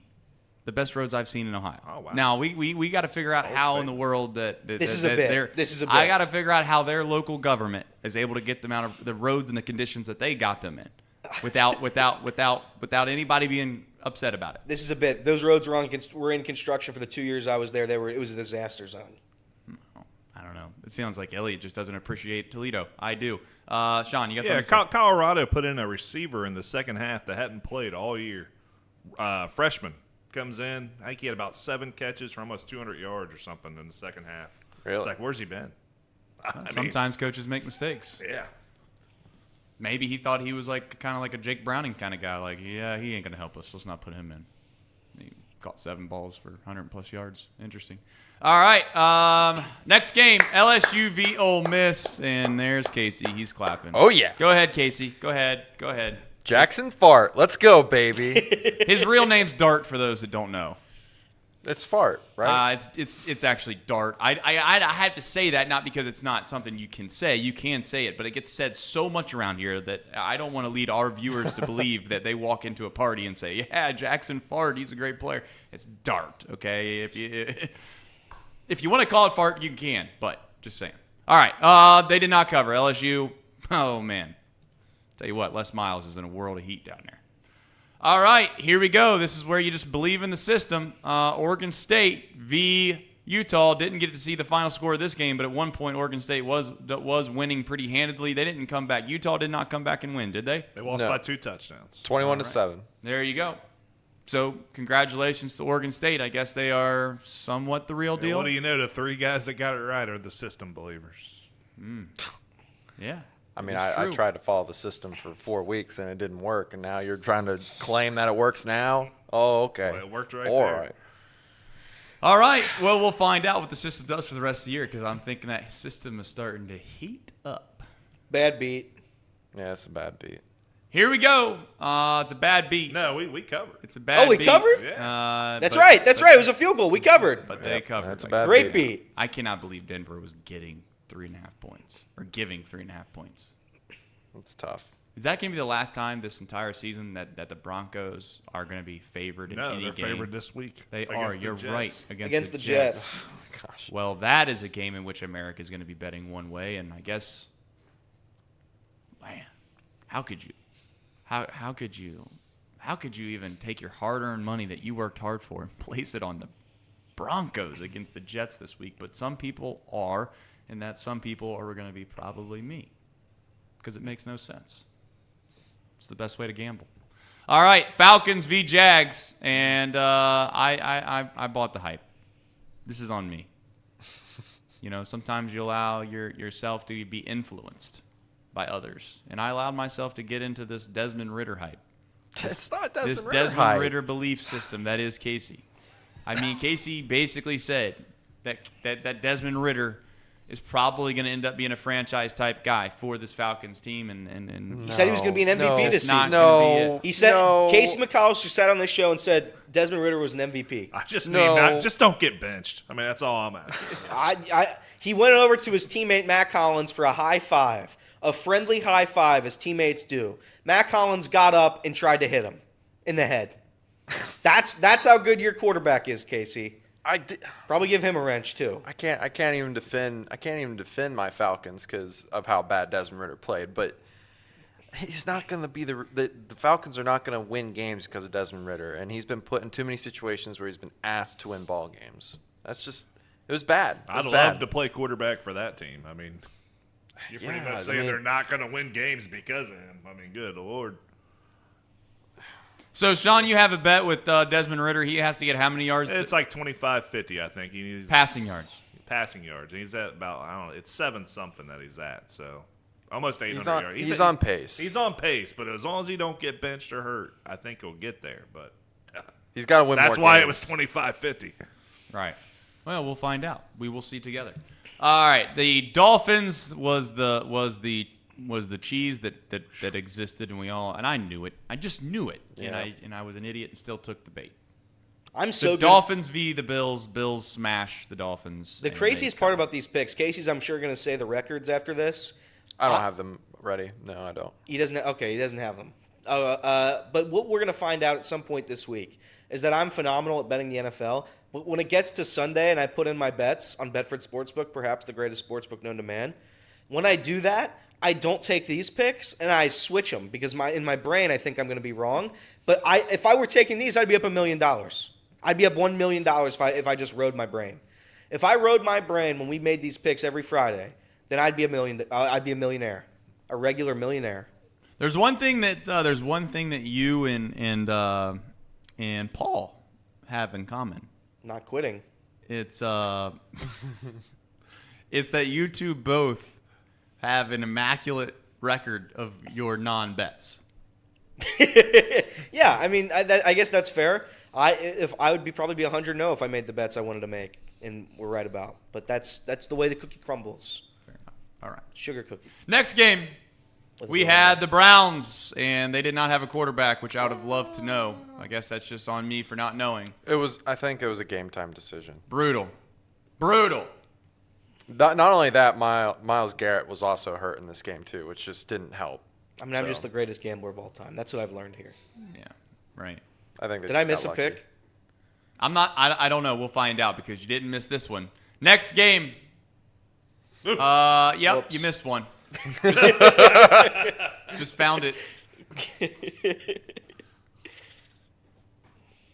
[SPEAKER 3] The best roads I've seen in Ohio.
[SPEAKER 6] Oh, wow.
[SPEAKER 3] Now we got to figure out how in the world that
[SPEAKER 5] This is a bit. This is a bit.
[SPEAKER 3] I got to figure out how their local government is able to get them out of the roads and the conditions that they got them in, without anybody being upset about it.
[SPEAKER 5] This is a bit. Those roads were in construction for the 2 years I was there. It was a disaster zone.
[SPEAKER 3] I don't know. It sounds like Elliot just doesn't appreciate Toledo. I do. Sean, you got something to say?
[SPEAKER 6] Colorado put in a receiver in the second half that hadn't played all year. Freshman comes in. I think he had about 7 catches for almost 200 yards or something in the second half.
[SPEAKER 4] Really?
[SPEAKER 6] It's like, where's he been?
[SPEAKER 3] Sometimes coaches make mistakes.
[SPEAKER 6] Yeah.
[SPEAKER 3] Maybe he thought he was kind of like a Jake Browning kind of guy. Like, yeah, he ain't gonna help us. Let's not put him in. caught 7 balls for 100+ yards. Interesting. All right. Next game, LSU v. Ole Miss. And there's Casey. He's clapping.
[SPEAKER 4] Oh, yeah.
[SPEAKER 3] Go ahead, Casey. Go ahead.
[SPEAKER 4] Jackson Fart. Let's go, baby.
[SPEAKER 3] His real name's Dart for those that don't know.
[SPEAKER 4] It's Fart, right?
[SPEAKER 3] It's actually Dart. I have to say that not because it's not something you can say. You can say it, but it gets said so much around here that I don't want to lead our viewers to believe that they walk into a party and say, "Yeah, Jackson Fart, he's a great player." It's Dart, okay? If you want to call it Fart, you can, but just saying. All right, they did not cover LSU. Oh man, tell you what, Les Miles is in a world of heat down there. All right, here we go. This is where you just believe in the system. Oregon State v. Utah. Didn't get to see the final score of this game, but at one point Oregon State was winning pretty handedly. They didn't come back. Utah did not come back and win, did they?
[SPEAKER 6] They lost by 2 touchdowns.
[SPEAKER 4] 21-7.
[SPEAKER 3] There you go. So congratulations to Oregon State. I guess they are somewhat the real deal.
[SPEAKER 6] What do you know? The 3 guys that got it right are the system believers.
[SPEAKER 3] Yeah.
[SPEAKER 4] I mean,
[SPEAKER 3] It's
[SPEAKER 4] I
[SPEAKER 3] true.
[SPEAKER 4] tried to follow the system for 4 weeks, and it didn't work. And now you're trying to claim that it works now? Oh, okay.
[SPEAKER 6] Well, it worked right
[SPEAKER 4] All
[SPEAKER 6] there.
[SPEAKER 4] right.
[SPEAKER 3] All right. Well, we'll find out what the system does for the rest of the year because I'm thinking that system is starting to heat up.
[SPEAKER 5] Bad beat.
[SPEAKER 4] Yeah, it's a bad beat.
[SPEAKER 3] Here we go. It's a bad beat.
[SPEAKER 6] No, we covered.
[SPEAKER 3] It's a bad beat.
[SPEAKER 5] We covered?
[SPEAKER 6] Yeah.
[SPEAKER 5] That's right. It was a field goal. We covered.
[SPEAKER 3] But they covered.
[SPEAKER 4] That's a
[SPEAKER 3] Like,
[SPEAKER 4] bad
[SPEAKER 5] Great beat.
[SPEAKER 3] I cannot believe Denver was getting 3.5 points or giving 3.5 points.
[SPEAKER 4] It's tough.
[SPEAKER 3] Is that going to be the last time this entire season that the Broncos are going to be favored in any
[SPEAKER 6] No,
[SPEAKER 3] game?
[SPEAKER 6] they're favored this week.
[SPEAKER 3] They
[SPEAKER 6] against
[SPEAKER 3] are.
[SPEAKER 6] the
[SPEAKER 3] You're
[SPEAKER 6] Jets.
[SPEAKER 3] right.
[SPEAKER 5] Against the Jets.
[SPEAKER 4] Gosh.
[SPEAKER 3] Well, that is a game in which America is going to be betting one way, and I guess, man, how could you? How could you even take your hard-earned money that you worked hard for and place it on the Broncos against the Jets this week? But some people are, and that some people are going to be probably me, because it makes no sense. It's the best way to gamble. All right, Falcons v. Jags, and I bought the hype. This is on me. You know, sometimes you allow yourself to be influenced by others, and I allowed myself to get into this Desmond Ritter hype.
[SPEAKER 4] It's not Desmond
[SPEAKER 3] This
[SPEAKER 4] Ritter
[SPEAKER 3] Desmond
[SPEAKER 4] hype.
[SPEAKER 3] Ritter belief system that is Casey. I mean, Casey basically said that Desmond Ritter is probably going to end up being a franchise-type guy for this Falcons team. And
[SPEAKER 5] He said he was going to be an MVP this
[SPEAKER 3] It's not
[SPEAKER 5] season.
[SPEAKER 3] gonna be it.
[SPEAKER 5] He said
[SPEAKER 4] No.
[SPEAKER 5] Casey McCallister sat on this show and said Desmond Ritter was an MVP.
[SPEAKER 6] I just
[SPEAKER 4] No.
[SPEAKER 6] just don't get benched. I mean, that's all I'm asking.
[SPEAKER 5] He went over to his teammate Matt Collins for a high five, a friendly high five, as teammates do. Matt Collins got up and tried to hit him in the head. That's how good your quarterback is, Casey. Probably give him a wrench too.
[SPEAKER 4] I can't even defend my Falcons because of how bad Desmond Ritter played. But he's not going to be the Falcons are not going to win games because of Desmond Ritter, and he's been put in too many situations where he's been asked to win ball games. It was bad.
[SPEAKER 6] I'd love to play quarterback for that team. I mean, you're pretty
[SPEAKER 4] Yeah,
[SPEAKER 6] much
[SPEAKER 4] I
[SPEAKER 6] saying
[SPEAKER 4] mean-
[SPEAKER 6] they're not going to win games because of him. I mean, good Lord.
[SPEAKER 3] So, Sean, you have a bet with Desmond Ritter. He has to get how many yards?
[SPEAKER 6] It's like 25-50, I think. He needs
[SPEAKER 3] Passing yards.
[SPEAKER 6] Passing yards. And he's at about, I don't know, it's 7-something that he's at. So almost 800
[SPEAKER 4] He's on-
[SPEAKER 6] yards.
[SPEAKER 4] he's on pace.
[SPEAKER 6] He's on pace, but as long as he don't get benched or hurt, I think he'll get there. But
[SPEAKER 4] He's got to win more
[SPEAKER 6] that's why it
[SPEAKER 4] games.
[SPEAKER 6] was 25-50.
[SPEAKER 3] Right. Well, we'll find out. We will see together. All right. The Dolphins was the cheese that existed, and I knew it. I just knew it,
[SPEAKER 4] Yeah.
[SPEAKER 3] and I was an idiot and still took the bait.
[SPEAKER 5] I'm
[SPEAKER 3] The
[SPEAKER 5] so good.
[SPEAKER 3] Dolphins v. the Bills. Bills smash the Dolphins.
[SPEAKER 5] The
[SPEAKER 3] and
[SPEAKER 5] craziest
[SPEAKER 3] they
[SPEAKER 5] part
[SPEAKER 3] cover.
[SPEAKER 5] about these picks, Casey's I'm sure going to say the records after this.
[SPEAKER 4] I don't have them ready. No, I don't.
[SPEAKER 5] He doesn't. Okay, he doesn't have them. But what we're going to find out at some point this week is that I'm phenomenal at betting the NFL. But when it gets to Sunday and I put in my bets on Betfred Sportsbook, perhaps the greatest sportsbook known to man, when I do that, I don't take these picks and I switch them because in my brain I think I'm going to be wrong. But if I were taking these, I'd be up $1 million. I'd be up $1 million if I just rode my brain. If I rode my brain when we made these picks every Friday, then I'd be a millionaire, a regular millionaire.
[SPEAKER 3] There's one thing that you and Paul have in common.
[SPEAKER 5] Not quitting.
[SPEAKER 3] It's it's that you two both have an immaculate record of your non-bets.
[SPEAKER 5] Yeah, I mean, I guess that's fair. I would probably be 100-0 if I made the bets I wanted to make and we're right about. But that's the way the cookie crumbles.
[SPEAKER 3] Fair enough. All right.
[SPEAKER 5] Sugar cookie.
[SPEAKER 3] Next game, we had the Browns, and they did not have a quarterback, which I would have loved to know. I guess that's just on me for not knowing.
[SPEAKER 4] I think it was a game time decision.
[SPEAKER 3] Brutal.
[SPEAKER 4] Not only that, Myles Garrett was also hurt in this game too, which just didn't help.
[SPEAKER 5] I mean, I'm just the greatest gambler of all time. That's what I've learned here.
[SPEAKER 3] Yeah, right.
[SPEAKER 4] I think.
[SPEAKER 5] Did I miss a pick?
[SPEAKER 3] I'm not. I don't know. We'll find out because you didn't miss this one. Next game. Yep,
[SPEAKER 5] Whoops.
[SPEAKER 3] you missed one. Just found it.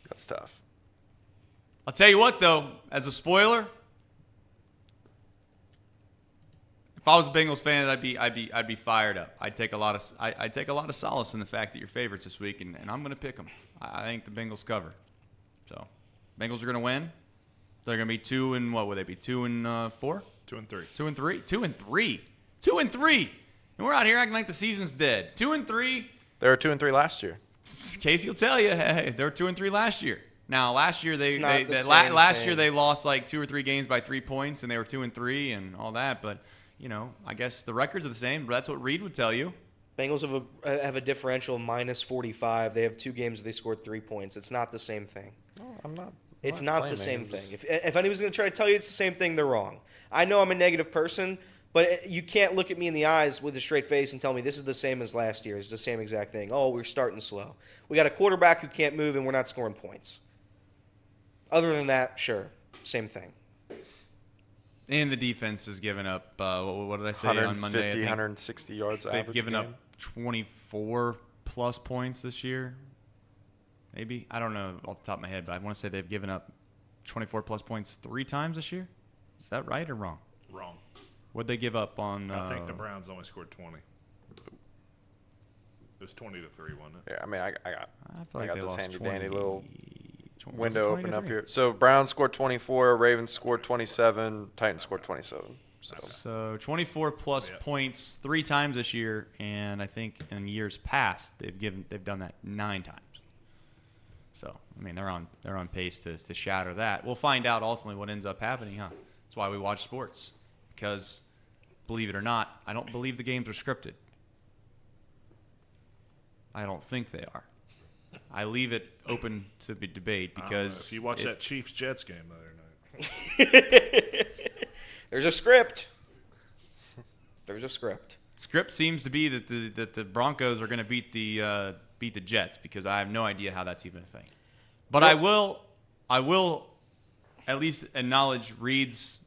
[SPEAKER 4] That's tough.
[SPEAKER 3] I'll tell you what, though, as a spoiler, if I was a Bengals fan, I'd be fired up. I'd take a lot of solace in the fact that you're favorites this week, and I'm going to pick them. I think the Bengals cover. So, Bengals are going to win. They're going to be 2 and what would they be? 2 and 4?
[SPEAKER 6] 2 and 3.
[SPEAKER 3] 2 and 3. 2 and 3. 2 and 3. And we're out here acting like the season's dead. 2 and 3.
[SPEAKER 4] They were 2 and 3 last year.
[SPEAKER 3] Casey will tell you, hey, they were 2 and 3 last year. Now, last year
[SPEAKER 5] last
[SPEAKER 3] year they lost like 2 or 3 games by 3 points, and they were 2 and 3 and all that. But I guess the records are the same. But that's what Reed would tell you.
[SPEAKER 5] Bengals have a differential of -45. They have 2 games where they scored 3 points. It's not the same thing.
[SPEAKER 4] No, I'm not.
[SPEAKER 5] It's not the same thing. If anyone's going to try to tell you it's the same thing, they're wrong. I know I'm a negative person, but you can't look at me in the eyes with a straight face and tell me this is the same as last year. It's the same exact thing. Oh, we're starting slow. We got a quarterback who can't move, and we're not scoring points. Other than that, sure, same thing.
[SPEAKER 3] And the defense has given up, what did I say on Monday?
[SPEAKER 4] 150, 160 yards average.
[SPEAKER 3] They've given up 24-plus points this year. Maybe. I don't know off the top of my head, but I want to say they've given up 24-plus points 3 times this year. Is that right or wrong?
[SPEAKER 6] Wrong.
[SPEAKER 3] What'd they give up on?
[SPEAKER 6] I think the Browns only scored 20. It was 20-3, wasn't it?
[SPEAKER 4] Yeah, I mean, I
[SPEAKER 3] feel like they
[SPEAKER 4] got this
[SPEAKER 3] lost
[SPEAKER 4] handy
[SPEAKER 3] 20,
[SPEAKER 4] dandy little
[SPEAKER 3] 20
[SPEAKER 4] window
[SPEAKER 3] was it
[SPEAKER 4] open up
[SPEAKER 3] 20-3?
[SPEAKER 4] here. So Browns scored 24, Ravens scored 27, Titans scored 27.
[SPEAKER 3] So 24-plus points 3 times this year, and I think in years past they've done that 9 times. So I mean they're on pace to shatter that. We'll find out ultimately what ends up happening, huh? That's why we watch sports, because believe it or not, I don't believe the games are scripted. I don't think they are. I leave it open to be debate because
[SPEAKER 6] if you watch that Chiefs-Jets game the other night.
[SPEAKER 5] There's a script. There's a script.
[SPEAKER 3] Script seems to be that the Broncos are going to beat the Jets, because I have no idea how that's even a thing. But I will at least acknowledge Reed's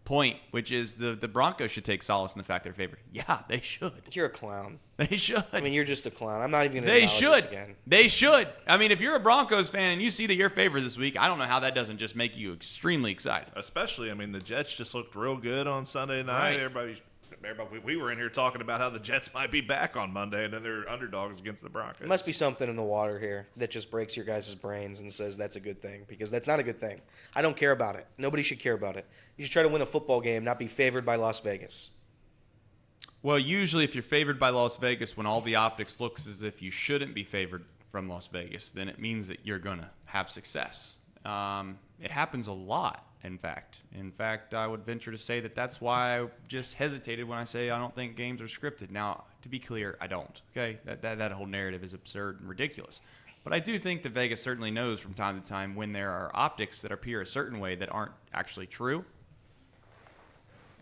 [SPEAKER 3] point, which is the Broncos should take solace in the fact they're favored. Yeah, they should.
[SPEAKER 5] You're a clown.
[SPEAKER 3] They should.
[SPEAKER 5] I mean, you're just a clown. I'm not even going to acknowledge this again.
[SPEAKER 3] They should. I mean, if you're a Broncos fan and you see that you're favored this week, I don't know how that doesn't just make you extremely excited.
[SPEAKER 6] Especially, I mean, the Jets just looked real good on Sunday night.
[SPEAKER 3] Right.
[SPEAKER 6] Everybody, we were in here talking about how the Jets might be back on Monday, and then they're underdogs against the Broncos.
[SPEAKER 5] There must be something in the water here that just breaks your guys' brains and says that's a good thing, because that's not a good thing. I don't care about it. Nobody should care about it. You should try to win a football game, not be favored by Las Vegas.
[SPEAKER 3] Well, usually if you're favored by Las Vegas when all the optics looks as if you shouldn't be favored from Las Vegas, then it means that you're going to have success. It happens a lot. In fact, I would venture to say that that's why I just hesitated when I say I don't think games are scripted. Now, to be clear, I don't. Okay, that whole narrative is absurd and ridiculous. But I do think that Vegas certainly knows from time to time when there are optics that appear a certain way that aren't actually true.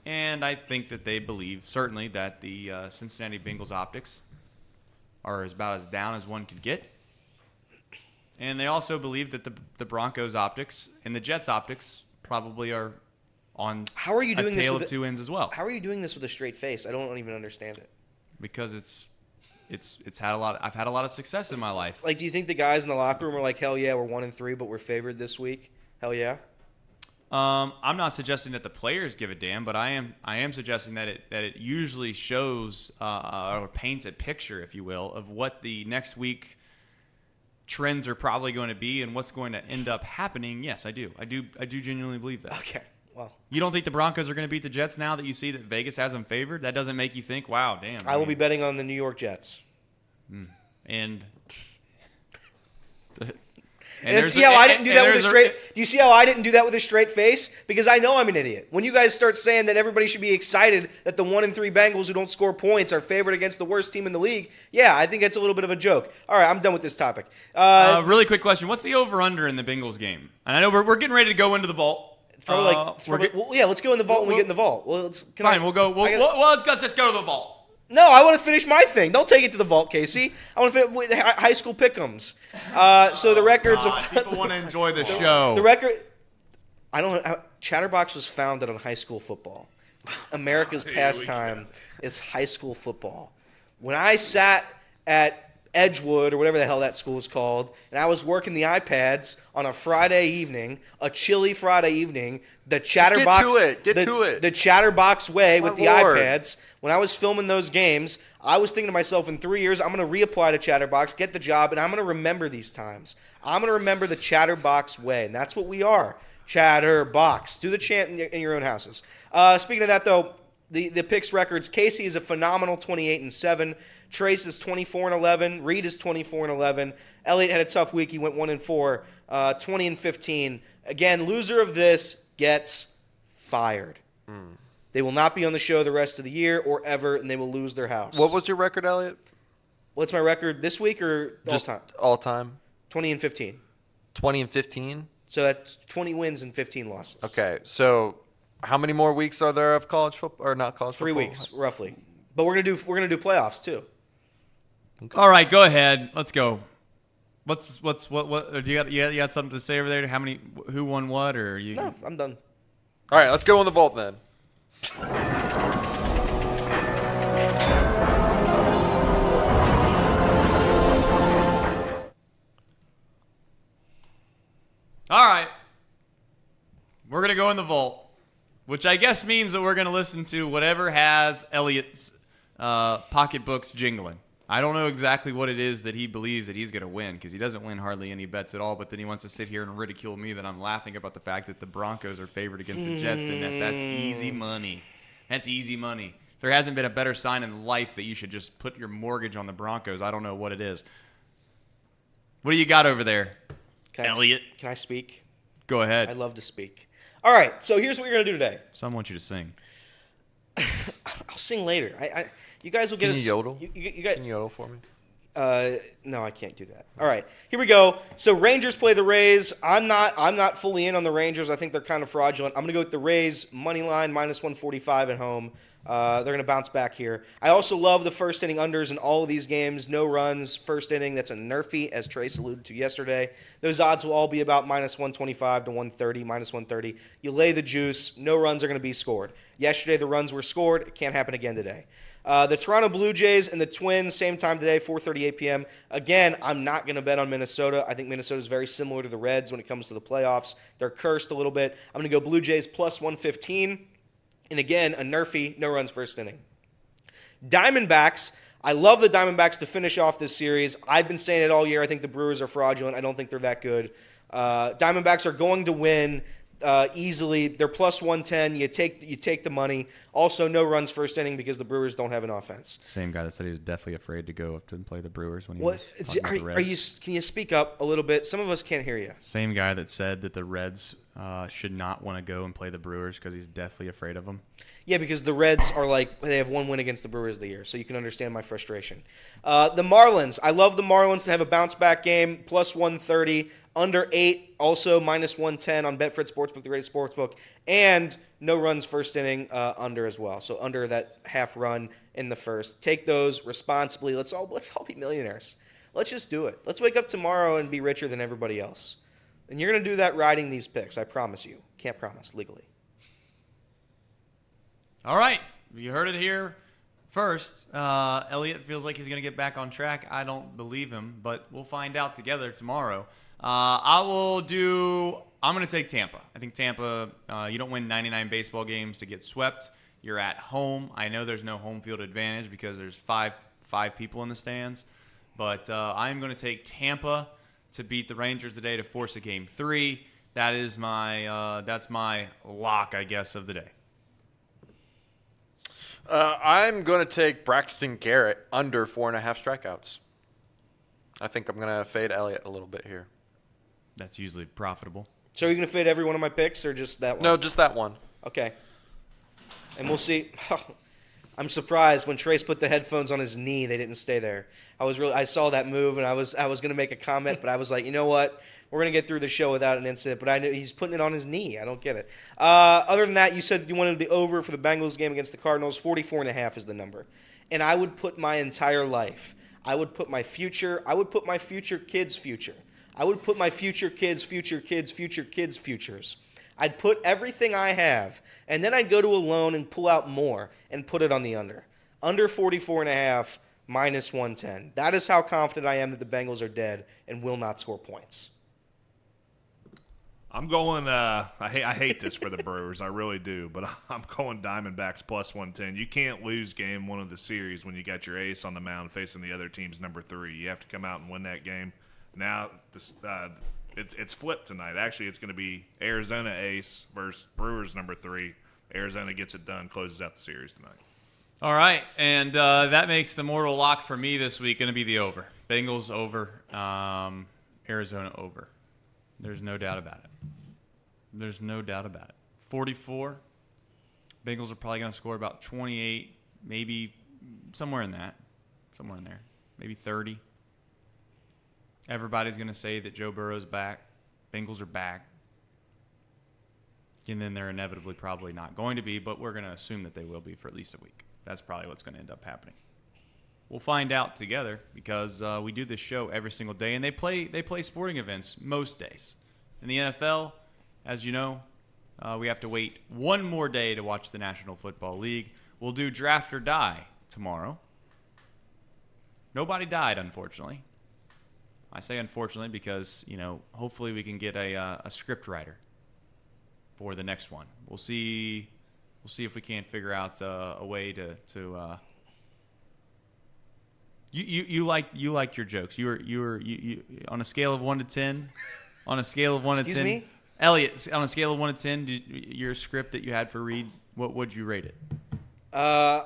[SPEAKER 3] And I think that they believe certainly that the Cincinnati Bengals optics are about as down as one could get. And they also believe that the Broncos optics and the Jets optics probably are on
[SPEAKER 5] How are you doing
[SPEAKER 3] a tale
[SPEAKER 5] this
[SPEAKER 3] of 2 ends as well.
[SPEAKER 5] How are you doing this with a straight face? I don't even understand it.
[SPEAKER 3] Because it's had a lot. I've had a lot of success in my life.
[SPEAKER 5] Like, do you think the guys in the locker room are like, hell yeah, we're 1-3, but we're favored this week? Hell yeah.
[SPEAKER 3] I'm not suggesting that the players give a damn, but I am suggesting that it usually shows or paints a picture, if you will, of what the next week trends are probably going to be and what's going to end up happening. Yes, I do. I do genuinely believe that.
[SPEAKER 5] Okay. Well,
[SPEAKER 3] you don't think the Broncos are going to beat the Jets now that you see that Vegas has them favored? That doesn't make you think, wow, damn.
[SPEAKER 5] I will be betting on the New York Jets.
[SPEAKER 3] And
[SPEAKER 5] And see how I didn't do that with a straight. Do you see how I didn't do that with a straight face? Because I know I'm an idiot. When you guys start saying that everybody should be excited that the 1-3 Bengals who don't score points are favored against the worst team in the league, yeah, I think that's a little bit of a joke. All right, I'm done with this topic.
[SPEAKER 3] Really quick question: what's the over/under in the Bengals game? And I know we're getting ready to go into the vault.
[SPEAKER 5] It's probably let's go in the vault when we get in the vault. Well,
[SPEAKER 3] we'll go. Let's just go to the vault.
[SPEAKER 5] No, I want to finish my thing. Don't take it to the vault, Casey. I want to finish with high school pick'ems. So the records.
[SPEAKER 3] People want to enjoy the show.
[SPEAKER 5] The record. I don't know. Chatterbox was founded on high school football. America's pastime is high school football. When I sat at Edgewood or whatever the hell that school is called, and I was working the iPads on a Friday evening, a chilly Friday evening, the Chatterbox the Chatterbox way with the iPads. When I was filming those games, I was thinking to myself, in 3 years, I'm going to reapply to Chatterbox, get the job, and I'm going to remember these times. I'm going to remember the Chatterbox way, and that's what we are. Chatterbox. Do the chant in your own houses. Speaking of that, though, the picks records, Casey is a phenomenal 28-7. Trace is 24-11. Reed is 24-11. Elliott had a tough week. He went 1-4. 20-15. Again, loser of this gets fired. They will not be on the show the rest of the year or ever, and they will lose their house.
[SPEAKER 4] What was your record, Elliott?
[SPEAKER 5] What's my record this week or
[SPEAKER 4] Just
[SPEAKER 5] all time?
[SPEAKER 4] All time.
[SPEAKER 5] 20-15.
[SPEAKER 4] 20-15?
[SPEAKER 5] So that's 20 wins and 15 losses.
[SPEAKER 4] Okay, so how many more weeks are there of college football or not college
[SPEAKER 5] 3
[SPEAKER 4] football?
[SPEAKER 5] weeks roughly. But we're gonna do playoffs too.
[SPEAKER 3] Okay. All right, go ahead. Let's go. What? Do you got something to say over there? How many? Who won what? Or you?
[SPEAKER 5] No, I'm done.
[SPEAKER 4] All right, let's go in the vault then.
[SPEAKER 3] All right. We're going to go in the vault, which I guess means that we're going to listen to whatever has Elliott's pocketbooks jingling. I don't know exactly what it is that he believes that he's going to win, because he doesn't win hardly any bets at all, but then he wants to sit here and ridicule me that I'm laughing about the fact that the Broncos are favored against the Jets, and that's easy money. That's easy money. If there hasn't been a better sign in life that you should just put your mortgage on the Broncos, I don't know what it is. What do you got over there, Elliott?
[SPEAKER 5] Can I speak?
[SPEAKER 3] Go ahead.
[SPEAKER 5] I love to speak. All right, so here's what we're going to do today.
[SPEAKER 3] So I want you to sing.
[SPEAKER 5] I'll sing later. You guys will get
[SPEAKER 4] Can you yodel?
[SPEAKER 5] You guys,
[SPEAKER 4] Can you yodel for me?
[SPEAKER 5] No, I can't do that. All right, here we go. So Rangers play the Rays. I'm not fully in on the Rangers. I think they're kind of fraudulent. I'm going to go with the Rays money line -145 at home. They're going to bounce back here. I also love the first inning unders in all of these games. No runs, first inning. That's a nerfy, as Trace alluded to yesterday. Those odds will all be about -125 to 130, -130. You lay the juice. No runs are going to be scored. Yesterday, the runs were scored. It can't happen again today. The Toronto Blue Jays and the Twins, same time today, 4:38 p.m. Again, I'm not going to bet on Minnesota. I think Minnesota is very similar to the Reds when it comes to the playoffs. They're cursed a little bit. I'm going to go Blue Jays +115. And again, a nerfy, no runs first inning. Diamondbacks, I love the Diamondbacks to finish off this series. I've been saying it all year. I think the Brewers are fraudulent. I don't think they're that good. Diamondbacks are going to win easily. They're +110. You take the money. Also, no runs first inning because the Brewers don't have an offense.
[SPEAKER 3] Same guy that said he was deathly afraid to go up and play the Brewers when he
[SPEAKER 5] was
[SPEAKER 3] talking about the Reds.
[SPEAKER 5] Can you speak up a little bit? Some of us can't hear you.
[SPEAKER 3] Same guy that said that the Reds should not want to go and play the Brewers because he's deathly afraid of them.
[SPEAKER 5] Yeah, because the Reds are they have one win against the Brewers of the year, so you can understand my frustration. The Marlins, I love the Marlins to have a bounce-back game, +130, under 8, also -110 on Betfred Sportsbook, the rated sportsbook, and no runs first inning under as well. So under that half run in the first. Take those responsibly. Let's all be millionaires. Let's just do it. Let's wake up tomorrow and be richer than everybody else. And you're going to do that riding these picks, I promise you. Can't promise legally.
[SPEAKER 3] All right. You heard it here first. Elliott feels like he's going to get back on track. I don't believe him, but we'll find out together tomorrow. I'm going to take Tampa. I think Tampa, you don't win 99 baseball games to get swept. You're at home. I know there's no home field advantage because there's five people in the stands, but I'm going to take Tampa to beat the Rangers today to force a game 3. That is that's my lock, I guess, of the day.
[SPEAKER 4] I'm going to take Braxton Garrett under 4.5 strikeouts. I think I'm going to fade Elliott a little bit here.
[SPEAKER 3] That's usually profitable.
[SPEAKER 5] So are you going to fit every one of my picks or just that one?
[SPEAKER 4] No, just that one.
[SPEAKER 5] Okay. And we'll see. I'm surprised when Trace put the headphones on his knee, they didn't stay there. I saw that move, and I was going to make a comment, but I was like, you know what? We're going to get through the show without an incident, but I knew he's putting it on his knee. I don't get it. Other than that, you said you wanted the over for the Bengals game against the Cardinals. 44.5 is the number. And I would put my entire life. I would put my future. I would put my future kids' future. I would put my future kids' future kids' future kids' futures. I'd put everything I have, and then I'd go to a loan and pull out more and put it on the under. Under 44.5, minus 110. That is how confident I am that the Bengals are dead and will not score points.
[SPEAKER 6] I'm going. I hate this for the Brewers. I really do. But I'm going Diamondbacks plus 110. You can't lose game one of the series when you got your ace on the mound facing the other team's number 3. You have to come out and win that game. Now it's flipped tonight. Actually, it's going to be Arizona ace versus Brewers number 3. Arizona gets it done, closes out the series tonight.
[SPEAKER 3] All right, and that makes the mortal lock for me this week going to be the over. Bengals over, Arizona over. There's no doubt about it. There's no doubt about it. 44. Bengals are probably going to score about 28, maybe somewhere in that. Somewhere in there. Maybe 30. Everybody's going to say that Joe Burrow's back. Bengals are back. And then they're inevitably probably not going to be, but we're going to assume that they will be for at least a week. That's probably what's going to end up happening. We'll find out together because we do this show every single day, and they play sporting events most days. In the NFL, as you know, we have to wait one more day to watch the National Football League. We'll do Draft or Die tomorrow. Nobody died, unfortunately. I say unfortunately because, hopefully we can get a script writer for the next one. We'll see if we can't figure out a way to you liked your jokes. You were on a scale of 1 to 10. On a scale of 1 to 10.
[SPEAKER 5] Excuse me?
[SPEAKER 3] Elliot, on a scale of 1 to 10, your script that you had for Reed, what would you rate it?
[SPEAKER 5] I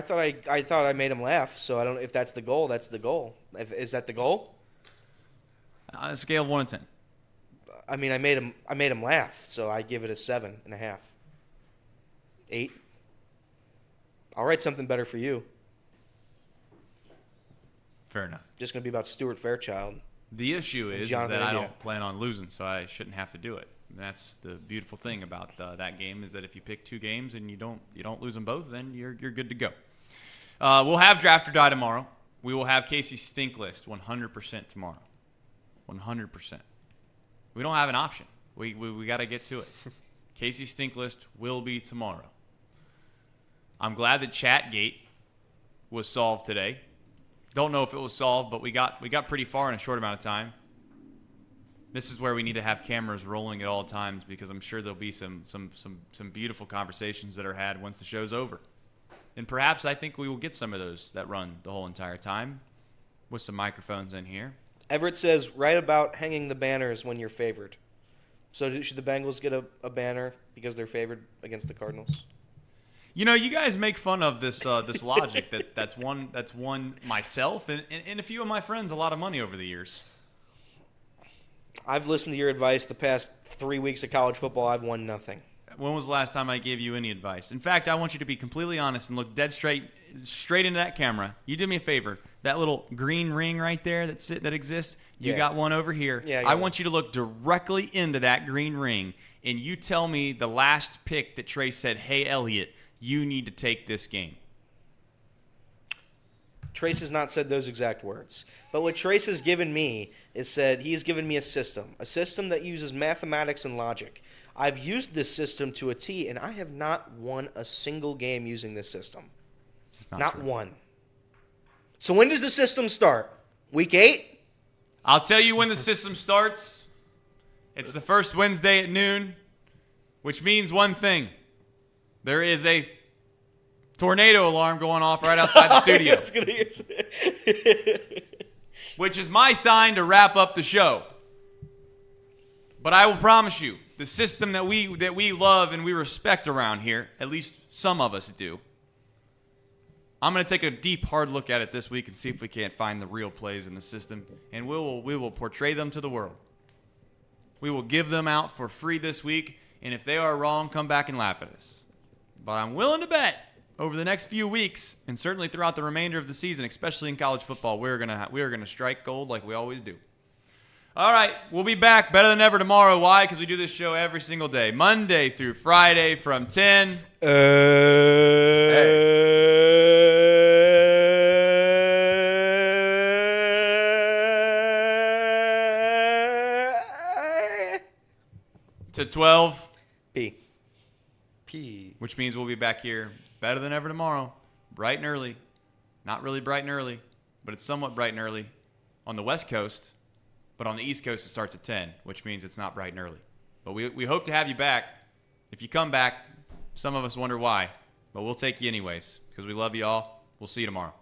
[SPEAKER 5] thought I made him laugh. So I don't. If that's the goal, that's the goal. Is that the goal?
[SPEAKER 3] On a scale of 1 to 10.
[SPEAKER 5] I mean, I made him laugh. So I give it a 7.5. 8. I'll write something better for you.
[SPEAKER 3] Fair enough.
[SPEAKER 5] Just gonna be about Stuart Fairchild.
[SPEAKER 3] The issue is
[SPEAKER 5] Jonathan
[SPEAKER 3] that I
[SPEAKER 5] India.
[SPEAKER 3] don't plan on losing, so I shouldn't have to do it. And that's the beautiful thing about that game is that if you pick 2 games and you don't lose them both, then you're good to go. We'll have Draft or Die tomorrow. We will have Casey's Stink List 100% tomorrow. 100%. We don't have an option. We got to get to it. Casey's Stink List will be tomorrow. I'm glad that Chatgate was solved today. Don't know if it was solved, but we got pretty far in a short amount of time. This is where we need to have cameras rolling at all times because I'm sure there'll be some beautiful conversations that are had once the show's over. And perhaps I think we will get some of those that run the whole entire time with some microphones in here.
[SPEAKER 5] Everett says, write about hanging the banners when you're favored. So should the Bengals get a banner because they're favored against the Cardinals?
[SPEAKER 3] You guys make fun of this logic that's won myself and a few of my friends a lot of money over the years. I've
[SPEAKER 5] listened to your advice the past 3 weeks of college football. I've won nothing.
[SPEAKER 3] When was the last time I gave you any advice? In fact, I want you to be completely honest and look dead straight into that camera. You do me a favor. That little green ring right there that exists, you got one over here.
[SPEAKER 5] Yeah,
[SPEAKER 3] I want you to look directly into that green ring, and you tell me the last pick that Trey said, hey, Elliot, you need to take this game.
[SPEAKER 5] Trace has not said those exact words. But what Trace has given me is said he has given me a system that uses mathematics and logic. I've used this system to a T, and I have not won a single game using this system. Not one. So when does the system start? Week 8?
[SPEAKER 3] I'll tell you when the system starts. It's the first Wednesday at noon, which means one thing. There is a tornado alarm going off right outside the studio. Which is my sign to wrap up the show. But I will promise you, the system that we love and we respect around here, at least some of us do, I'm going to take a deep, hard look at it this week and see if we can't find the real plays in the system, and we will portray them to the world. We will give them out for free this week. And if they are wrong, come back and laugh at us. But I'm willing to bet over the next few weeks, and certainly throughout the remainder of the season, especially in college football, we are gonna strike gold like we always do. All right, we'll be back better than ever tomorrow. Why? Because we do this show every single day, Monday through Friday from 10. To 12.
[SPEAKER 5] B.
[SPEAKER 4] P.
[SPEAKER 3] Which means we'll be back here better than ever tomorrow, bright and early. Not really bright and early, but it's somewhat bright and early on the West Coast. But on the East Coast, it starts at 10, which means it's not bright and early. But we hope to have you back. If you come back, some of us wonder why. But we'll take you anyways because we love you all. We'll see you tomorrow.